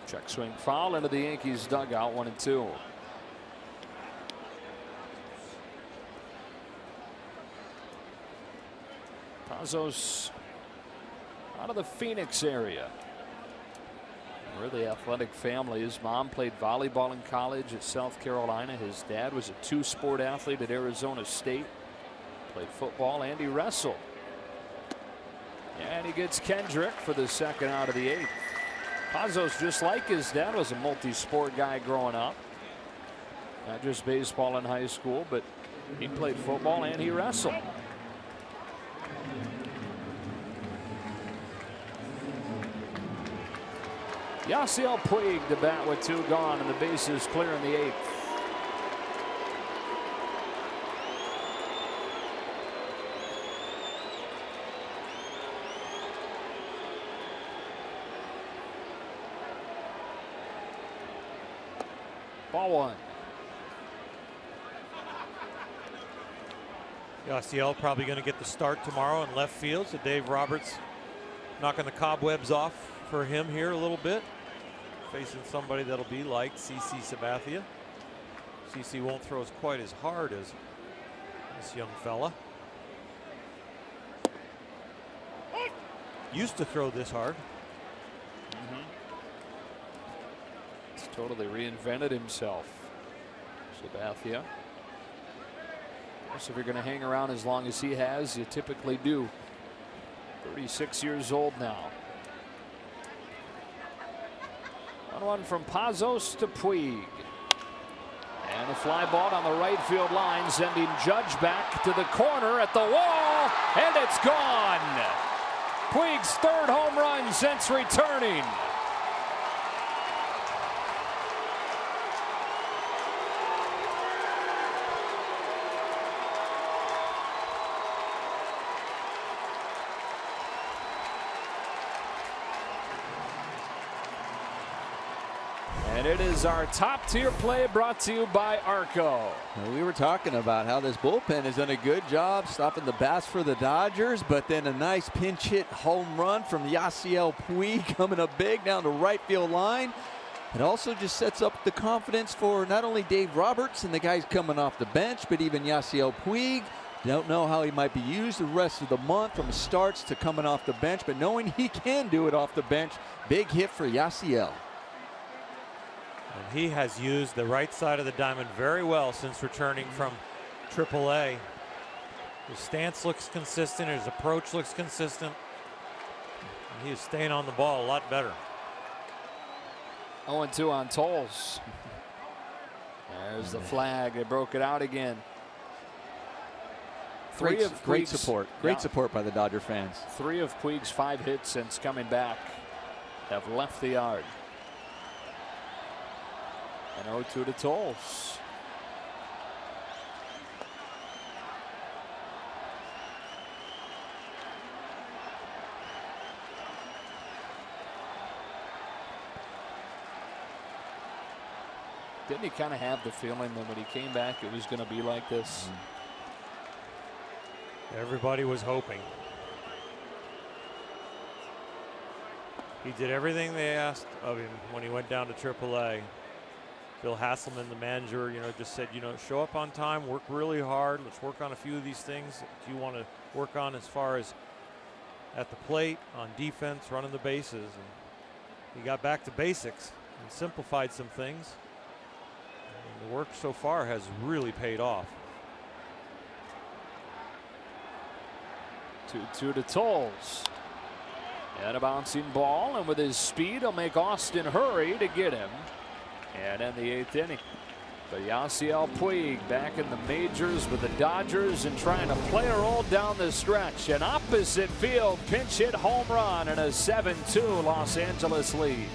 Check swing foul into the Yankees dugout, 1-2. Pazos out of the Phoenix area. Really athletic family. His mom played volleyball in college at South Carolina. His dad was a 2-sport athlete at Arizona State. Played football and he wrestled. And he gets Kendrick for the second out of the 8th. Pazos, just like his dad, was a multi-sport guy growing up. Not just baseball in high school, but he played football and he wrestled. Yasiel Puig to bat with 2 gone, and the bases clear in the 8th. Ball 1. Yasiel probably going to get the start tomorrow in left field, so Dave Roberts knocking the cobwebs off for him here a little bit. Facing somebody that'll be like CC Sabathia. CC won't throw quite as hard as this young fella. Used to throw this hard. He's totally reinvented himself. Sabathia. So if you're going to hang around as long as he has, you typically do. 36 years old now. 1-1 from Pazos to Puig. And a fly ball on the right field line, sending Judge back to the corner at the wall, and it's gone. Puig's third home run since returning. And it is our top tier play brought to you by Arco. We were talking about how this bullpen has done a good job stopping the bats for the Dodgers, but then a nice pinch hit home run from Yasiel Puig coming up big down the right field line. It also just sets up the confidence for not only Dave Roberts and the guys coming off the bench, but even Yasiel Puig. Don't know how he might be used the rest of the month from starts to coming off the bench, but knowing he can do it off the bench, big hit for Yasiel. And he has used the right side of the diamond very well since returning from AAA. His stance looks consistent. His approach looks consistent. And he is staying on the ball a lot better. 0-2 on Tolles. There's the flag. They broke it out again. Great support. Great support by the Dodger fans. 3 of Puig's 5 hits since coming back have left the yard. And 0-2 to Tolles. Didn't he kind of have the feeling that when he came back it was going to be like this? Everybody was hoping. He did everything they asked of him when he went down to AAA. Bill Hasselman, the manager, just said, show up on time, work really hard. Let's work on a few of these things that you want to work on as far as at the plate, on defense, running the bases. And he got back to basics and simplified some things. And the work so far has really paid off. 2-2 to Tolles. And a bouncing ball, and with his speed, he'll make Austin hurry to get him. And in the 8th inning. But Yasiel Puig back in the majors with the Dodgers and trying to play a role down the stretch. An opposite field pinch hit home run and a 7-2 Los Angeles lead.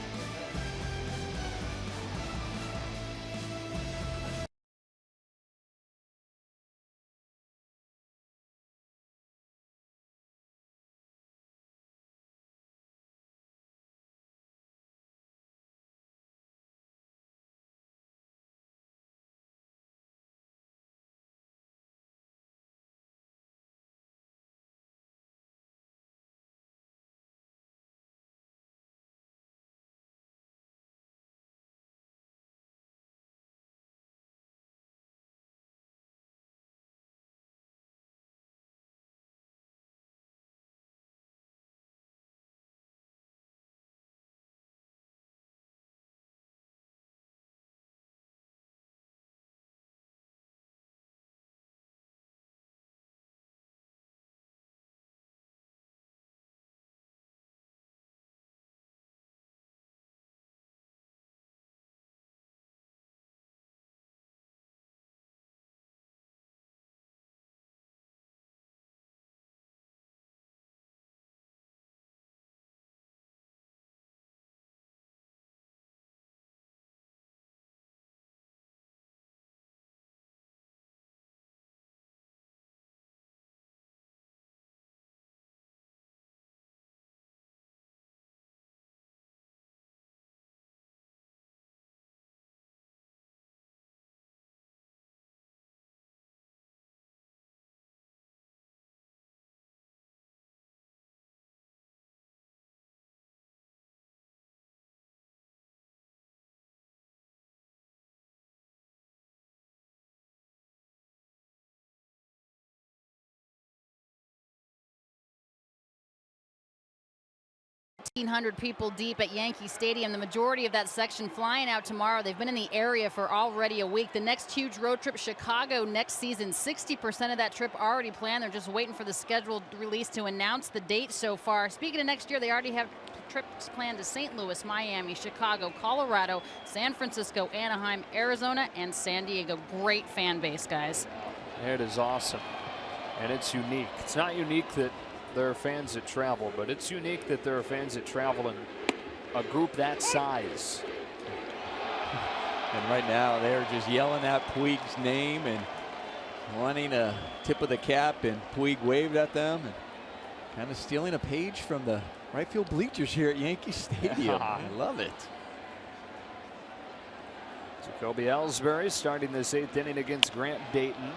1,400 people deep at Yankee Stadium. The majority of that section flying out tomorrow. They've been in the area for already a week. The next huge road trip, Chicago next season. 60% of that trip already planned. They're just waiting for the scheduled release to announce the date so far. Speaking of next year, they already have trips planned to St. Louis, Miami, Chicago, Colorado, San Francisco, Anaheim, Arizona, and San Diego. Great fan base, guys. It is awesome. And it's unique. It's not unique that there are fans that travel, but it's unique that there are fans that travel in a group that size. And right now they're just yelling at Puig's name and wanting a tip of the cap, and Puig waved at them and kind of stealing a page from the right field bleachers here at Yankee Stadium. I love it. Jacoby Ellsbury starting this 8th inning against Grant Dayton.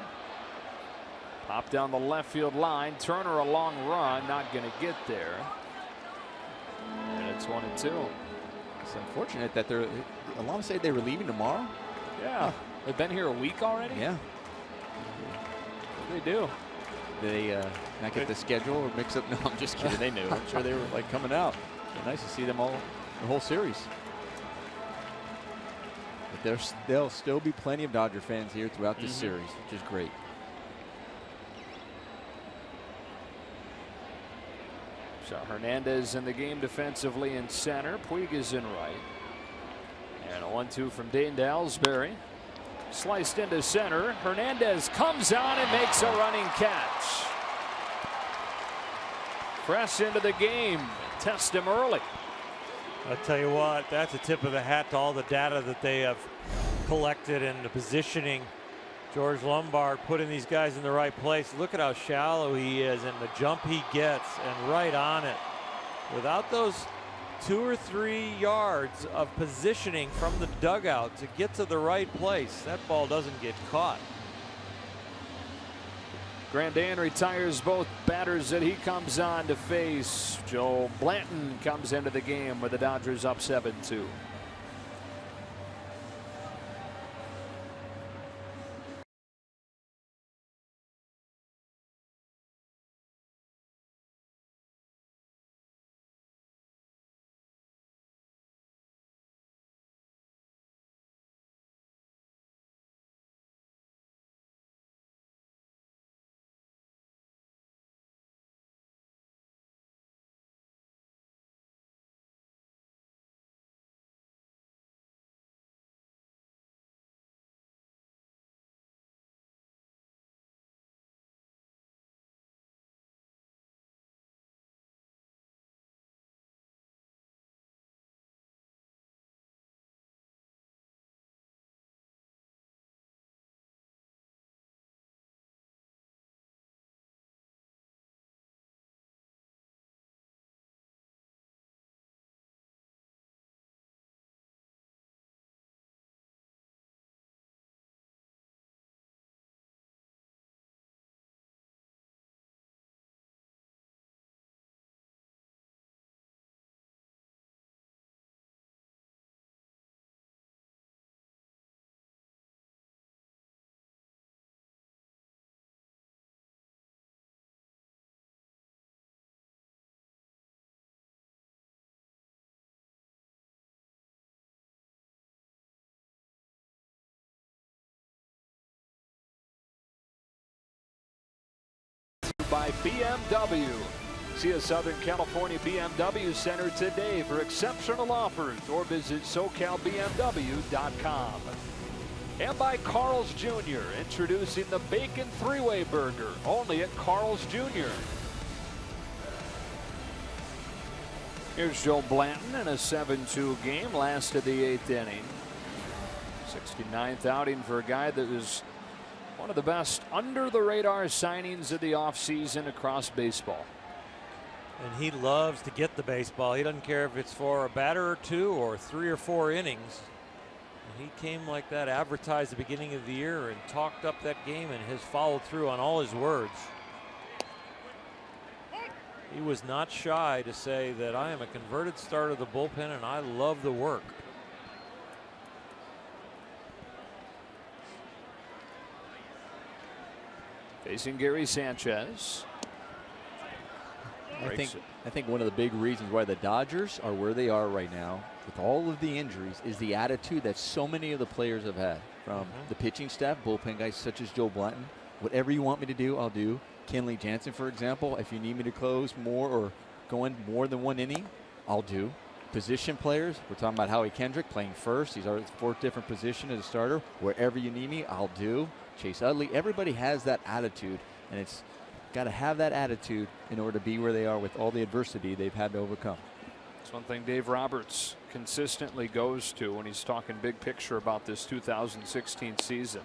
Pop down the left field line. Turner a long run, not going to get there. And it's 1-2. It's unfortunate that they're. Alum say they were leaving tomorrow. Yeah, they've been here a week already. Yeah, they do. They not get the schedule or mix up? No, I'm just kidding. They knew. I'm sure they were like coming out. It's nice to see them all the whole series. But there'll still be plenty of Dodger fans here throughout this series, which is great. So Hernandez in the game defensively in center. Puig is in right. And a 1-2 from Dayton to Ellsbury. Sliced into center. Hernandez comes on and makes a running catch. Fresh into the game. Test him early. I'll tell you what, that's a tip of the hat to all the data that they have collected and the positioning. George Lombard putting these guys in the right place. Look at how shallow he is and the jump he gets, and right on it. Without those 2 or 3 yards of positioning from the dugout to get to the right place, that ball doesn't get caught. Grandin retires both batters that he comes on to face. Joe Blanton comes into the game with the Dodgers up 7-2. By BMW. See a Southern California BMW Center today for exceptional offers, or visit SoCalBMW.com. And by Carl's Jr., introducing the Bacon 3-Way Burger, only at Carl's Jr. Here's Joe Blanton in a 7-2 game, last of the 8th inning. 69th outing for a guy that was one of the best under-the-radar signings of the offseason across baseball. And he loves to get the baseball. He doesn't care if it's for a batter or 2 or 3 or 4 innings. And he came like that, advertised at the beginning of the year, and talked up that game and has followed through on all his words. He was not shy to say that I am a converted starter of the bullpen and I love the work. Facing Gary Sanchez. I think I think one of the big reasons why the Dodgers are where they are right now, with all of the injuries, is the attitude that so many of the players have had. From the pitching staff, bullpen guys such as Joe Blanton. Whatever you want me to do, I'll do. Kenley Jansen, for example, if you need me to close more or go in more than one inning, I'll do. Position players, we're talking about Howie Kendrick playing first. He's already 4 different position as a starter. Wherever you need me, I'll do. Chase Utley, everybody has that attitude, and it's got to have that attitude in order to be where they are with all the adversity they've had to overcome. It's one thing Dave Roberts consistently goes to when he's talking big picture about this 2016 season.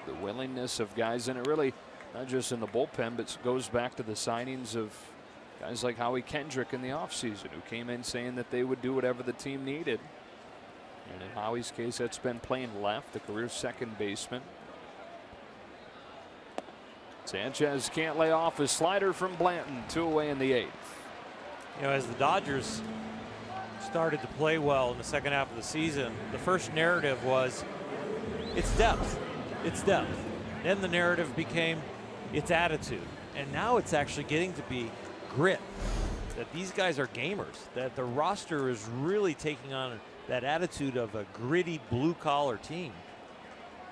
The willingness of guys, and it really not just in the bullpen, but it goes back to the signings of guys like Howie Kendrick in the offseason, who came in saying that they would do whatever the team needed. And in Howie's case, that's been playing left, the career second baseman. Sanchez can't lay off his slider from Blanton, 2 away in the 8th. You know, as the Dodgers started to play well in the second half of the season, the first narrative was it's depth. It's depth. Then the narrative became it's attitude. And now it's actually getting to be grit. That these guys are gamers. That the roster is really taking on that attitude of a gritty blue-collar team.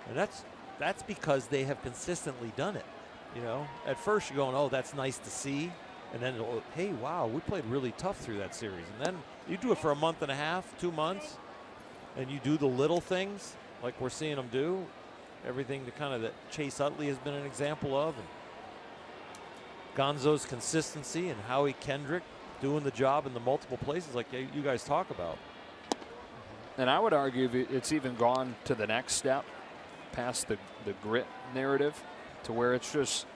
And that's because they have consistently done it. You know, at first you're going, oh, that's nice to see. And then, oh, hey, wow, we played really tough through that series. And then you do it for a month and a half, 2 months, and you do the little things like we're seeing them do. Everything that Chase Utley has been an example of. And Gonzo's consistency and Howie Kendrick doing the job in the multiple places like you guys talk about. And I would argue it's even gone to the next step past the grit narrative to where it's just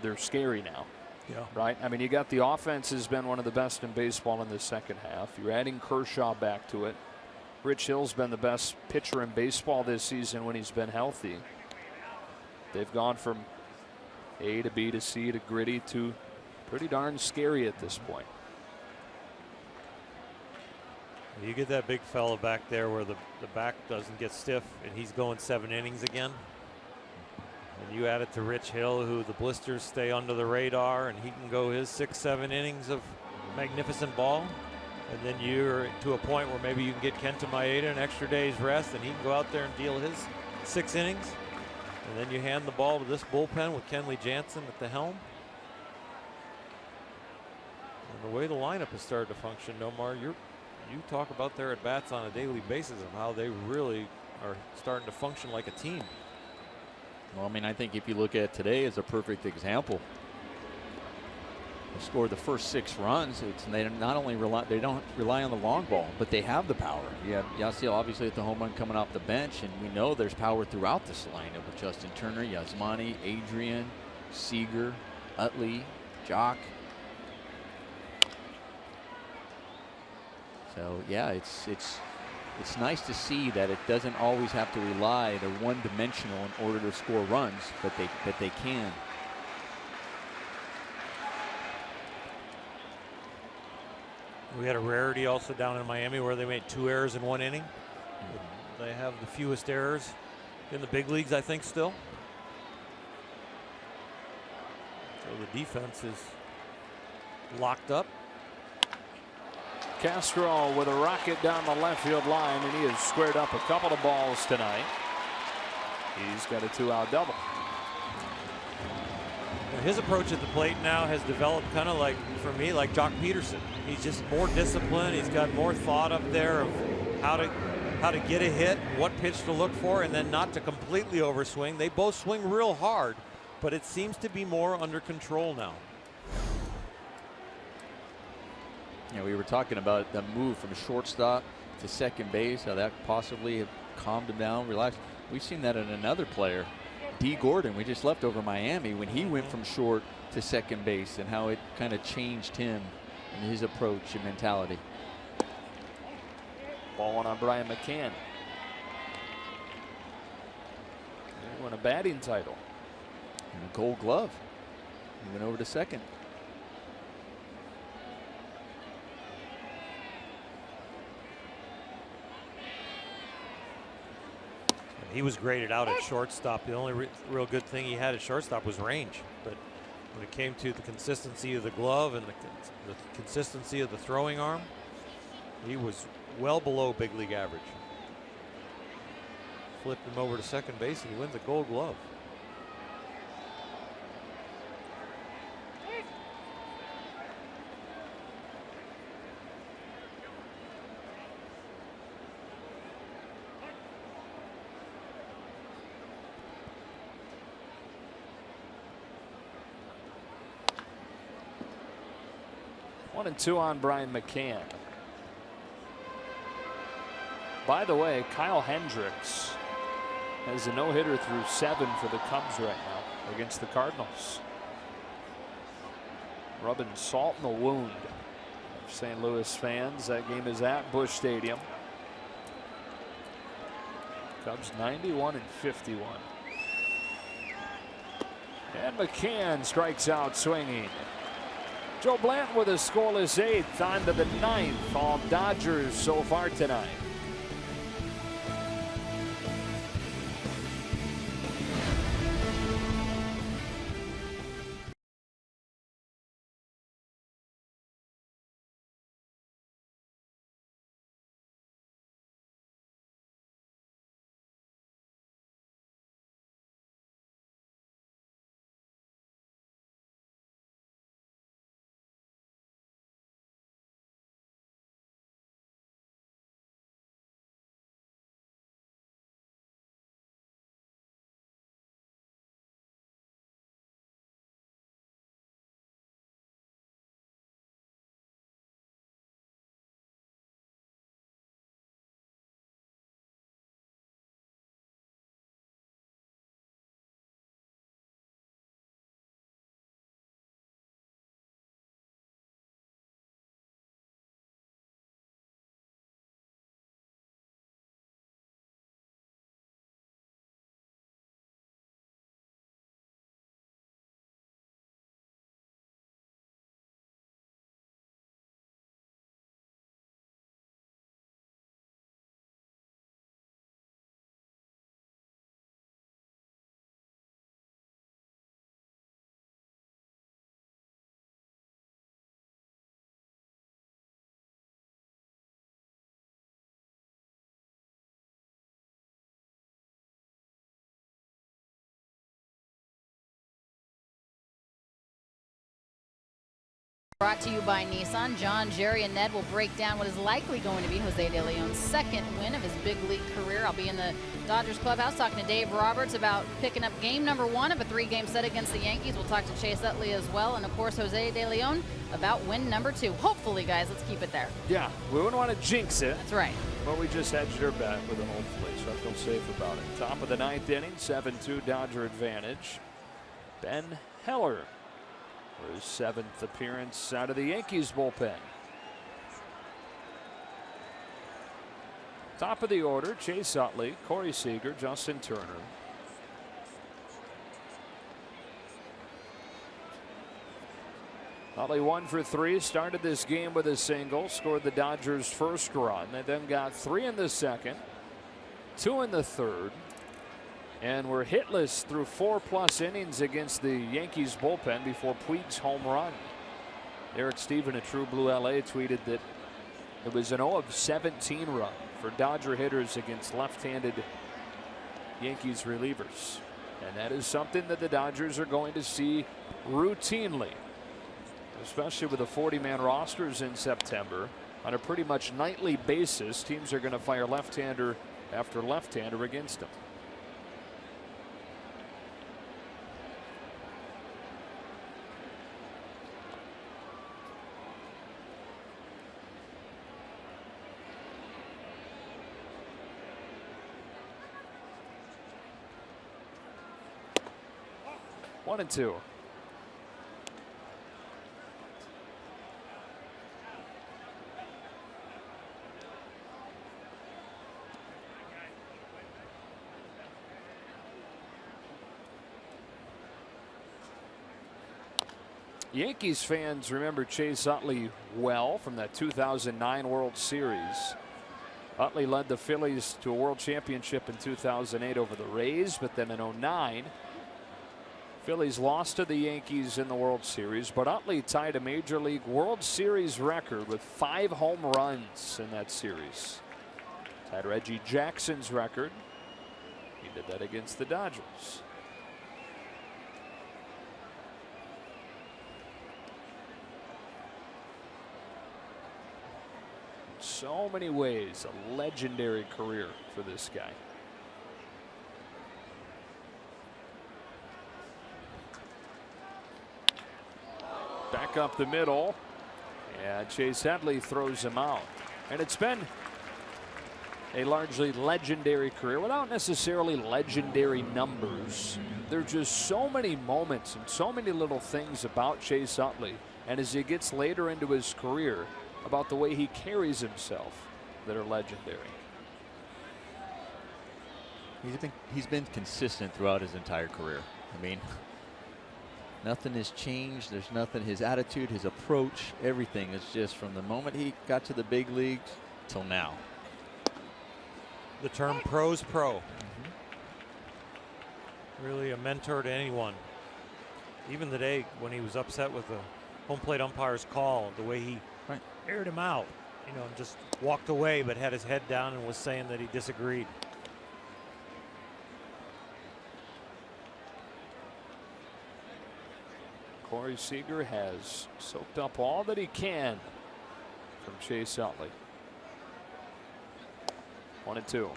they're scary now. Yeah. Right. I mean, you got the offense has been one of the best in baseball in the second half. You're adding Kershaw back to it. Rich Hill's been the best pitcher in baseball this season when he's been healthy. They've gone from A to B to C to gritty to pretty darn scary at this point. You get that big fella back there where the back doesn't get stiff and he's going 7 innings again. And you add it to Rich Hill, who the blisters stay under the radar, and he can go his 6-7 innings of magnificent ball. And then you're to a point where maybe you can get Kenta Maeda an extra day's rest, and he can go out there and deal his 6 innings. And then you hand the ball to this bullpen with Kenley Jansen at the helm. And the way the lineup has started to function, Nomar, you talk about their at-bats on a daily basis of how they really are starting to function like a team. Well, I mean, I think if you look at today as a perfect example, they scored the first 6 runs. They not only they don't rely on the long ball, but they have the power. You have Yasiel obviously at the home run coming off the bench, and we know there's power throughout this lineup with Justin Turner, Yasmani, Adrian, Seager, Utley, Jock. So yeah, it's nice to see that it doesn't always have to rely, they're one-dimensional in order to score runs, but they can. We had a rarity also down in Miami where they made 2 errors in 1 inning. They have the fewest errors in the big leagues, I think, still. So the defense is locked up. Castro with a rocket down the left field line, and he has squared up a couple of balls tonight. He's got a 2-out double. His approach at the plate now has developed kind of like, for me, like Jock Peterson. He's just more disciplined. He's got more thought up there of how to get a hit, what pitch to look for, and then not to completely overswing. They both swing real hard, but it seems to be more under control now. Yeah, we were talking about the move from shortstop to second base, how that possibly have calmed him down, relaxed. We've seen that in another player, D. Gordon. We just left over Miami when he went from short to second base and how it kind of changed him and his approach and mentality. Ball one on Brian McCann. He won a batting title. And a Gold Glove. He went over to second. He was graded out at shortstop. The only real good thing he had at shortstop was range. But When it came to the consistency of the glove and the consistency of the throwing arm, he was well below big league average. Flipped him over to second base and he wins a Gold Glove. One and two on Brian McCann. By the way, Kyle Hendricks has a no-hitter through 7 for the Cubs right now against the Cardinals. Rubbing salt in the wound of St. Louis fans. That game is at Busch Stadium. Cubs 91 and 51. And McCann strikes out swinging. Joe Blanton with a scoreless 8th. On to the 9th. All Dodgers so far tonight. Brought to you by Nissan. John, Jerry, and Ned will break down what is likely going to be Jose De Leon's second win of his big league career. I'll be in the Dodgers clubhouse talking to Dave Roberts about picking up game number 1 of a 3-game set against the Yankees. We'll talk to Chase Utley as well, and of course Jose De Leon about win number 2. Hopefully, guys, let's keep it there. Yeah, we wouldn't want to jinx it. That's right. But we just hedged your bet with a hopefully, so I feel safe about it. Top of the 9th inning, 7-2 Dodger advantage. Ben Heller for his 7th appearance out of the Yankees bullpen. Top of the order, Chase Utley, Corey Seager, Justin Turner. Utley 1 for 3, started this game with a single, scored the Dodgers' first run. They then got 3 in the second, 2 in the third, and were hitless through 4+ innings against the Yankees bullpen before Puig's home run. Eric Stephen at True Blue LA tweeted that it was an 0-of-17 run for Dodger hitters against left-handed Yankees relievers. And that is something that the Dodgers are going to see routinely, especially with the 40-man rosters in September. On a pretty much nightly basis, teams are going to fire left-hander after left-hander against them. One and two. Yankees fans remember Chase Utley well from that 2009 World Series. Utley led the Phillies to a World Championship in 2008 over the Rays, but then in 2009 Phillies lost to the Yankees in the World Series, but Utley tied a Major League World Series record with 5 home runs in that series. Tied Reggie Jackson's record. He did that against the Dodgers. So many ways, a legendary career for this guy. Back up the middle, and Chase Headley throws him out. And it's been a largely legendary career without necessarily legendary numbers. There's just so many moments and so many little things about Chase Utley, and as he gets later into his career, about the way he carries himself, that are legendary. He's been consistent throughout his entire career. I mean, nothing has changed. There's nothing. His attitude, his approach, everything is just from the moment he got to the big leagues till now. The term pro's pro. Really a mentor to anyone. Even today, when he was upset with the home plate umpire's call, the way he aired him out, you know, just walked away, but had his head down and was saying that he disagreed. Corey Seager has soaked up all that he can from Chase Utley. 1-2.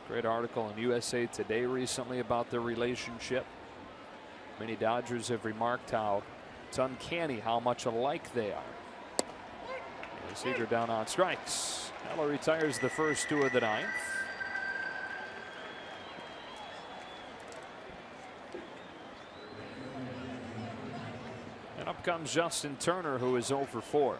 Great article in USA Today recently about their relationship. Many Dodgers have remarked how it's uncanny how much alike they are. And Seager down on strikes. Heller retires the first 2 of the 9th. And up comes Justin Turner, who is 0 for 4.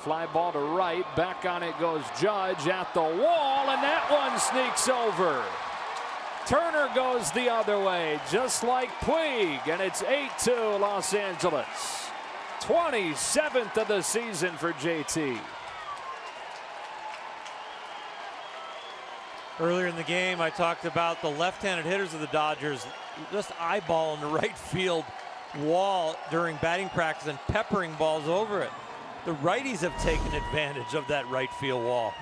Fly ball to right. Back on it goes Judge at the wall, and that one sneaks over. Turner goes the other way, just like Puig, and it's 8-2 Los Angeles. 27th of the season for JT. Earlier in the game, I talked about the left-handed hitters of the Dodgers just eyeballing the right field wall during batting practice and peppering balls over it. The righties have taken advantage of that right field wall.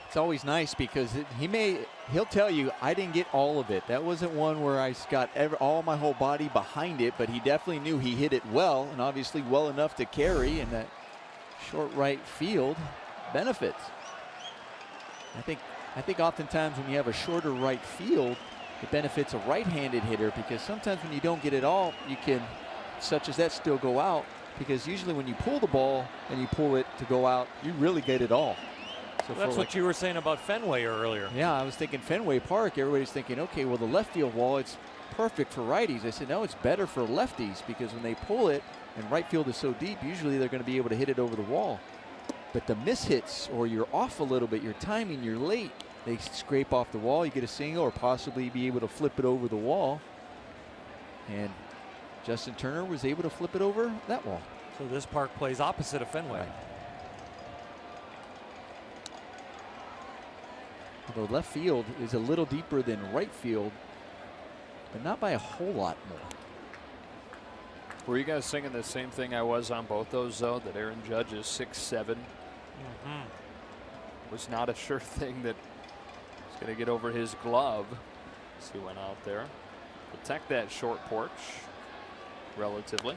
It's always nice because he'll tell you, I didn't get all of it. That wasn't one where I got all my whole body behind it, but he definitely knew he hit it well, and obviously well enough to carry, and that short right field benefits. I think oftentimes when you have a shorter right field, it benefits a right-handed hitter, because sometimes when you don't get it all, you can, such as that, still go out. Because usually when you pull the ball and you pull it to go out, you really get it all. So that's what you were saying about Fenway earlier. Yeah, I was thinking Fenway Park. Everybody's thinking, okay, well, the left field wall, it's perfect for righties. I said, no, it's better for lefties, because when they pull it and right field is so deep, usually they're going to be able to hit it over the wall. But the mishits, or you're off a little bit, your timing, you're late, they scrape off the wall, you get a single, or possibly be able to flip it over the wall. And Justin Turner was able to flip it over that wall. So this park plays opposite of Fenway. Right. Although left field is a little deeper than right field, but not by a whole lot more. Were you guys singing the same thing I was on both those, though, that Aaron Judge is 6'7"? Was not a sure thing that he's going to get over his glove as he went out there. Protect that short porch relatively.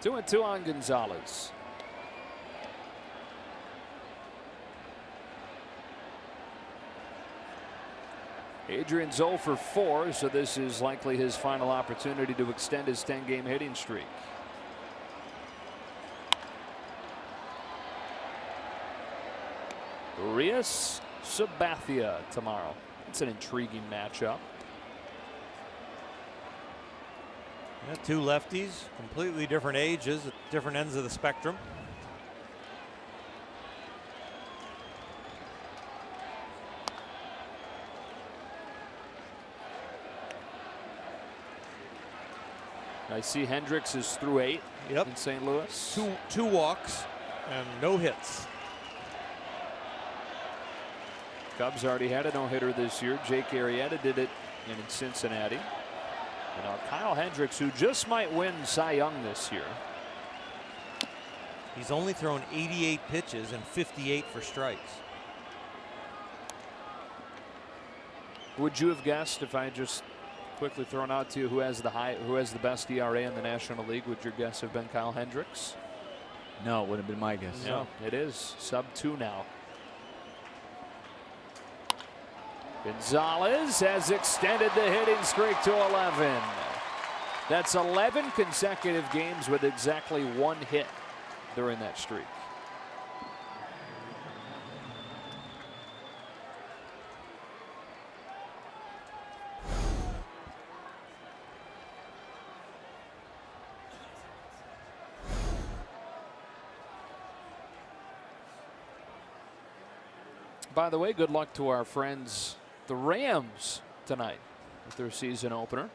2-2 on Gonzalez. Adrian's 0 for 4, so this is likely his final opportunity to extend his 10-game hitting streak. Urias Sabathia tomorrow. It's an intriguing matchup. Yeah, 2 lefties, completely different ages at different ends of the spectrum. I see Hendricks is through 8 in St. Louis. Two walks and no hits. Cubs already had a no-hitter this year. Jake Arrieta did it in Cincinnati. And now Kyle Hendricks, who just might win Cy Young this year. He's only thrown 88 pitches and 58 for strikes. Would you have guessed, if I had just quickly thrown out to you who has the best ERA in the National League, would your guess have been Kyle Hendricks? No, it would have been my guess. No, it is sub-2 now. Gonzalez has extended the hitting streak to 11. That's 11 consecutive games with exactly 1 hit during that streak. By the way, good luck to our friends, the Rams, tonight with their season opener.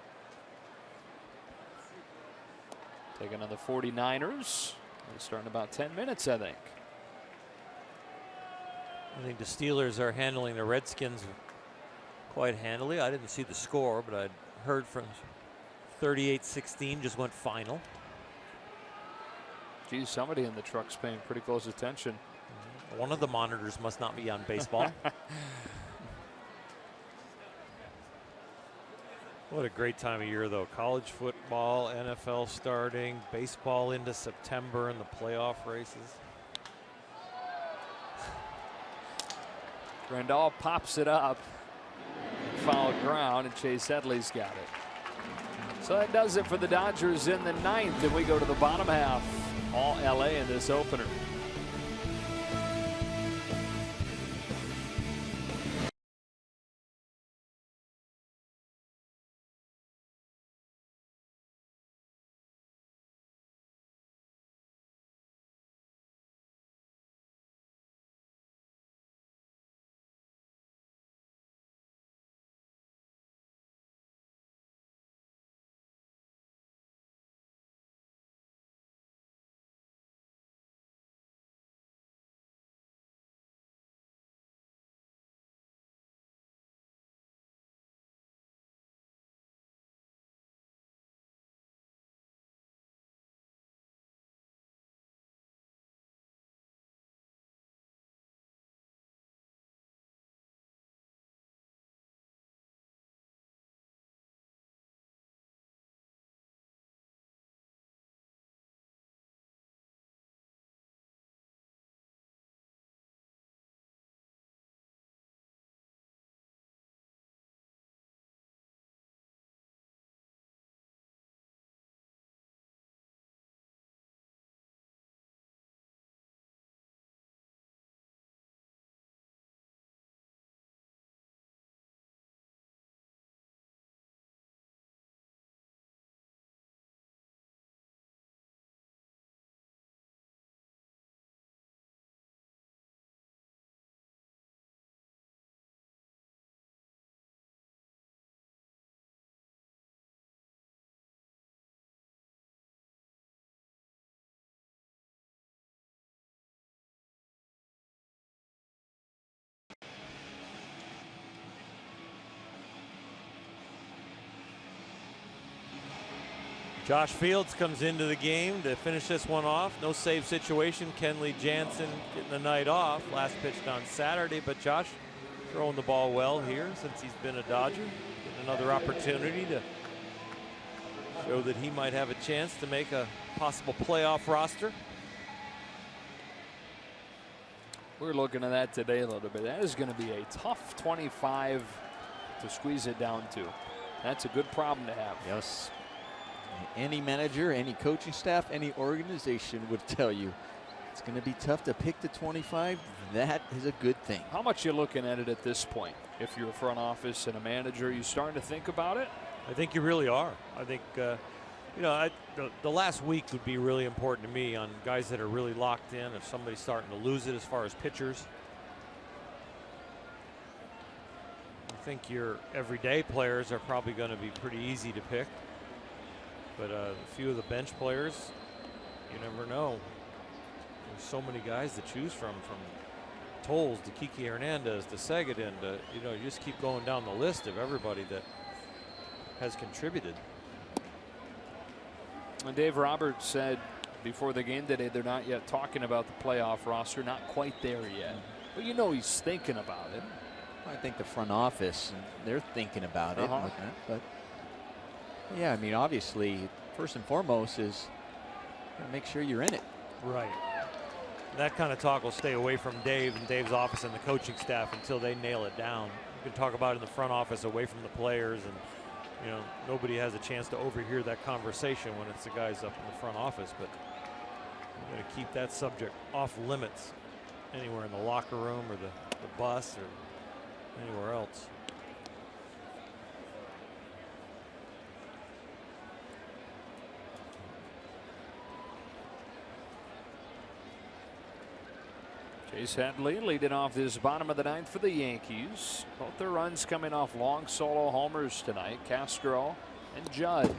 Taking on the 49ers. They start in about 10 minutes, I think. I think the Steelers are handling the Redskins quite handily. I didn't see the score, but I'd heard from 38-16 just went final. Geez, somebody in the truck's paying pretty close attention. One of the monitors must not be on baseball. What a great time of year, though. College football, NFL starting, baseball into September, and the playoff races. Grandal pops it up. Foul ground, and Chase Headley's got it. So that does it for the Dodgers in the 9th, and we go to the bottom half. All LA in this opener. Josh Fields comes into the game to finish this one off. No save situation. Kenley Jansen getting the night off. Last pitched on Saturday, but Josh throwing the ball well here since he's been a Dodger. Getting another opportunity to show that he might have a chance to make a possible playoff roster. We're looking at that today a little bit. That is going to be a tough 25 to squeeze it down to. That's a good problem to have. Yes. Any manager, any coaching staff, any organization would tell you it's going to be tough to pick the 25. That is a good thing. How much you looking at it at this point? If you're a front office and a manager, are you starting to think about it? I think you really are. I think, you know, the last week would be really important to me on guys that are really locked in. If somebody's starting to lose it as far as pitchers. I think your everyday players are probably going to be pretty easy to pick. But a few of the bench players, you never know. There's so many guys to choose from Tolles to Kiki Hernandez to Seguin to, you know, you just keep going down the list of everybody that has contributed. And Dave Roberts said before the game today they're not yet talking about the playoff roster, not quite there yet. But you know he's thinking about it. I think the front office, they're thinking about it. But yeah, I mean, obviously, first and foremost is make sure you're in it. Right. That kind of talk will stay away from Dave and Dave's office and the coaching staff until they nail it down. You can talk about it in the front office away from the players, and you know, nobody has a chance to overhear that conversation when it's the guys up in the front office. But you got to keep that subject off limits anywhere in the locker room or the bus or anywhere else. Chase Headley leading off this bottom of the ninth for the Yankees. Both their runs coming off long solo homers tonight. Castro and Judge.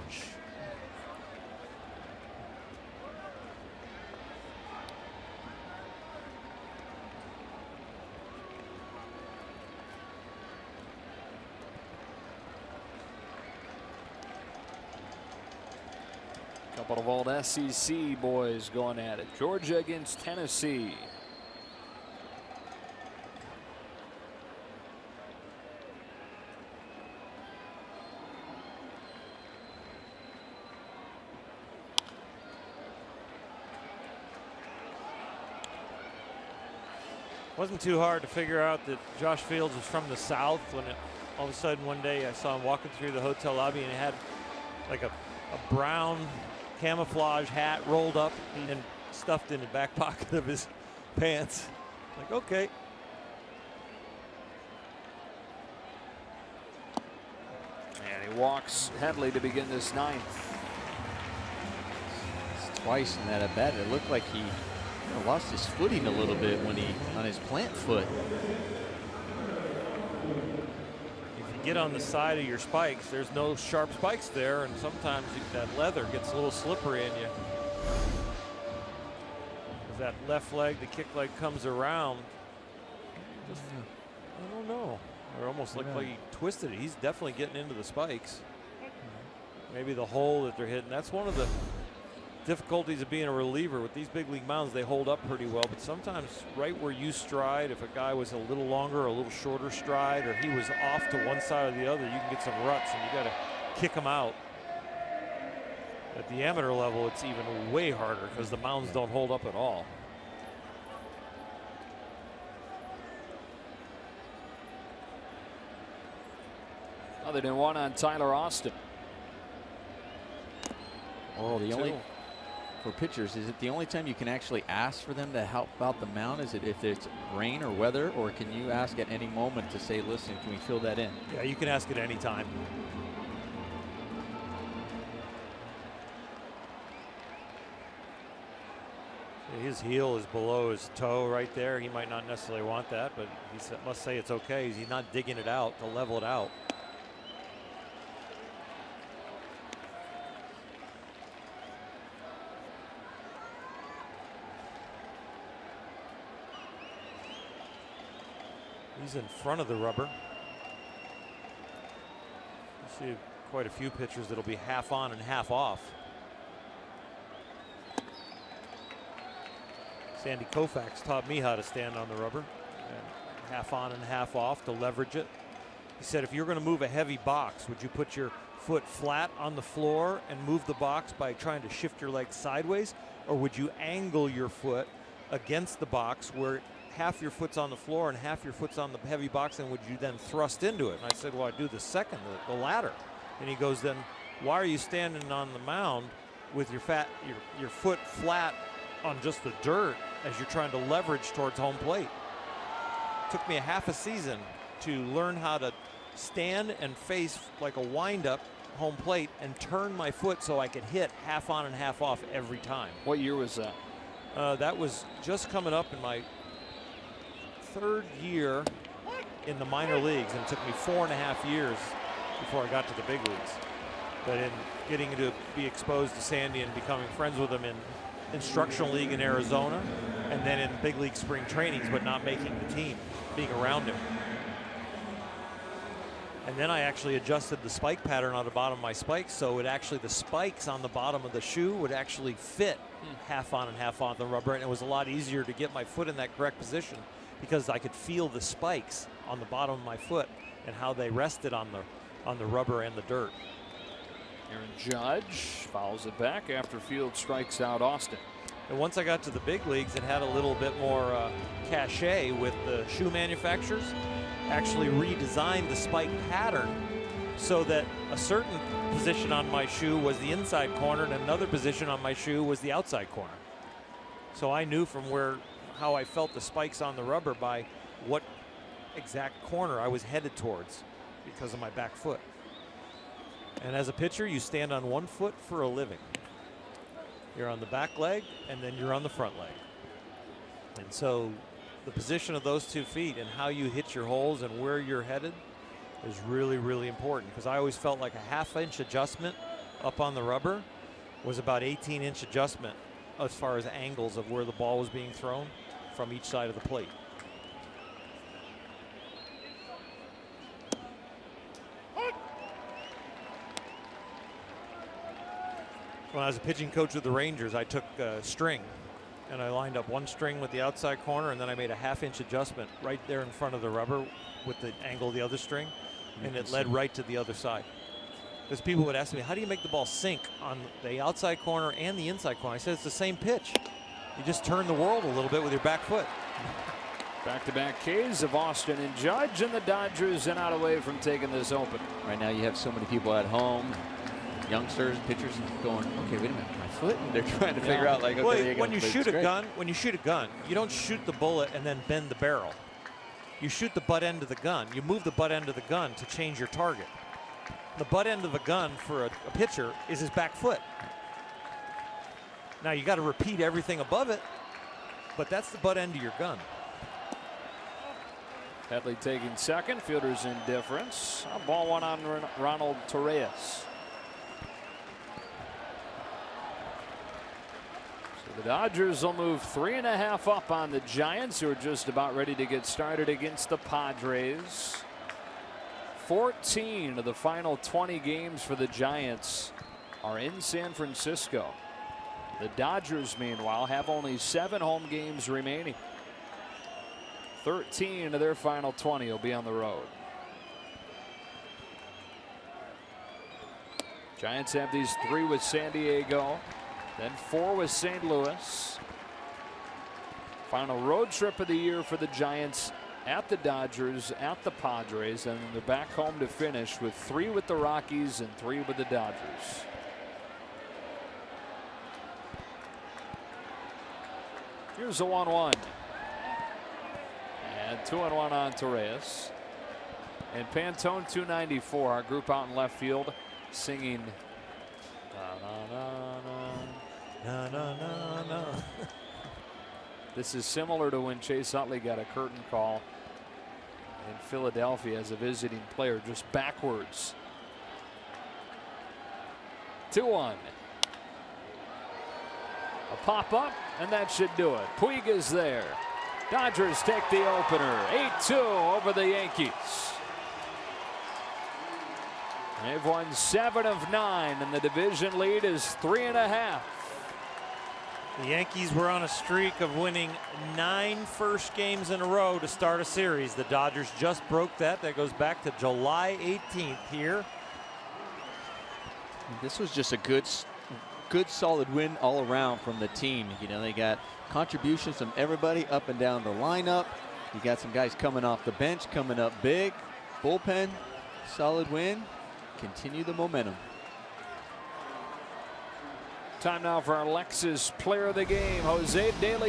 Couple of old SEC boys going at it. Georgia against Tennessee. Wasn't too hard to figure out that Josh Fields was from the South when all of a sudden one day I saw him walking through the hotel lobby and he had like a brown camouflage hat rolled up and stuffed in the back pocket of his pants. Like, okay. And he walks Headley to begin this ninth. Twice in that at bat, it looked like he lost his footing a little bit when he on his plant foot. If you get on the side of your spikes, there's no sharp spikes there, and sometimes that leather gets a little slippery in you. As that left leg, the kick leg comes around, just, I don't know. It almost looked like he twisted it. He's definitely getting into the spikes. Maybe the hole that they're hitting. That's one of the difficulties of being a reliever with these big league mounds. They hold up pretty well, but sometimes right where you stride, if a guy was a little longer or a little shorter stride, or he was off to one side or the other, you can get some ruts and you got to kick them out. At the amateur level, it's even way harder because the mounds don't hold up at all. Other than one on Tyler Austin. Oh, the only for pitchers, is it the only time you can actually ask for them to help out the mound? Is it if it's rain or weather, or can you ask at any moment to say, listen, can we fill that in? Yeah, you can ask at any time. His heel is below his toe right there. He might not necessarily want that, but he must say it's okay. He's not digging it out to level it out. He's in front of the rubber. You see quite a few pitchers that'll be half on and half off. Sandy Koufax taught me how to stand on the rubber, and half on and half off to leverage it. He said if you're going to move a heavy box, would you put your foot flat on the floor and move the box by trying to shift your leg sideways, or would you angle your foot against the box where half your foot's on the floor and half your foot's on the heavy box, and would you then thrust into it? And I said, well, I do the second, the latter. And he goes, then why are you standing on the mound with your foot flat on just the dirt as you're trying to leverage towards home plate? Took me a half a season to learn how to stand and face like a wind-up home plate and turn my foot so I could hit half on and half off every time. What year was that? That was just coming up in my third year in the minor leagues, and it took me 4.5 years before I got to the big leagues. But in getting to be exposed to Sandy and becoming friends with him in instructional league in Arizona, and then in big league spring trainings, but not making the team, being around him. And then I actually adjusted the spike pattern on the bottom of my spikes, so the spikes on the bottom of the shoe would actually fit half on and half on the rubber, and it was a lot easier to get my foot in that correct position because I could feel the spikes on the bottom of my foot and how they rested on the rubber and the dirt. Aaron Judge fouls it back after Field strikes out Austin. And once I got to the big leagues, it had a little bit more cachet with the shoe manufacturers. Actually redesigned the spike pattern so that a certain position on my shoe was the inside corner and another position on my shoe was the outside corner. So I knew from how I felt the spikes on the rubber by what exact corner I was headed towards because of my back foot. And as a pitcher, you stand on one foot for a living. You're on the back leg and then you're on the front leg. And so the position of those 2 feet and how you hit your holes and where you're headed is really, really important, because I always felt like a half-inch adjustment up on the rubber was about 18-inch adjustment as far as angles of where the ball was being thrown from each side of the plate. When I was a pitching coach with the Rangers, I took a string and I lined up one string with the outside corner, and then I made a half-inch adjustment right there in front of the rubber with the angle of the other string, and it led right to the other side. Because people would ask me, how do you make the ball sink on the outside corner and the inside corner? I said, it's the same pitch. You just turn the world a little bit with your back foot. Back-to-back Ks of Austin and Judge, and the Dodgers are not away from taking this open. Right now you have so many people at home, youngsters, pitchers going, okay, wait a minute, my foot? And they're trying to figure out, like, okay, well, when you shoot a gun, you don't shoot the bullet and then bend the barrel. You shoot the butt end of the gun. You move the butt end of the gun to change your target. The butt end of a gun for a pitcher is his back foot. Now you got to repeat everything above it, but that's the butt end of your gun. Headley taking second, fielder's indifference. Ball one on Ronald Torres. The Dodgers will move 3.5 up on the Giants, who are just about ready to get started against the Padres. 14 of the final 20 games for the Giants are in San Francisco. The Dodgers, meanwhile, have only 7 home games remaining. 13 of their final 20 will be on the road. Giants have these 3 with San Diego, then 4 with St. Louis. Final road trip of the year for the Giants at the Dodgers, at the Padres, and they're back home to finish with 3 with the Rockies and 3 with the Dodgers. Here's a 1-1. And 2-1 on Torres. And Pantone 294, our group out in left field, singing na, na, na, na. This is similar to when Chase Utley got a curtain call in Philadelphia as a visiting player, just backwards. 2-1. A pop up, and that should do it. Puig is there. Dodgers take the opener, 8-2 over the Yankees. They've won 7 of 9, and the division lead is 3.5. The Yankees were on a streak of winning 9 first games in a row to start a series. The Dodgers just broke that. That goes back to July 18th here. This was just a good solid win all around from the team. You know, they got contributions from everybody up and down the lineup. You got some guys coming off the bench, coming up big. Bullpen, solid win. Continue the momentum. Time now for our Lexus Player of the Game, Jose Daly.